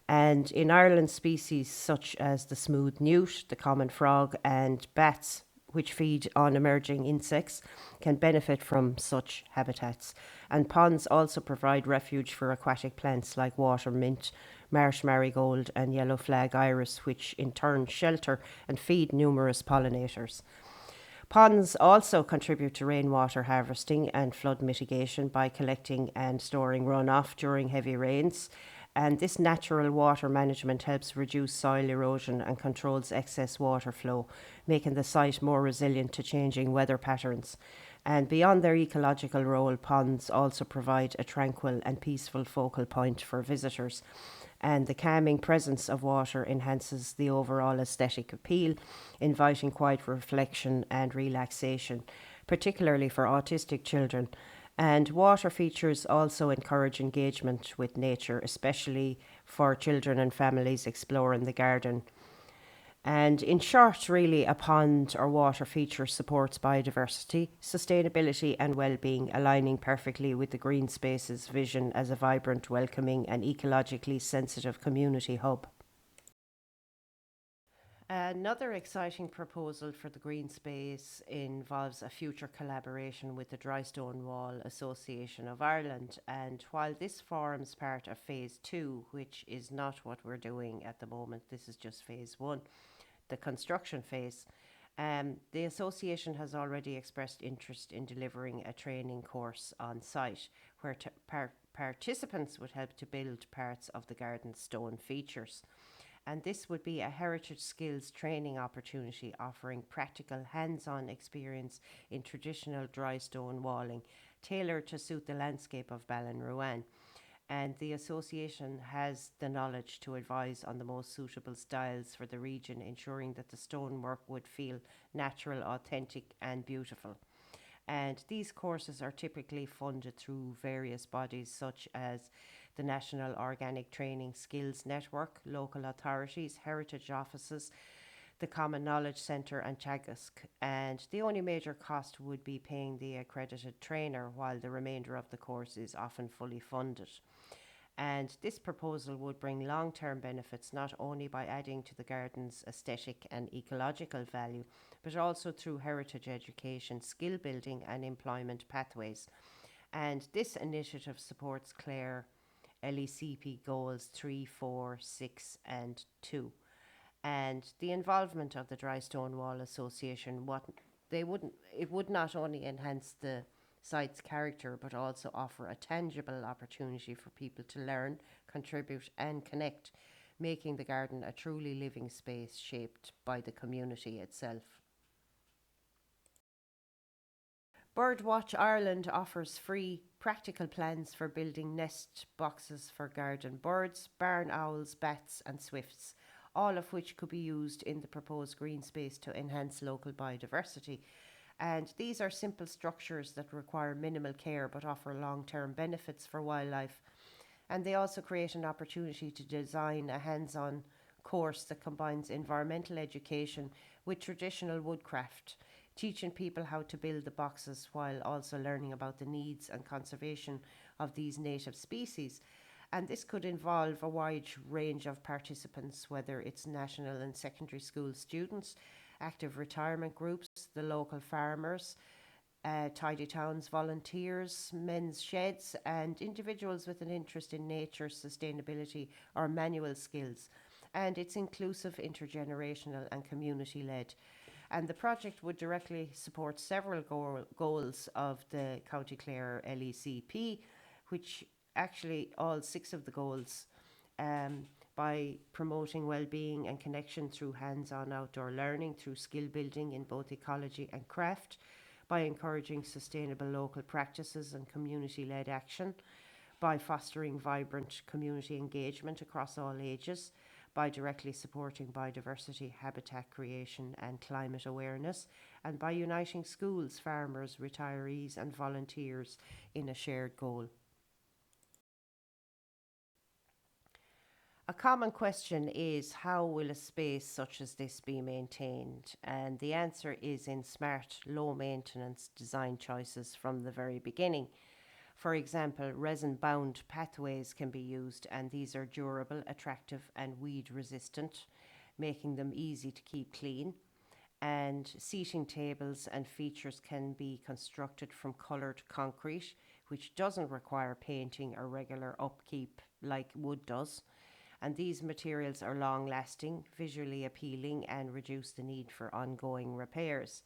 And in Ireland, species such as the smooth newt, the common frog, and bats, which feed on emerging insects, can benefit from such habitats. And ponds also provide refuge for aquatic plants like water mint, marsh marigold, and yellow flag iris, which in turn shelter and feed numerous pollinators. Ponds also contribute to rainwater harvesting and flood mitigation by collecting and storing runoff during heavy rains. And this natural water management helps reduce soil erosion and controls excess water flow, making the site more resilient to changing weather patterns. And beyond their ecological role, ponds also provide a tranquil and peaceful focal point for visitors. And the calming presence of water enhances the overall aesthetic appeal, inviting quiet reflection and relaxation, particularly for autistic children. And water features also encourage engagement with nature, especially for children and families exploring the garden. And in short, really, a pond or water feature supports biodiversity, sustainability, and well-being, aligning perfectly with the green space's vision as a vibrant, welcoming, and ecologically sensitive community hub. Another exciting proposal for the green space involves a future collaboration with the Drystone Wall Association of Ireland. And while this forms part of phase two, which is not what we're doing at the moment, this is just phase one, the construction phase. The association has already expressed interest in delivering a training course on site where participants would help to build parts of the garden stone features. And this would be a heritage skills training opportunity offering practical hands on experience in traditional dry stone walling tailored to suit the landscape of Ballinruan. And the association has the knowledge to advise on the most suitable styles for the region, ensuring that the stonework would feel natural, authentic, and beautiful. And these courses are typically funded through various bodies such as the National Organic Training Skills Network, local authorities, heritage offices, the Common Knowledge Centre, and Teagasc. And the only major cost would be paying the accredited trainer, while the remainder of the course is often fully funded. And this proposal would bring long term benefits not only by adding to the garden's aesthetic and ecological value, but also through heritage education, skill building, and employment pathways. And this initiative supports Clare LECP goals 3, 4, 6, and 2. And the involvement of the Dry Stone Wall Association, it would not only enhance the site's character but also offer a tangible opportunity for people to learn, contribute, and connect, making the garden a truly living space shaped by the community itself. Birdwatch Ireland offers free practical plans for building nest boxes for garden birds, barn owls, bats, and swifts, all of which could be used in the proposed green space to enhance local biodiversity. And these are simple structures that require minimal care but offer long term benefits for wildlife. And they also create an opportunity to design a hands on course that combines environmental education with traditional woodcraft, teaching people how to build the boxes while also learning about the needs and conservation of these native species. And this could involve a wide range of participants, whether it's national and secondary school students, active retirement groups, the local farmers, Tidy Towns volunteers, men's sheds, and individuals with an interest in nature, sustainability, or manual skills. And it's inclusive, intergenerational, and community led. And the project would directly support several goals of the County Clare LECP, which actually all six of the goals, by promoting well-being and connection through hands-on outdoor learning, through skill building in both ecology and craft, by encouraging sustainable local practices and community-led action, by fostering vibrant community engagement across all ages, by directly supporting biodiversity, habitat creation, and climate awareness, and by uniting schools, farmers, retirees, and volunteers in a shared goal. A common question is, how will a space such as this be maintained? And the answer is in smart, low maintenance design choices from the very beginning. For example, resin bound pathways can be used, and these are durable, attractive, and weed resistant, making them easy to keep clean. And seating tables and features can be constructed from coloured concrete, which doesn't require painting or regular upkeep like wood does. And these materials are long lasting, visually appealing, and reduce the need for ongoing repairs.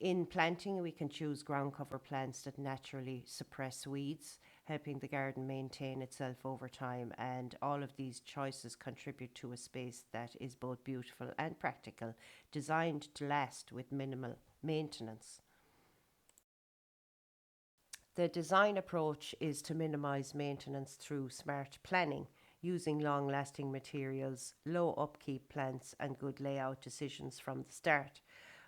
In planting, we can choose ground cover plants that naturally suppress weeds, helping the garden maintain itself over time. And all of these choices contribute to a space that is both beautiful and practical, designed to last with minimal maintenance. The design approach is to minimise maintenance through smart planning, using long lasting materials, low upkeep plants, and good layout decisions from the start.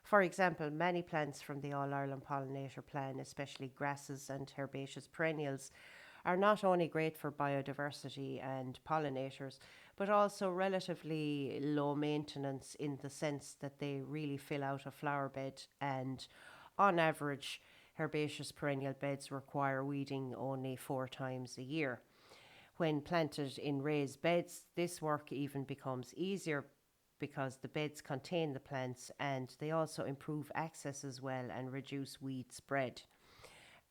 For example, many plants from the All Ireland Pollinator Plan, especially grasses and herbaceous perennials, are not only great for biodiversity and pollinators, but also relatively low maintenance in the sense that they really fill out a flower bed, and on average, herbaceous perennial beds require weeding only 4 times a year. When planted in raised beds, this work even becomes easier because the beds contain the plants and they also improve access as well and reduce weed spread.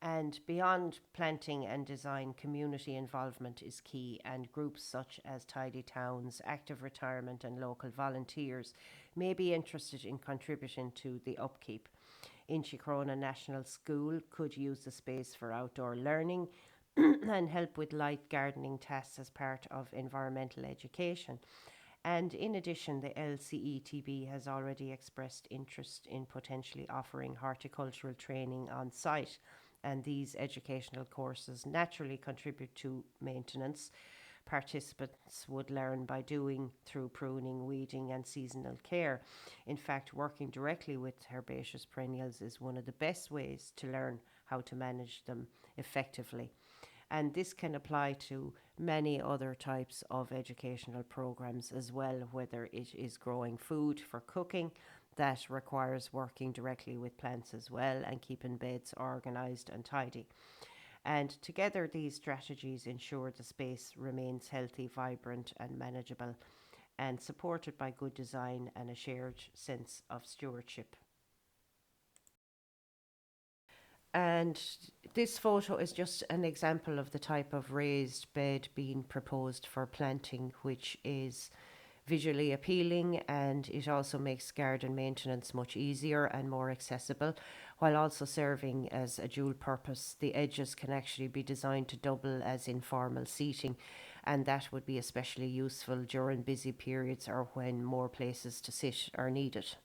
And beyond planting and design, community involvement is key, and groups such as Tidy Towns, Active Retirement, and local volunteers may be interested in contributing to the upkeep. Inchikrona National School could use the space for outdoor learning and help with light gardening tasks as part of environmental education. And in addition, the LCETB has already expressed interest in potentially offering horticultural training on site. And these educational courses naturally contribute to maintenance. Participants would learn by doing through pruning, weeding, and seasonal care. In fact, working directly with herbaceous perennials is one of the best ways to learn how to manage them effectively. And this can apply to many other types of educational programs as well, whether it is growing food for cooking that requires working directly with plants as well and keeping beds organised and tidy. And together, these strategies ensure the space remains healthy, vibrant, and manageable, and supported by good design and a shared sense of stewardship. And this photo is just an example of the type of raised bed being proposed for planting, which is visually appealing, and it also makes garden maintenance much easier and more accessible, while also serving as a dual purpose. The edges can actually be designed to double as informal seating, and that would be especially useful during busy periods or when more places to sit are needed.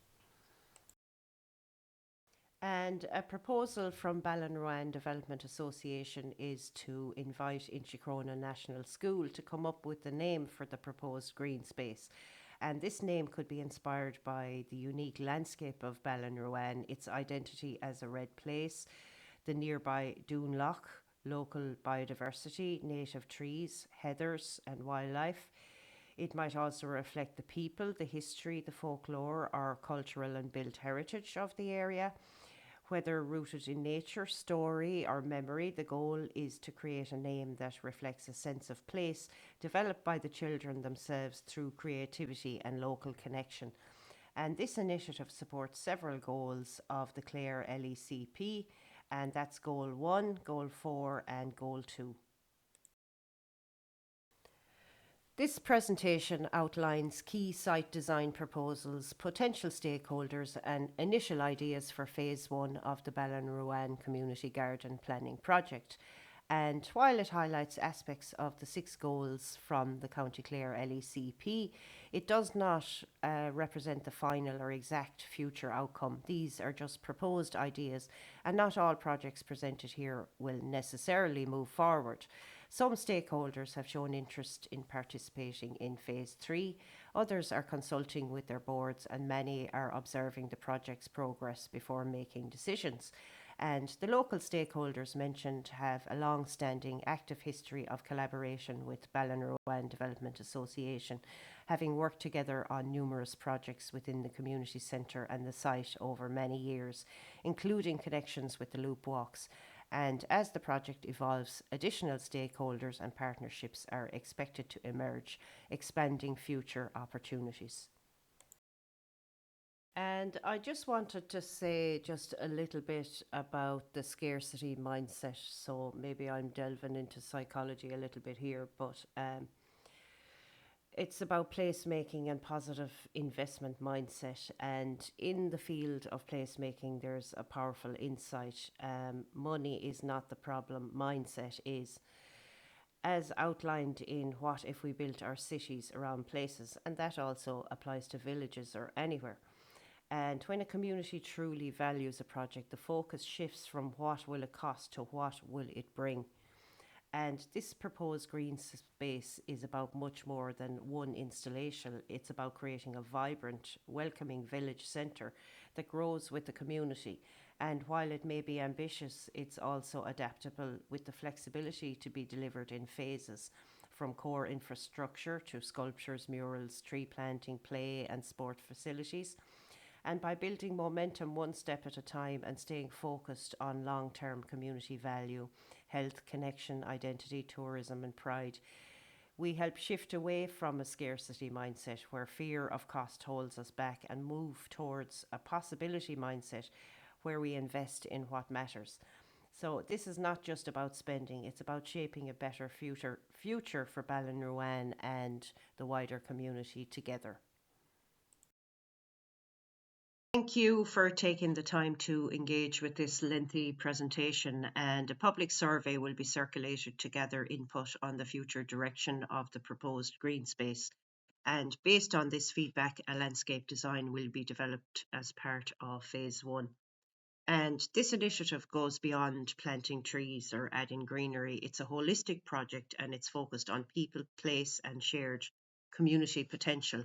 And a proposal from Ballinruan Development Association is to invite Inchikrona National School to come up with the name for the proposed green space. And this name could be inspired by the unique landscape of Ballinruan, its identity as a red place, the nearby Dune Loch, local biodiversity, native trees, heathers, and wildlife. It might also reflect the people, the history, the folklore, or cultural and built heritage of the area. Whether rooted in nature, story, or memory, the goal is to create a name that reflects a sense of place developed by the children themselves through creativity and local connection. And this initiative supports several goals of the Clare LECP, and that's Goal 1, Goal 4, and Goal 2. This presentation outlines key site design proposals, potential stakeholders, and initial ideas for Phase 1 of the Ballinruan Community Garden Planning Project. And while it highlights aspects of the 6 goals from the County Clare LECP, it does not represent the final or exact future outcome. These are just proposed ideas, and not all projects presented here will necessarily move forward. Some stakeholders have shown interest in participating in Phase 3, others are consulting with their boards, and many are observing the project's progress before making decisions. And the local stakeholders mentioned have a long-standing active history of collaboration with Ballinruan Development Association, having worked together on numerous projects within the community centre and the site over many years, including connections with the loop walks. And as the project evolves, additional stakeholders and partnerships are expected to emerge, expanding future opportunities. And I just wanted to say just a little bit about the scarcity mindset. So maybe I'm delving into psychology a little bit here, but It's about placemaking and positive investment mindset. And in the field of placemaking, there's a powerful insight. Money is not the problem, mindset is. As outlined in What If We Built Our Cities Around Places, and that also applies to villages or anywhere. And when a community truly values a project, the focus shifts from what will it cost to what will it bring. And this proposed green space is about much more than one installation. It's about creating a vibrant, welcoming village centre that grows with the community. And while it may be ambitious, it's also adaptable with the flexibility to be delivered in phases, from core infrastructure to sculptures, murals, tree planting, play, and sport facilities. And by building momentum one step at a time and staying focused on long term community value, health, connection, identity, tourism, and pride, we help shift away from a scarcity mindset where fear of cost holds us back and move towards a possibility mindset where we invest in what matters. So this is not just about spending, it's about shaping a better future for Ballinruan and the wider community together. Thank you for taking the time to engage with this lengthy presentation, and a public survey will be circulated to gather input on the future direction of the proposed green space. And based on this feedback, a landscape design will be developed as part of phase one. And this initiative goes beyond planting trees or adding greenery. It's a holistic project and it's focused on people, place, and shared community potential,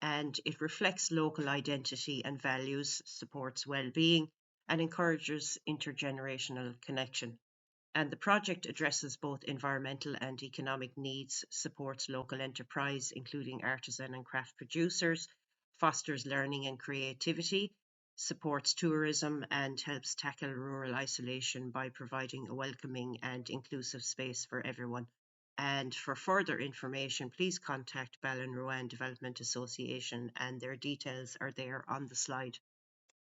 and it reflects local identity and values, supports well-being, and encourages intergenerational connection. And the project addresses both environmental and economic needs, supports local enterprise, including artisan and craft producers, fosters learning and creativity, supports tourism, and helps tackle rural isolation by providing a welcoming and inclusive space for everyone. And for further information, please contact Ballinruan Development Association, and their details are there on the slide.